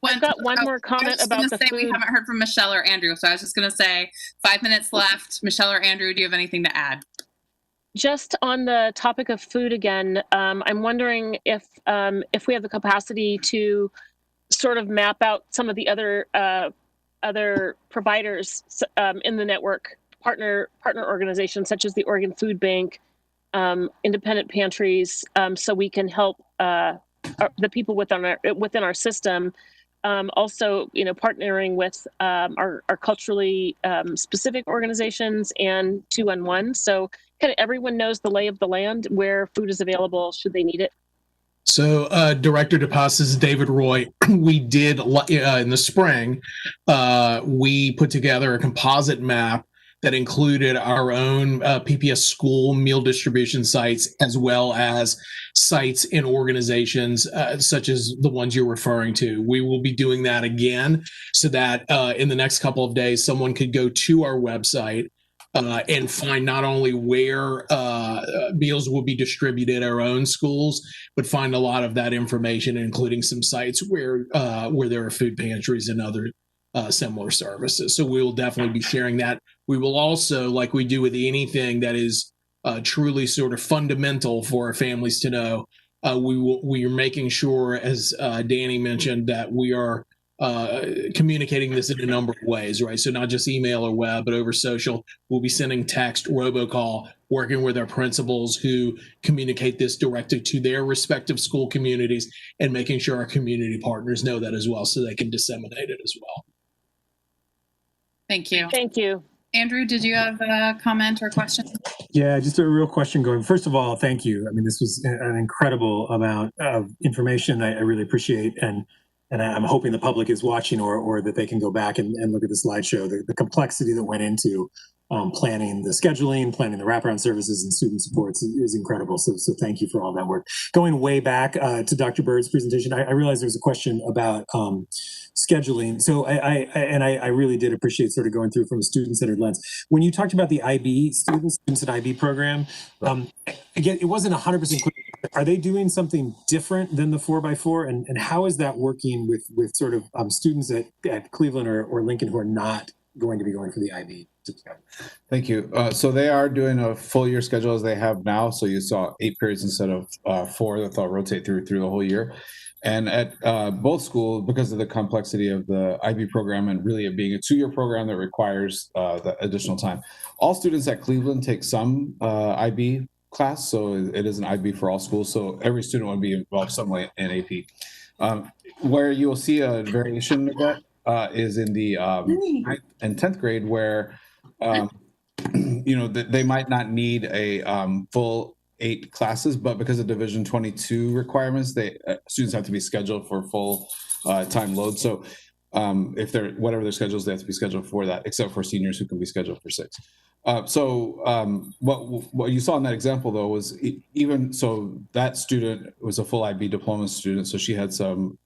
I've got one more comment about the food. We haven't heard from Michelle or Andrew, so I was just going to say 5 minutes left. Michelle or Andrew, do you have anything to add? Just on the topic of food again, I'm wondering if we have the capacity to sort of map out some of the other providers in the network, partner organizations such as the Oregon Food Bank, independent pantries, so we can help the people within our system. Also, partnering with our culturally specific organizations and 211. So kind of everyone knows the lay of the land where food is available should they need it. So, Director DePass, this is David Roy. We did in the spring, we put together a composite map that included our own PPS school meal distribution sites, as well as sites in organizations such as the ones you're referring to. We will be doing that again so that in the next couple of days, someone could go to our website and find not only where meals will be distributed at our own schools, but find a lot of that information, including some sites where there are food pantries and other similar services. So we will definitely be sharing that. We will also, like we do with anything that is truly sort of fundamental for our families to know, we are making sure, as Danny mentioned, that we are communicating this in a number of ways, right? So not just email or web, but over social. We'll be sending text, robocall, working with our principals who communicate this directly to their respective school communities, and making sure our community partners know that as well, so they can disseminate it as well. Thank you. Thank you. Andrew, did you have a comment or question? Yeah, just a real question going. First of all, thank you. I mean, this was an incredible amount of information. I really appreciate, and I'm hoping the public is watching or that they can go back and look at the slideshow. The complexity that went into planning the scheduling, planning the wraparound services and student supports is incredible. So thank you for all that work. Going way back to Dr. Bird's presentation, I realized there's a question about scheduling. So I really did appreciate sort of going through from a student-centered lens. When you talked about the IB students and IB program, again, it wasn't 100% clear. Are they doing something different than the 4x4? And how is that working with sort of students at Cleveland or Lincoln who are not going to be going for the IB? Thank you. So they are doing a full year schedule as they have now. So you saw 8 periods instead of 4 that they'll rotate through the whole year. And at both schools, because of the complexity of the IB program and really it being a 2-year program that requires the additional time, all students at Cleveland take some IB class. So it is an IB for all schools. So every student would be involved some way in AP. Where you will see a variation of that is in the 9th and 10th grade, where they might not need a full 8 classes, but because of Division 22 requirements, students have to be scheduled for full time load. So if they're whatever their schedules, they have to be scheduled for that, except for seniors who can be scheduled for 6. What you saw in that example though was even so that student was a full IB diploma student, so she had some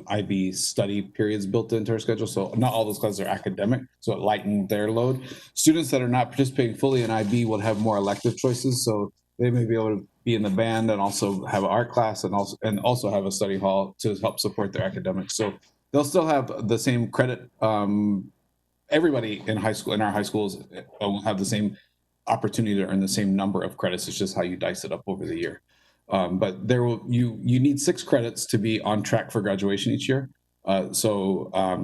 IB study periods built into her schedule. So not all those classes are academic, so it lightened their load. Students that are not participating fully in IB will have more elective choices, so they may be able to be in the band and also have an art class and also have a study hall to help support their academics. So they'll still have the same credit. Everybody in high school, in our high schools, will have the same opportunity to earn the same number of credits. It's just how you dice it up over the year. But you need 6 credits to be on track for graduation each year. Those are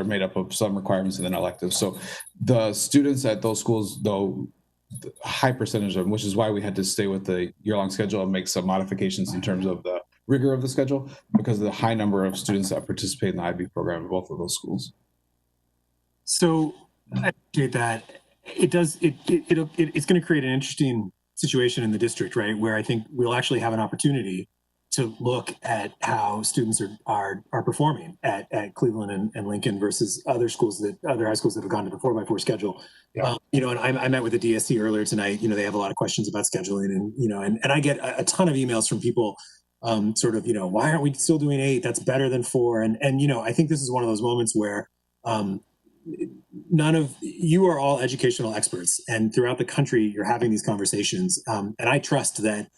made up of some requirements and then electives. So the students at those schools, though, a high percentage of them, which is why we had to stay with the year-long schedule and make some modifications in terms of the rigor of the schedule, because of the high number of students that participate in the IB program in both of those schools. So I appreciate that. It's going to create an interesting situation in the district, right? Where I think we'll actually have an opportunity to look at how students are performing at Cleveland and Lincoln versus other high schools that have gone to the 4x4 schedule. Yeah. And I met with the DSC earlier tonight. They have a lot of questions about scheduling, and I get a ton of emails from people why aren't we still doing 8? That's better than 4. And I think this is one of those moments where you are all educational experts, and throughout the country you're having these conversations, and I trust that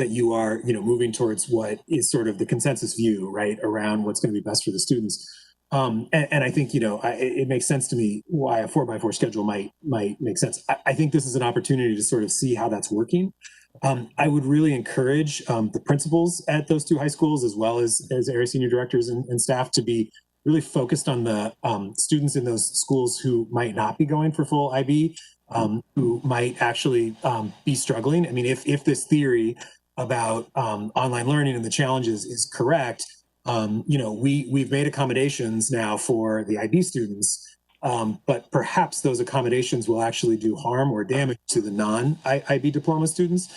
you are moving towards what is sort of the consensus view, right, around what's going to be best for the students, and I think it makes sense to me why a 4x4 schedule might make sense. I think this is an opportunity to sort of see how that's working. I would really encourage the principals at those 2 high schools, as well as area senior directors and staff, to be really focused on the students in those schools who might not be going for full IB, who might actually be struggling. I mean, if this theory about online learning and the challenges is correct, we've made accommodations now for the IB students, but perhaps those accommodations will actually do harm or damage to the non-IB diploma students.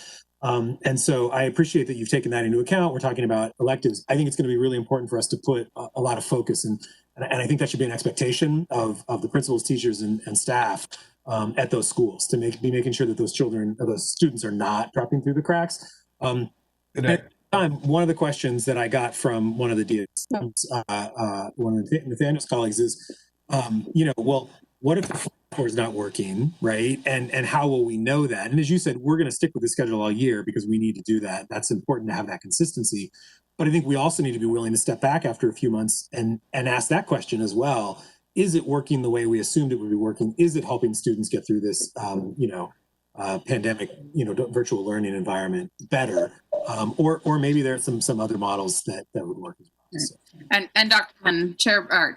And so I appreciate that you've taken that into account. We're talking about electives. I think it's going to be really important for us to put a lot of focus and I think that should be an expectation of the principals, teachers, and staff at those schools to be making sure that those children or those students are not dropping through the cracks. One of the questions that I got from one of the DAs, one of Nathaniel's colleagues is, well, what if the core is not working, right? And how will we know that? And as you said, we're going to stick with the schedule all year because we need to do that. That's important to have that consistency. But I think we also need to be willing to step back after a few months and ask that question as well. Is it working the way we assumed it would be working? Is it helping students get through this, pandemic, virtual learning environment better? Or maybe there are some other models that would work as well. So. And Dr. and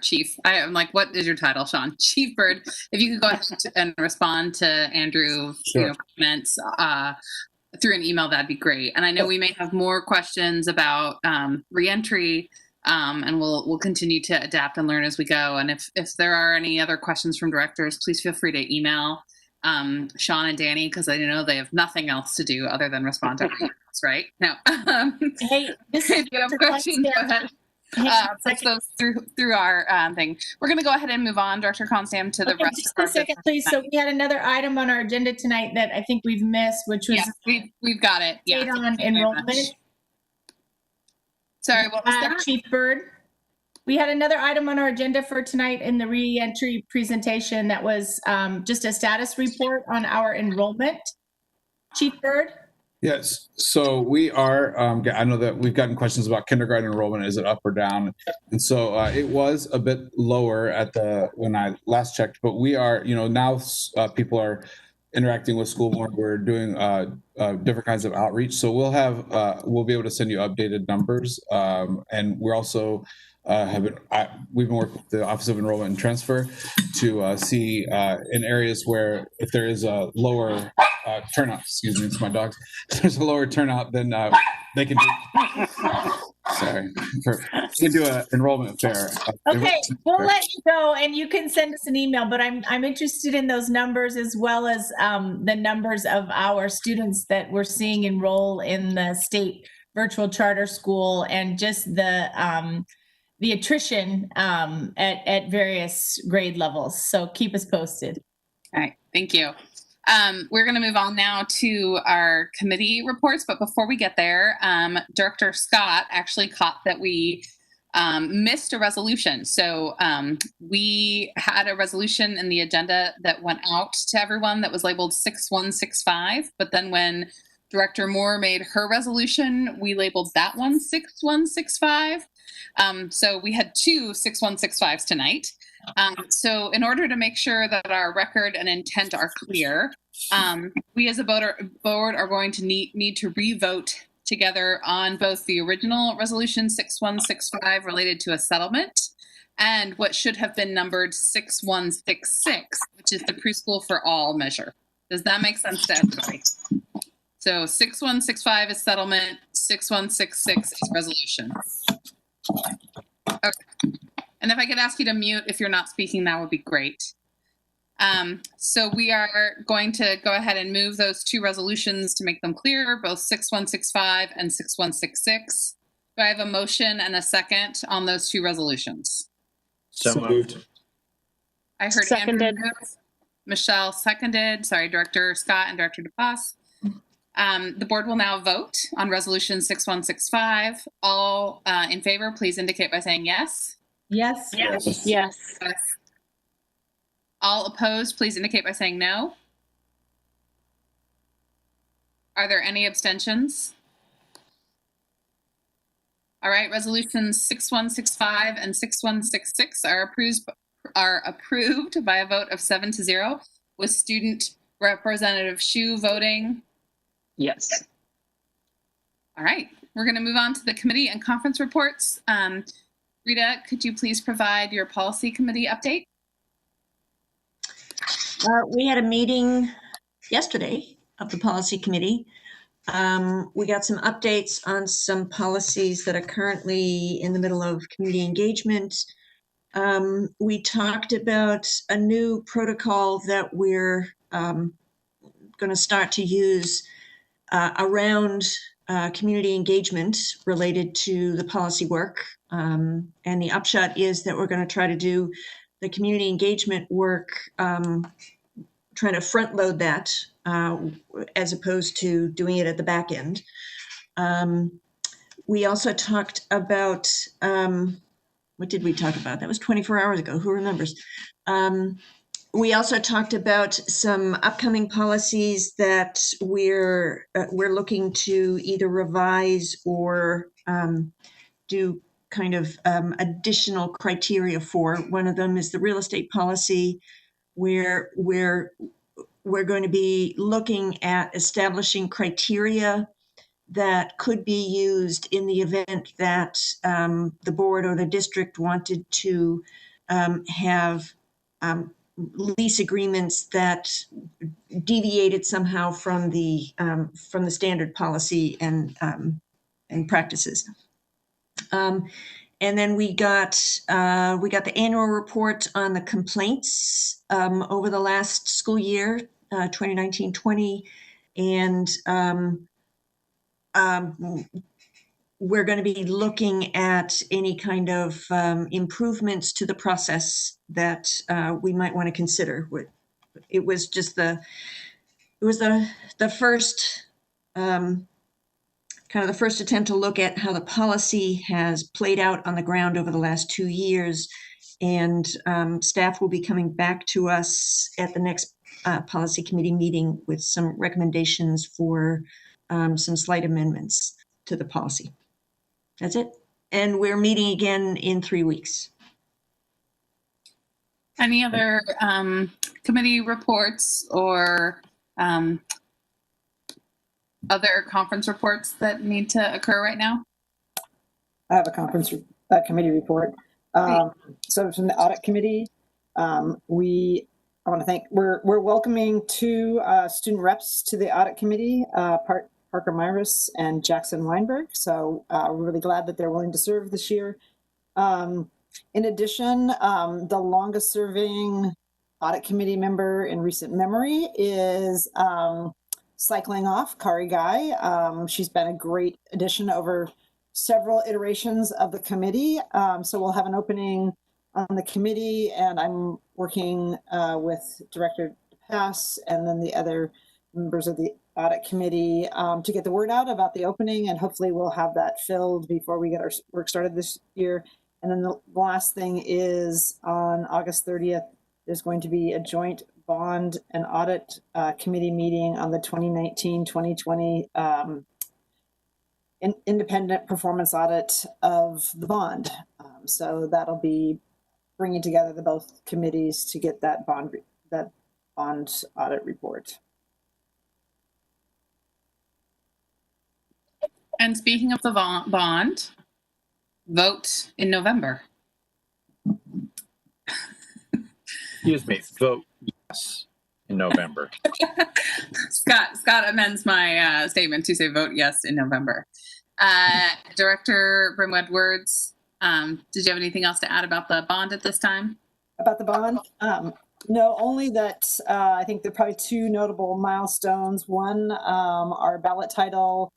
Chief, I'm like, what is your title, Sean? Chief Byrd, if you could go ahead and respond to Andrew, comments through an email, that'd be great. And I know we may have more questions about reentry, and we'll continue to adapt and learn as we go. And if there are any other questions from directors, please feel free to email Sean and Danny, because I know they have nothing else to do other than respond to our emails, right? No. Hey, this if you have questions, go ahead. Push those through our thing. We're going to go ahead and move on, Director Constam, to the rest just of our a second, please. So we had another item on our agenda tonight that I think we've missed, which was we've got it. Yeah, on enrollment. Sorry, what was that? Chief Byrd. We had another item on our agenda for tonight in the re-entry presentation that was just a status report on our enrollment. Chief Byrd. Yes, so we are, I know that we've gotten questions about kindergarten enrollment, is it up or down? And so it was a bit lower when I last checked, but we are, now people are interacting with school more. We're doing different kinds of outreach. So we'll be able to send you updated numbers. And we're also we've been working with the Office of Enrollment and Transfer to see in areas where if there is a lower turnout, excuse me, it's my dog. If there's a lower turnout, then they can do. Sorry, they can do an enrollment fair. Okay, we'll let you go, and you can send us an email. But I'm interested in those numbers as well as the numbers of our students that we're seeing enroll in the state virtual charter school, and just the attrition at various grade levels. So keep us posted. All right, thank you. We're going to move on now to our committee reports, but before we get there, Director Scott actually caught that we missed a resolution. So we had a resolution in the agenda that went out to everyone that was labeled 6165, but then when Director Moore made her resolution, we labeled that one 6165. So we had two 6165s tonight. So in order to make sure that our record and intent are clear, we as a board are going to need to re-vote together on both the original resolution 6165 related to a settlement and what should have been numbered 6166, which is the preschool for all measure. Does that make sense to everybody? So 6165 is settlement, 6166 is resolution. Okay. And if I could ask you to mute if you're not speaking, that would be great. So we are going to go ahead and move those two resolutions to make them clear, both 6165 and 6166. Do I have a motion and a second on those two resolutions? So moved. I heard Seconded. Andrew move. Michelle seconded. Sorry, Director Scott and Director DePass. The board will now vote on resolution 6165. All in favor, please indicate by saying yes. Yes. Yes. Yes. All opposed, please indicate by saying no. Are there any abstentions? All right, resolutions 6165 and 6166 are approved by a vote of 7-0, with Student Representative Hsu voting yes. All right, we're going to move on to the committee and conference reports. Rita, could you please provide your policy committee update? We had a meeting yesterday of the policy committee. We got some updates on some policies that are currently in the middle of community engagement. We talked about a new protocol that we're going to start to use around community engagement related to the policy work. And the upshot is that we're going to try to do the community engagement work, trying to front load that as opposed to doing it at the back end. We also talked about, what did we talk about? That was 24 hours ago. Who remembers? We also talked about some upcoming policies that we're looking to either revise or do kind of additional criteria for. One of them is the real estate policy, where we're going to be looking at establishing criteria that could be used in the event that the board or the district wanted to have lease agreements that deviated somehow from the standard policy and practices. And then we got the annual report on the complaints over the last school year, 2019-20, and we're going to be looking at any kind of improvements to the process that we might want to consider. It was just the first kind of the first attempt to look at how the policy has played out on the ground over the last 2 years, and staff will be coming back to us at the next policy committee meeting with some recommendations for some slight amendments to the policy. That's it. And we're meeting again in 3 weeks. Any other committee reports or other conference reports that need to occur right now? I have a conference committee report. So from the audit committee, I want to thank, we're welcoming 2 student reps to the audit committee, Parker Myris and Jackson Weinberg. So we're really glad that they're willing to serve this year. In addition, the longest serving audit committee member in recent memory is cycling off, Kari Guy. She's been a great addition over several iterations of the committee. So we'll have an opening on the committee, and I'm working with Director DePass and then the other members of the audit committee to get the word out about the opening, and hopefully we'll have that filled before we get our work started this year. And then the last thing is on August 30th, there's going to be a joint bond and audit committee meeting on the 2019-2020 independent performance audit of the bond. So that'll be bringing together the both committees to get that bond audit report. And speaking of the bond, vote in November. Excuse me, vote yes in November. Scott amends my statement to say vote yes in November. Director Brim-Edwards, did you have anything else to add about the bond at this time? About the bond? No, only that I think there are probably 2 notable milestones. One, our ballot title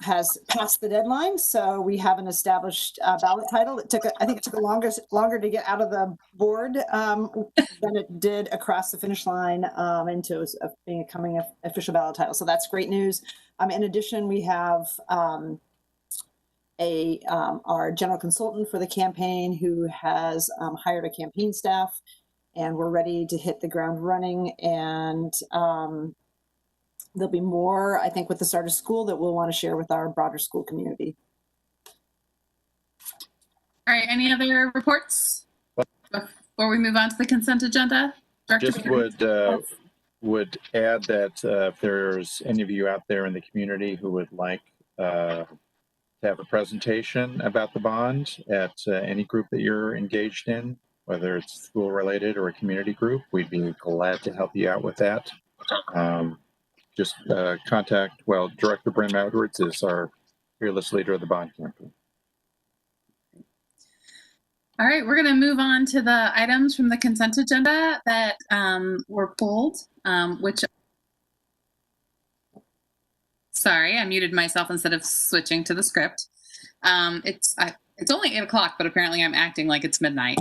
has passed the deadline, so we have an established ballot title. I think it took longer to get out of the board than it did across the finish line into becoming an official ballot title. So that's great news. In addition, we have our general consultant for the campaign who has hired a campaign staff, and we're ready to hit the ground running. And there'll be more, I think, with the start of school that we'll want to share with our broader school community. All right, any other reports before we move on to the consent agenda? Director Just would add that if there's any of you out there in the community who would like to have a presentation about the bond at any group that you're engaged in, whether it's school related or a community group, we'd be glad to help you out with that. Just contact, Director Brim-Edwards is our fearless leader of the bond campaign. All right, we're going to move on to the items from the consent agenda that were pulled, which Sorry, I muted myself instead of switching to the script. It's only 8 o'clock, but apparently I'm acting like it's midnight.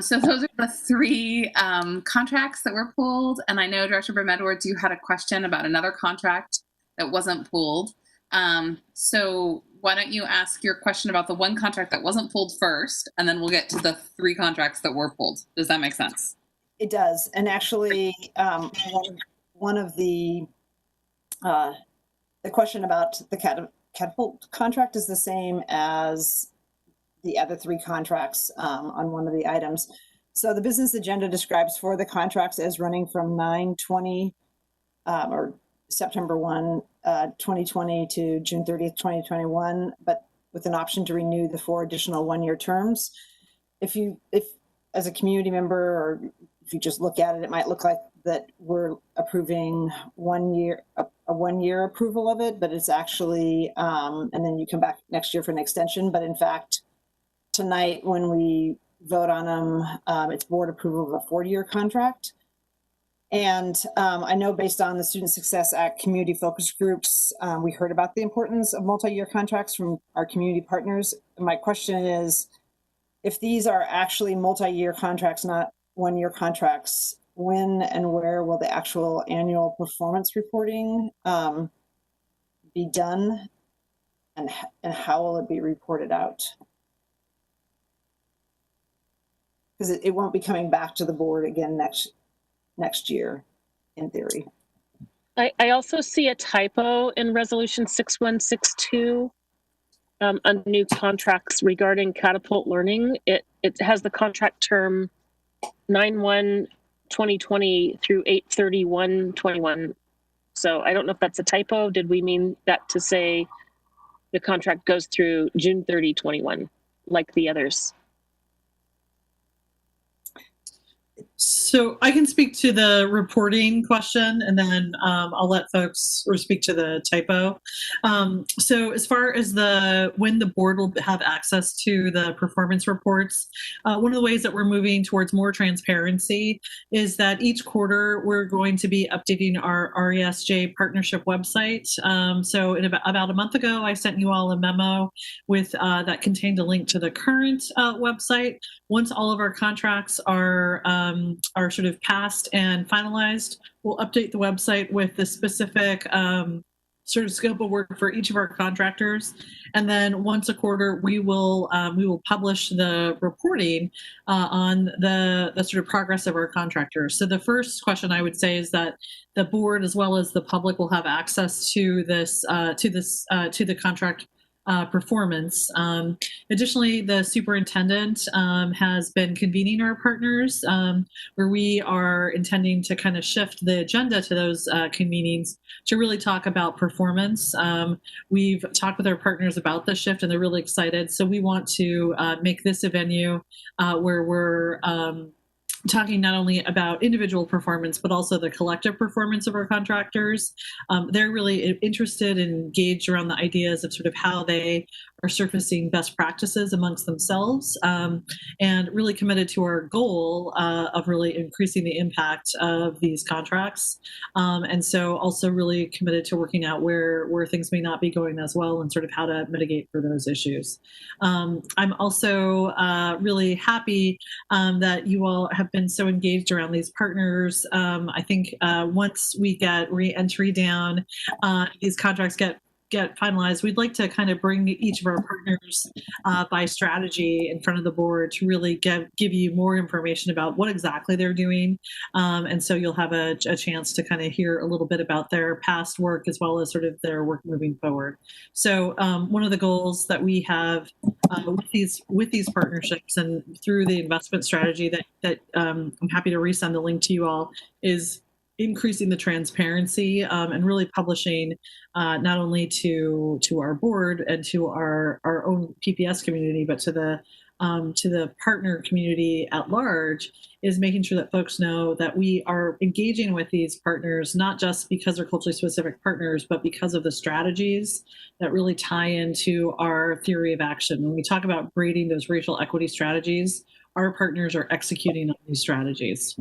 So those are the 3 contracts that were pulled. And I know, Director Brim Edwards, you had a question about another contract that wasn't pulled. So why don't you ask your question about the one contract that wasn't pulled first, and then we'll get to the 3 contracts that were pulled. Does that make sense? It does. And actually, one of the question about the catapult contract is the same as the other 3 contracts on one of the items. So the business agenda describes 4 of the contracts as running from 9/20 or September 1, 2020 to June 30th, 2021, but with an option to renew the 4 additional 1-year terms. If as a community member, or if you just look at it, it might look like that we're approving a 1-year approval of it, but it's actually, and then you come back next year for an extension. But in fact, tonight when we vote on them, it's board approval of a 4-year contract. And I know based on the Student Success Act community focus groups, we heard about the importance of multi-year contracts from our community partners. And my question is, if these are actually multi-year contracts, not 1-year contracts, when and where will the actual annual performance reporting be done, and how will it be reported out? Because it won't be coming back to the board again next year, in theory. I also see a typo in Resolution 6162 on new contracts regarding Catapult Learning. It has the contract term 9/1/2020 through 8/31/21. So I don't know if that's a typo. Did we mean that to say the contract goes through June 30, 21, like the others? So I can speak to the reporting question, and then I'll let folks or speak to the typo. So as far as when the board will have access to the performance reports, one of the ways that we're moving towards more transparency is that each quarter we're going to be updating our RESJ partnership website. So in about a month ago, I sent you all a memo with that contained a link to the current website. Once all of our contracts are sort of passed and finalized, we'll update the website with the specific sort of scope of work for each of our contractors. And then once a quarter, we will publish the reporting on the sort of progress of our contractors. So the first question I would say is that the board, as well as the public, will have access to this to the contract performance. Additionally, the superintendent has been convening our partners, where we are intending to kind of shift the agenda to those convenings to really talk about performance. We've talked with our partners about the shift, and they're really excited. So we want to make this a venue where we're talking not only about individual performance, but also the collective performance of our contractors. They're really interested and engaged around the ideas of sort of how they are surfacing best practices amongst themselves, and really committed to our goal of really increasing the impact of these contracts. And so also really committed to working out where things may not be going as well and sort of how to mitigate for those issues. I'm also really happy that you all have been so engaged around these partners. I think once we get re-entry down, these contracts get finalized, we'd like to kind of bring each of our partners by strategy in front of the board to really give you more information about what exactly they're doing. And so you'll have a chance to kind of hear a little bit about their past work as well as sort of their work moving forward. So one of the goals that we have with these partnerships and through the investment strategy that I'm happy to resend the link to you all is increasing the transparency and really publishing not only to our board and to our own PPS community, but to the partner community at large, is making sure that folks know that we are engaging with these partners, not just because they're culturally specific partners, but because of the strategies that really tie into our theory of action. When we talk about creating those racial equity strategies, our partners are executing on these strategies.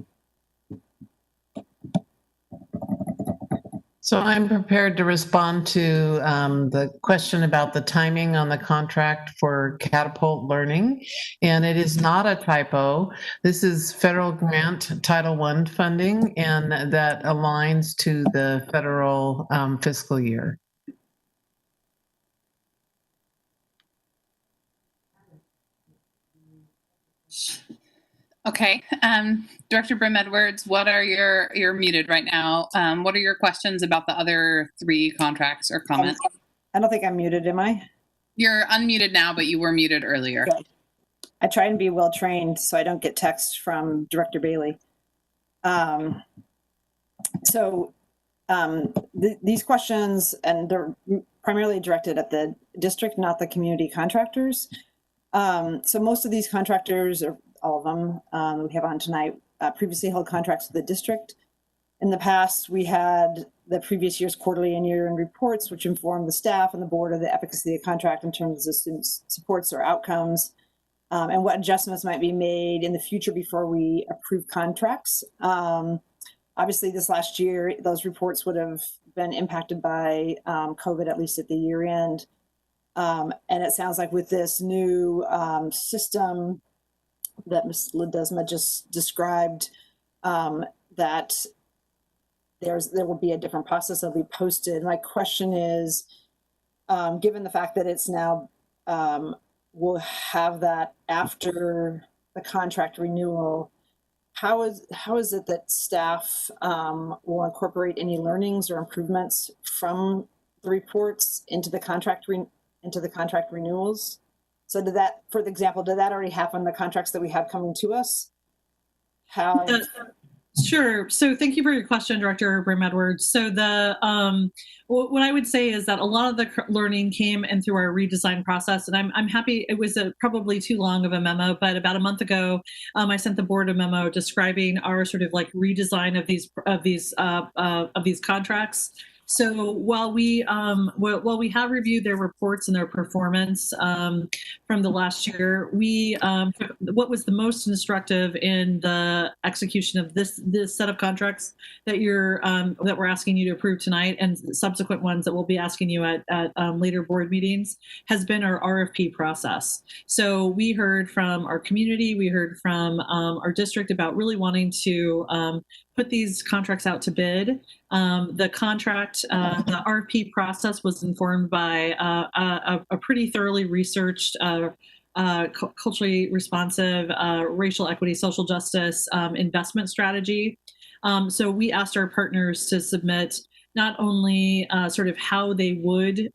So I'm prepared to respond to the question about the timing on the contract for Catapult Learning. And it is not a typo. This is federal grant Title I funding, and that aligns to the federal fiscal year. Okay, Director Brim Edwards, what are you're muted right now. What are your questions about the other 3 contracts or comments? I don't think I'm muted, am I? You're unmuted now, but you were muted earlier. Okay. I try and be well trained so I don't get text from Director Bailey. These questions, and they're primarily directed at the district, not the community contractors. So most of these contractors, or all of them we have on tonight, previously held contracts with the district. In the past, we had the previous year's quarterly and year-end reports, which informed the staff and the board of the efficacy of the contract in terms of students' supports or outcomes, and what adjustments might be made in the future before we approve contracts. Obviously, this last year, those reports would have been impacted by COVID, at least at the year end. And it sounds like with this new system that Ms. Ledesma just described, that there will be a different process that'll be posted. My question is, given the fact that it's now, we'll have that after the contract renewal, how is it that staff will incorporate any learnings or improvements from the reports into the contract renewals? So did that, for example, did that already happen in the contracts that we have coming to us? How? Sure. So thank you for your question, Director Brim Edwards. So what I would say is that a lot of the learning came in through our redesign process, and I'm happy. It was probably too long of a memo, but about a month ago, I sent the board a memo describing our sort of like redesign of these contracts. So while we have reviewed their reports and their performance from the last year, what was the most instructive in the execution of this set of contracts that we're asking you to approve tonight, and subsequent ones that we'll be asking you at later board meetings, has been our RFP process. So we heard from our community, we heard from our district about really wanting to put these contracts out to bid. The RFP process was informed by a pretty thoroughly researched, culturally responsive, racial equity, social justice investment strategy. So we asked our partners to submit not only sort of how they would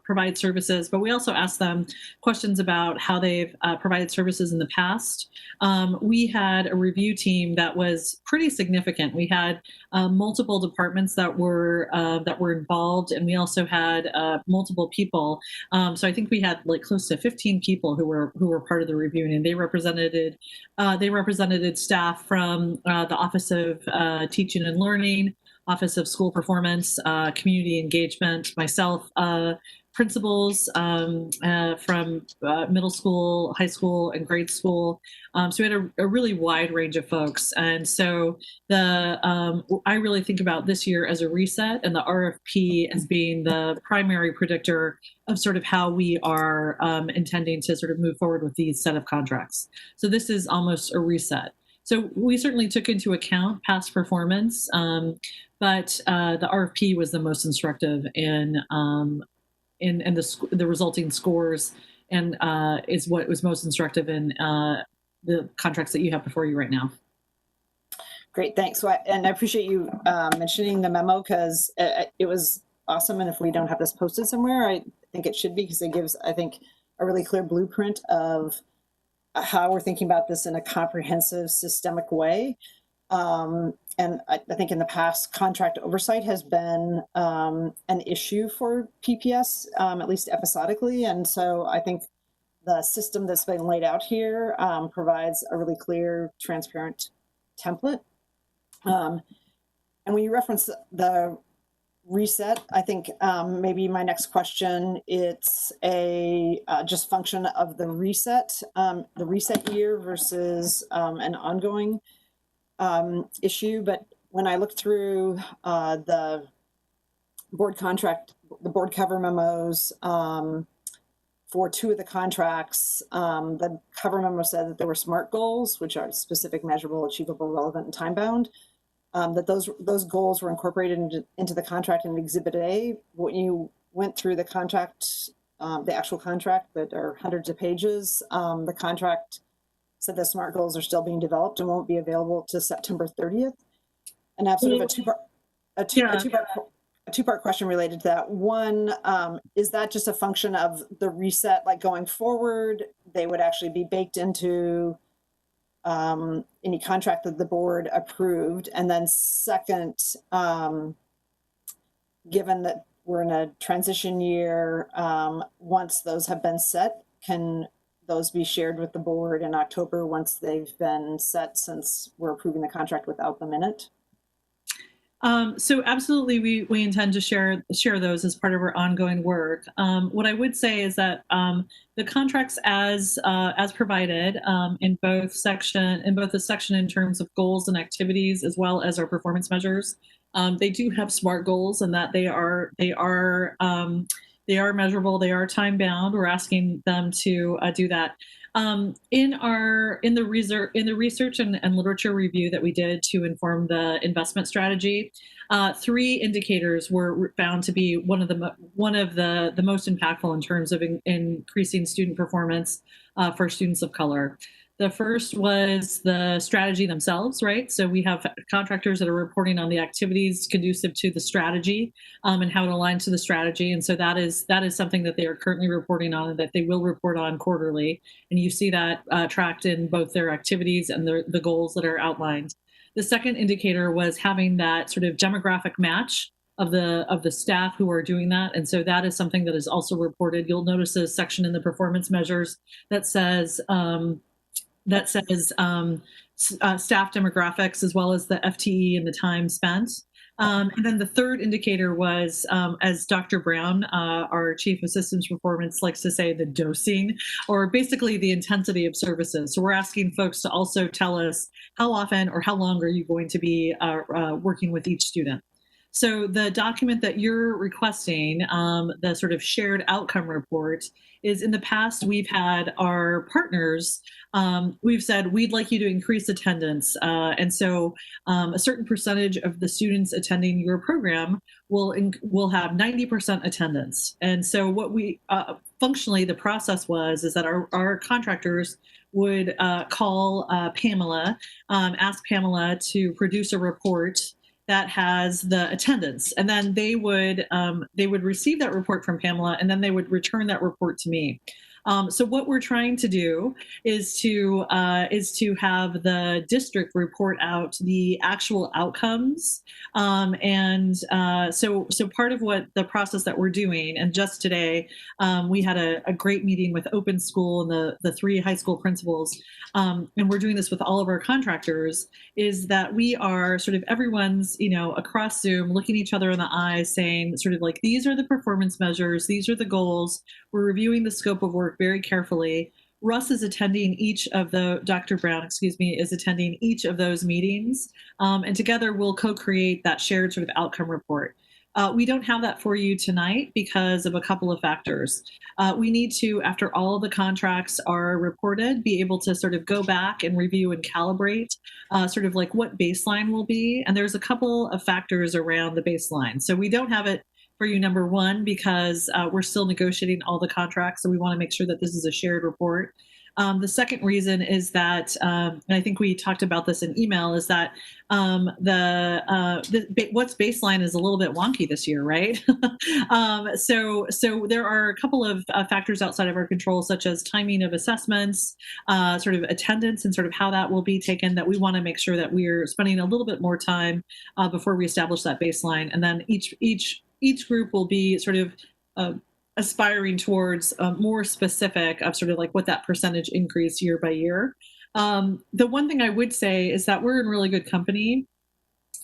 provide services, but we also asked them questions about how they've provided services in the past. We had a review team that was pretty significant. We had multiple departments that were involved, and we also had multiple people. So I think we had like close to 15 people who were part of the review, and they represented staff from the Office of Teaching and Learning, Office of School Performance, Community Engagement, myself, principals from middle school, high school, and grade school. So we had a really wide range of folks. And so I really think about this year as a reset, and the RFP as being the primary predictor of sort of how we are intending to sort of move forward with these set of contracts. So this is almost a reset. So we certainly took into account past performance, but the RFP was the most instructive in the resulting scores, and is what was most instructive in the contracts that you have before you right now. Great, thanks. And I appreciate you mentioning the memo, because it was awesome. And if we don't have this posted somewhere, I think it should be, because it gives, I think, a really clear blueprint of how we're thinking about this in a comprehensive, systemic way. And I think in the past, contract oversight has been an issue for PPS, at least episodically. And so I think the system that's been laid out here provides a really clear, transparent template. And when you reference the reset, I think maybe my next question, it's a just function of the reset year versus an ongoing issue. But when I looked through the board contract, the board cover memos for 2 of the contracts, the cover memo said that there were SMART goals, which are specific, measurable, achievable, relevant, and time bound. That those goals were incorporated into the contract in Exhibit A. When you went through the contract, the actual contract that are hundreds of pages, the contract said the SMART goals are still being developed and won't be available to September 30th. And I have sort of a two-part question related to that. One, is that just a function of the reset, like going forward, they would actually be baked into any contract that the board approved? And then second, given that we're in a transition year, once those have been set, can those be shared with the board in October once they've been set, since we're approving the contract without the minute? So absolutely, we intend to share those as part of our ongoing work. What I would say is that the contracts as provided in both the section in terms of goals and activities, as well as our performance measures, they do have SMART goals, and that they are measurable, they are time bound. We're asking them to do that. In the research and literature review that we did to inform the investment strategy, 3 indicators were found to be one of the most impactful in terms of increasing student performance for students of color. The first was the strategy themselves, right? So we have contractors that are reporting on the activities conducive to the strategy and how it aligns to the strategy. And so that is something that they are currently reporting on and that they will report on quarterly. And you see that tracked in both their activities and the goals that are outlined. The second indicator was having that sort of demographic match of the staff who are doing that. And so that is something that is also reported. You'll notice a section in the performance measures that says staff demographics, as well as the FTE and the time spent. And then the third indicator was, as Dr. Brown, our Chief of Systems Performance, likes to say, the dosing, or basically the intensity of services. So we're asking folks to also tell us how often or how long are you going to be working with each student. So the document that you're requesting, the sort of shared outcome report, is in the past we've had our partners, we've said we'd like you to increase attendance. And so a certain percentage of the students attending your program will have 90% attendance. And so what we functionally the process is that our contractors would call Pamela, ask Pamela to produce a report that has the attendance, and then they would receive that report from Pamela, and then they would return that report to me. So what we're trying to do is to have the district report out the actual outcomes, so part of what the process that we're doing, and just today we had a great meeting with Open School and the 3 high school principals, and we're doing this with all of our contractors, is that we are sort of everyone's across Zoom looking each other in the eyes, saying sort of like, these are the performance measures, these are the goals. We're reviewing the scope of work very carefully. Russ is attending Dr. Brown, is attending each of those meetings. And together we'll co-create that shared sort of outcome report. We don't have that for you tonight because of a couple of factors. We need to, after all of the contracts are reported, be able to sort of go back and review and calibrate sort of like what baseline will be. And there's a couple of factors around the baseline. So we don't have it for you, number one, because we're still negotiating all the contracts. So we want to make sure that this is a shared report. The second reason is that, and I think we talked about this in email, is that what's baseline is a little bit wonky this year, right? So there are a couple of factors outside of our control, such as timing of assessments, sort of attendance, and sort of how that will be taken, that we want to make sure that we're spending a little bit more time before we establish that baseline. And then each group will be sort of aspiring towards more specific of sort of like what that percentage increase year by year. The one thing I would say is that we're in really good company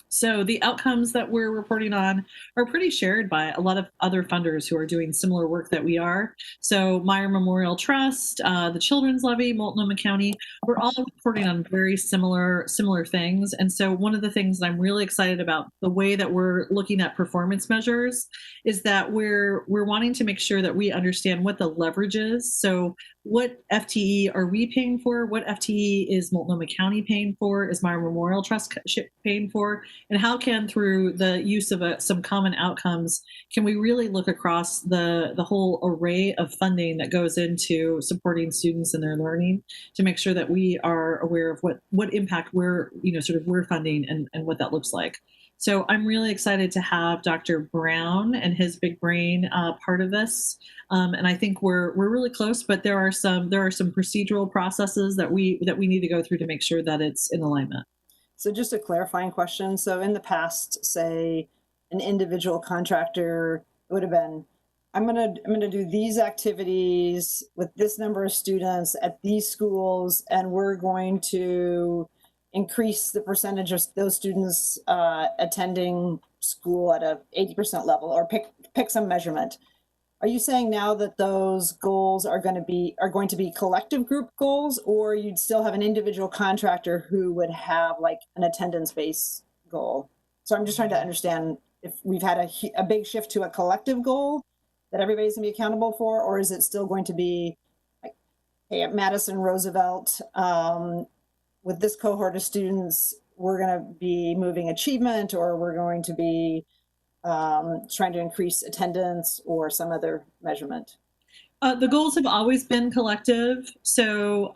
So the outcomes that we're reporting on are pretty shared by a lot of other funders who are doing similar work that we are. So Meyer Memorial Trust, the Children's Levy, Multnomah County, we're all reporting on very similar things. And so one of the things that I'm really excited about the way that we're looking at performance measures is that we're wanting to make sure that we understand what the leverage is. So what FTE are we paying for? What FTE is Multnomah County paying for? Is Meyer Memorial Trust paying for? And how can, through the use of some common outcomes, can we really look across the whole array of funding that goes into supporting students in their learning to make sure that we are aware of what impact we're funding and what that looks like. So I'm really excited to have Dr. Brown and his big brain part of this. And I think we're really close, but there are some procedural processes that we need to go through to make sure that it's in alignment. So just a clarifying question. So in the past, say an individual contractor would have been, I'm gonna do these activities with this number of students at these schools, and we're going to increase the percentage of those students attending school at a 80% level, or pick some measurement. Are you saying now that those goals are going to be collective group goals, or you'd still have an individual contractor who would have like an attendance-based goal? So I'm just trying to understand if we've had a big shift to a collective goal that everybody's going to be accountable for, or is it still going to be like, hey, at Madison Roosevelt, with this cohort of students, we're going to be moving achievement, or we're going to be trying to increase attendance or some other measurement? The goals have always been collective. So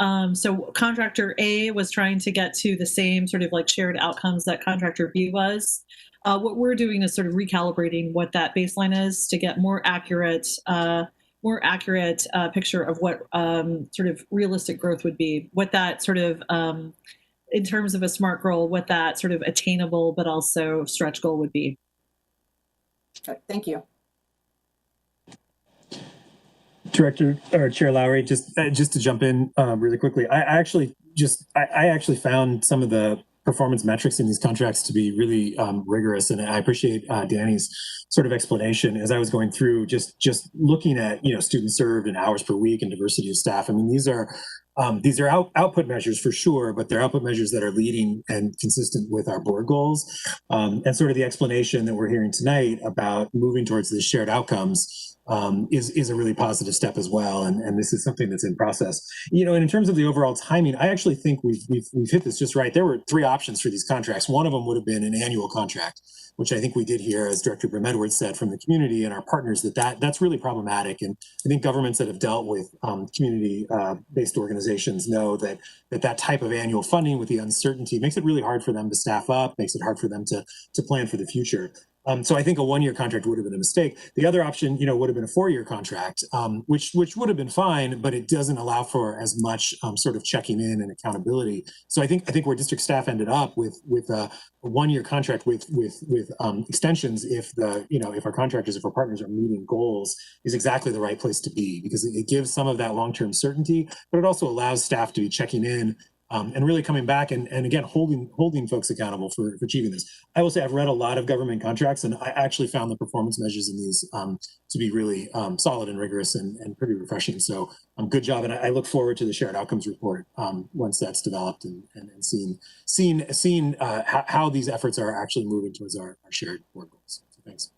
contractor A was trying to get to the same sort of like shared outcomes that contractor B was. What we're doing is sort of recalibrating what that baseline is to get more accurate picture of what sort of realistic growth would be, what that sort of, in terms of a SMART goal, what that sort of attainable but also stretch goal would be. Okay, thank you. Director or Chair Lowry, just to jump in really quickly, I actually found some of the performance metrics in these contracts to be really rigorous, and I appreciate Danny's sort of explanation as I was going through just looking at students served and hours per week and diversity of staff. I mean, these are output measures for sure, but they're output measures that are leading and consistent with our board goals, and sort of the explanation that we're hearing tonight about moving towards the shared outcomes is a really positive step as well, and this is something that's in process. And in terms of the overall timing, I actually think we've hit this just right. There were 3 options for these contracts. One of them would have been an annual contract, which I think we did hear, as Director Brim Edwards said, from the community and our partners, that's really problematic. And I think governments that have dealt with community-based organizations know that type of annual funding with the uncertainty makes it really hard for them to staff up, makes it hard for them to plan for the future. So I think a 1-year contract would have been a mistake. The other option, would have been a 4-year contract, which would have been fine, but it doesn't allow for as much sort of checking in and accountability. So I think where district staff ended up with a 1-year contract with extensions, if our contractors, if our partners are meeting goals, is exactly the right place to be, because it gives some of that long-term certainty, but it also allows staff to be checking in. And really coming back and again, holding folks accountable for achieving this. I will say I've read a lot of government contracts, and I actually found the performance measures in these to be really solid and rigorous and pretty refreshing. So good job. And I look forward to the shared outcomes report once that's developed and seeing how these efforts are actually moving towards our shared board goals. So thanks.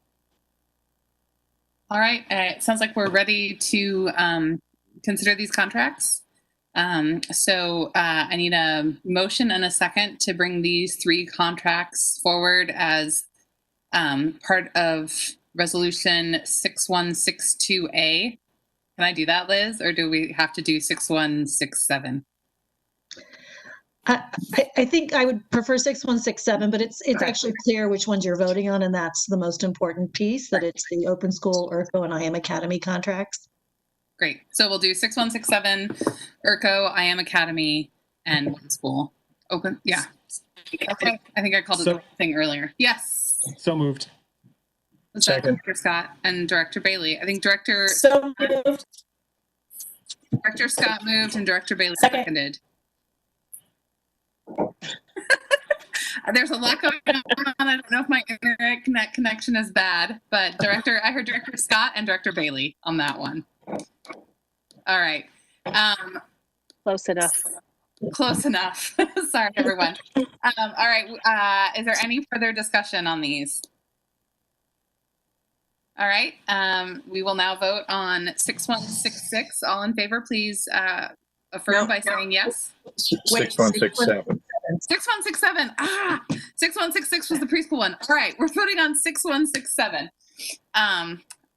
All right. It sounds like we're ready to consider these contracts. So I need a motion and a second to bring these 3 contracts forward as part of Resolution 6162A. Can I do that, Liz, or do we have to do 6167? I think I would prefer 6167, but it's okay. Actually clear which ones you're voting on, and that's the most important piece, that it's the Open School, IRCO, and IM Academy contracts. Great. So we'll do 6167, IRCO, IM Academy, and One School. Open. Yeah. Okay. I think I called it the thing earlier. Yes. So moved. Was that Director Scott and Director Bailey? I think Director Scott moved and Director Bailey seconded. There's a lot going on. I don't know if my internet connection is bad, but I heard Director Scott and Director Bailey on that one. All right. Close enough. Close enough. Sorry, everyone. All right. Is there any further discussion on these? All right. We will now vote on 6166. All in favor, please affirm by saying yes. 6167. 6167. 6166 was the preschool one. All right. We're voting on 6167.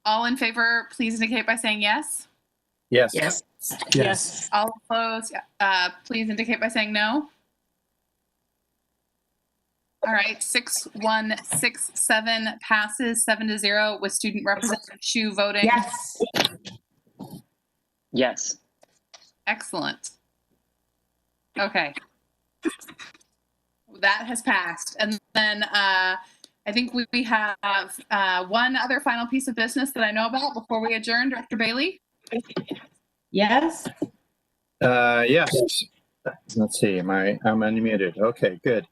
All in favor, please indicate by saying yes. Yes. Yes. Yes. All opposed, please indicate by saying no. All right, 6167 passes 7-0 with Student Representative Shu voting. Yes. Yes. Excellent. Okay. That has passed. And then I think we have one other final piece of business that I know about before we adjourn. Director Bailey? Yes. Yes. Let's see. I'm unmuted. Okay, good.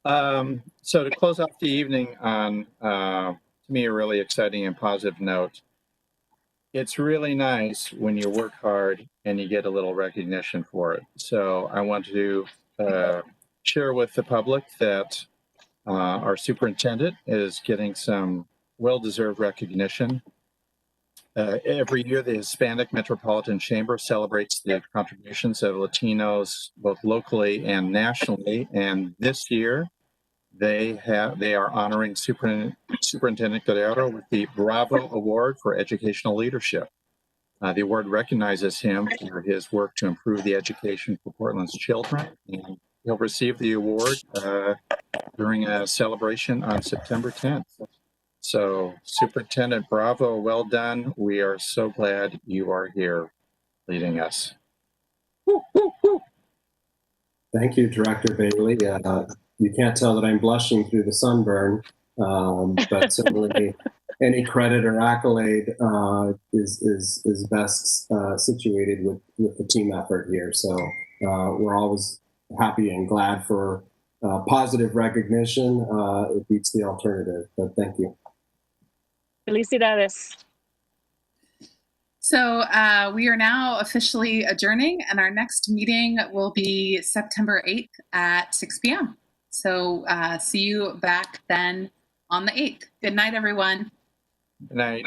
So to close off the evening on, to me, a really exciting and positive note, it's really nice when you work hard and you get a little recognition for it. So I want to share with the public that our superintendent is getting some well-deserved recognition. Every year, the Hispanic Metropolitan Chamber celebrates the contributions of Latinos, both locally and nationally. And this year, they are honoring Superintendent Guerrero with the Bravo Award for Educational Leadership. The award recognizes him for his work to improve the education for Portland's children. And he'll receive the award during a celebration on September 10th. So, Superintendent Bravo, well done. We are so glad you are here leading us. Thank you, Director Bailey. You can't tell that I'm blushing through the sunburn, but certainly any credit or accolade is best situated with the team effort here. So we're always happy and glad for positive recognition. It beats the alternative, but thank you. Felicidades. So we are now officially adjourning, and our next meeting will be September 8th at 6 p.m. So see you back then on the 8th. Good night, everyone. Good night.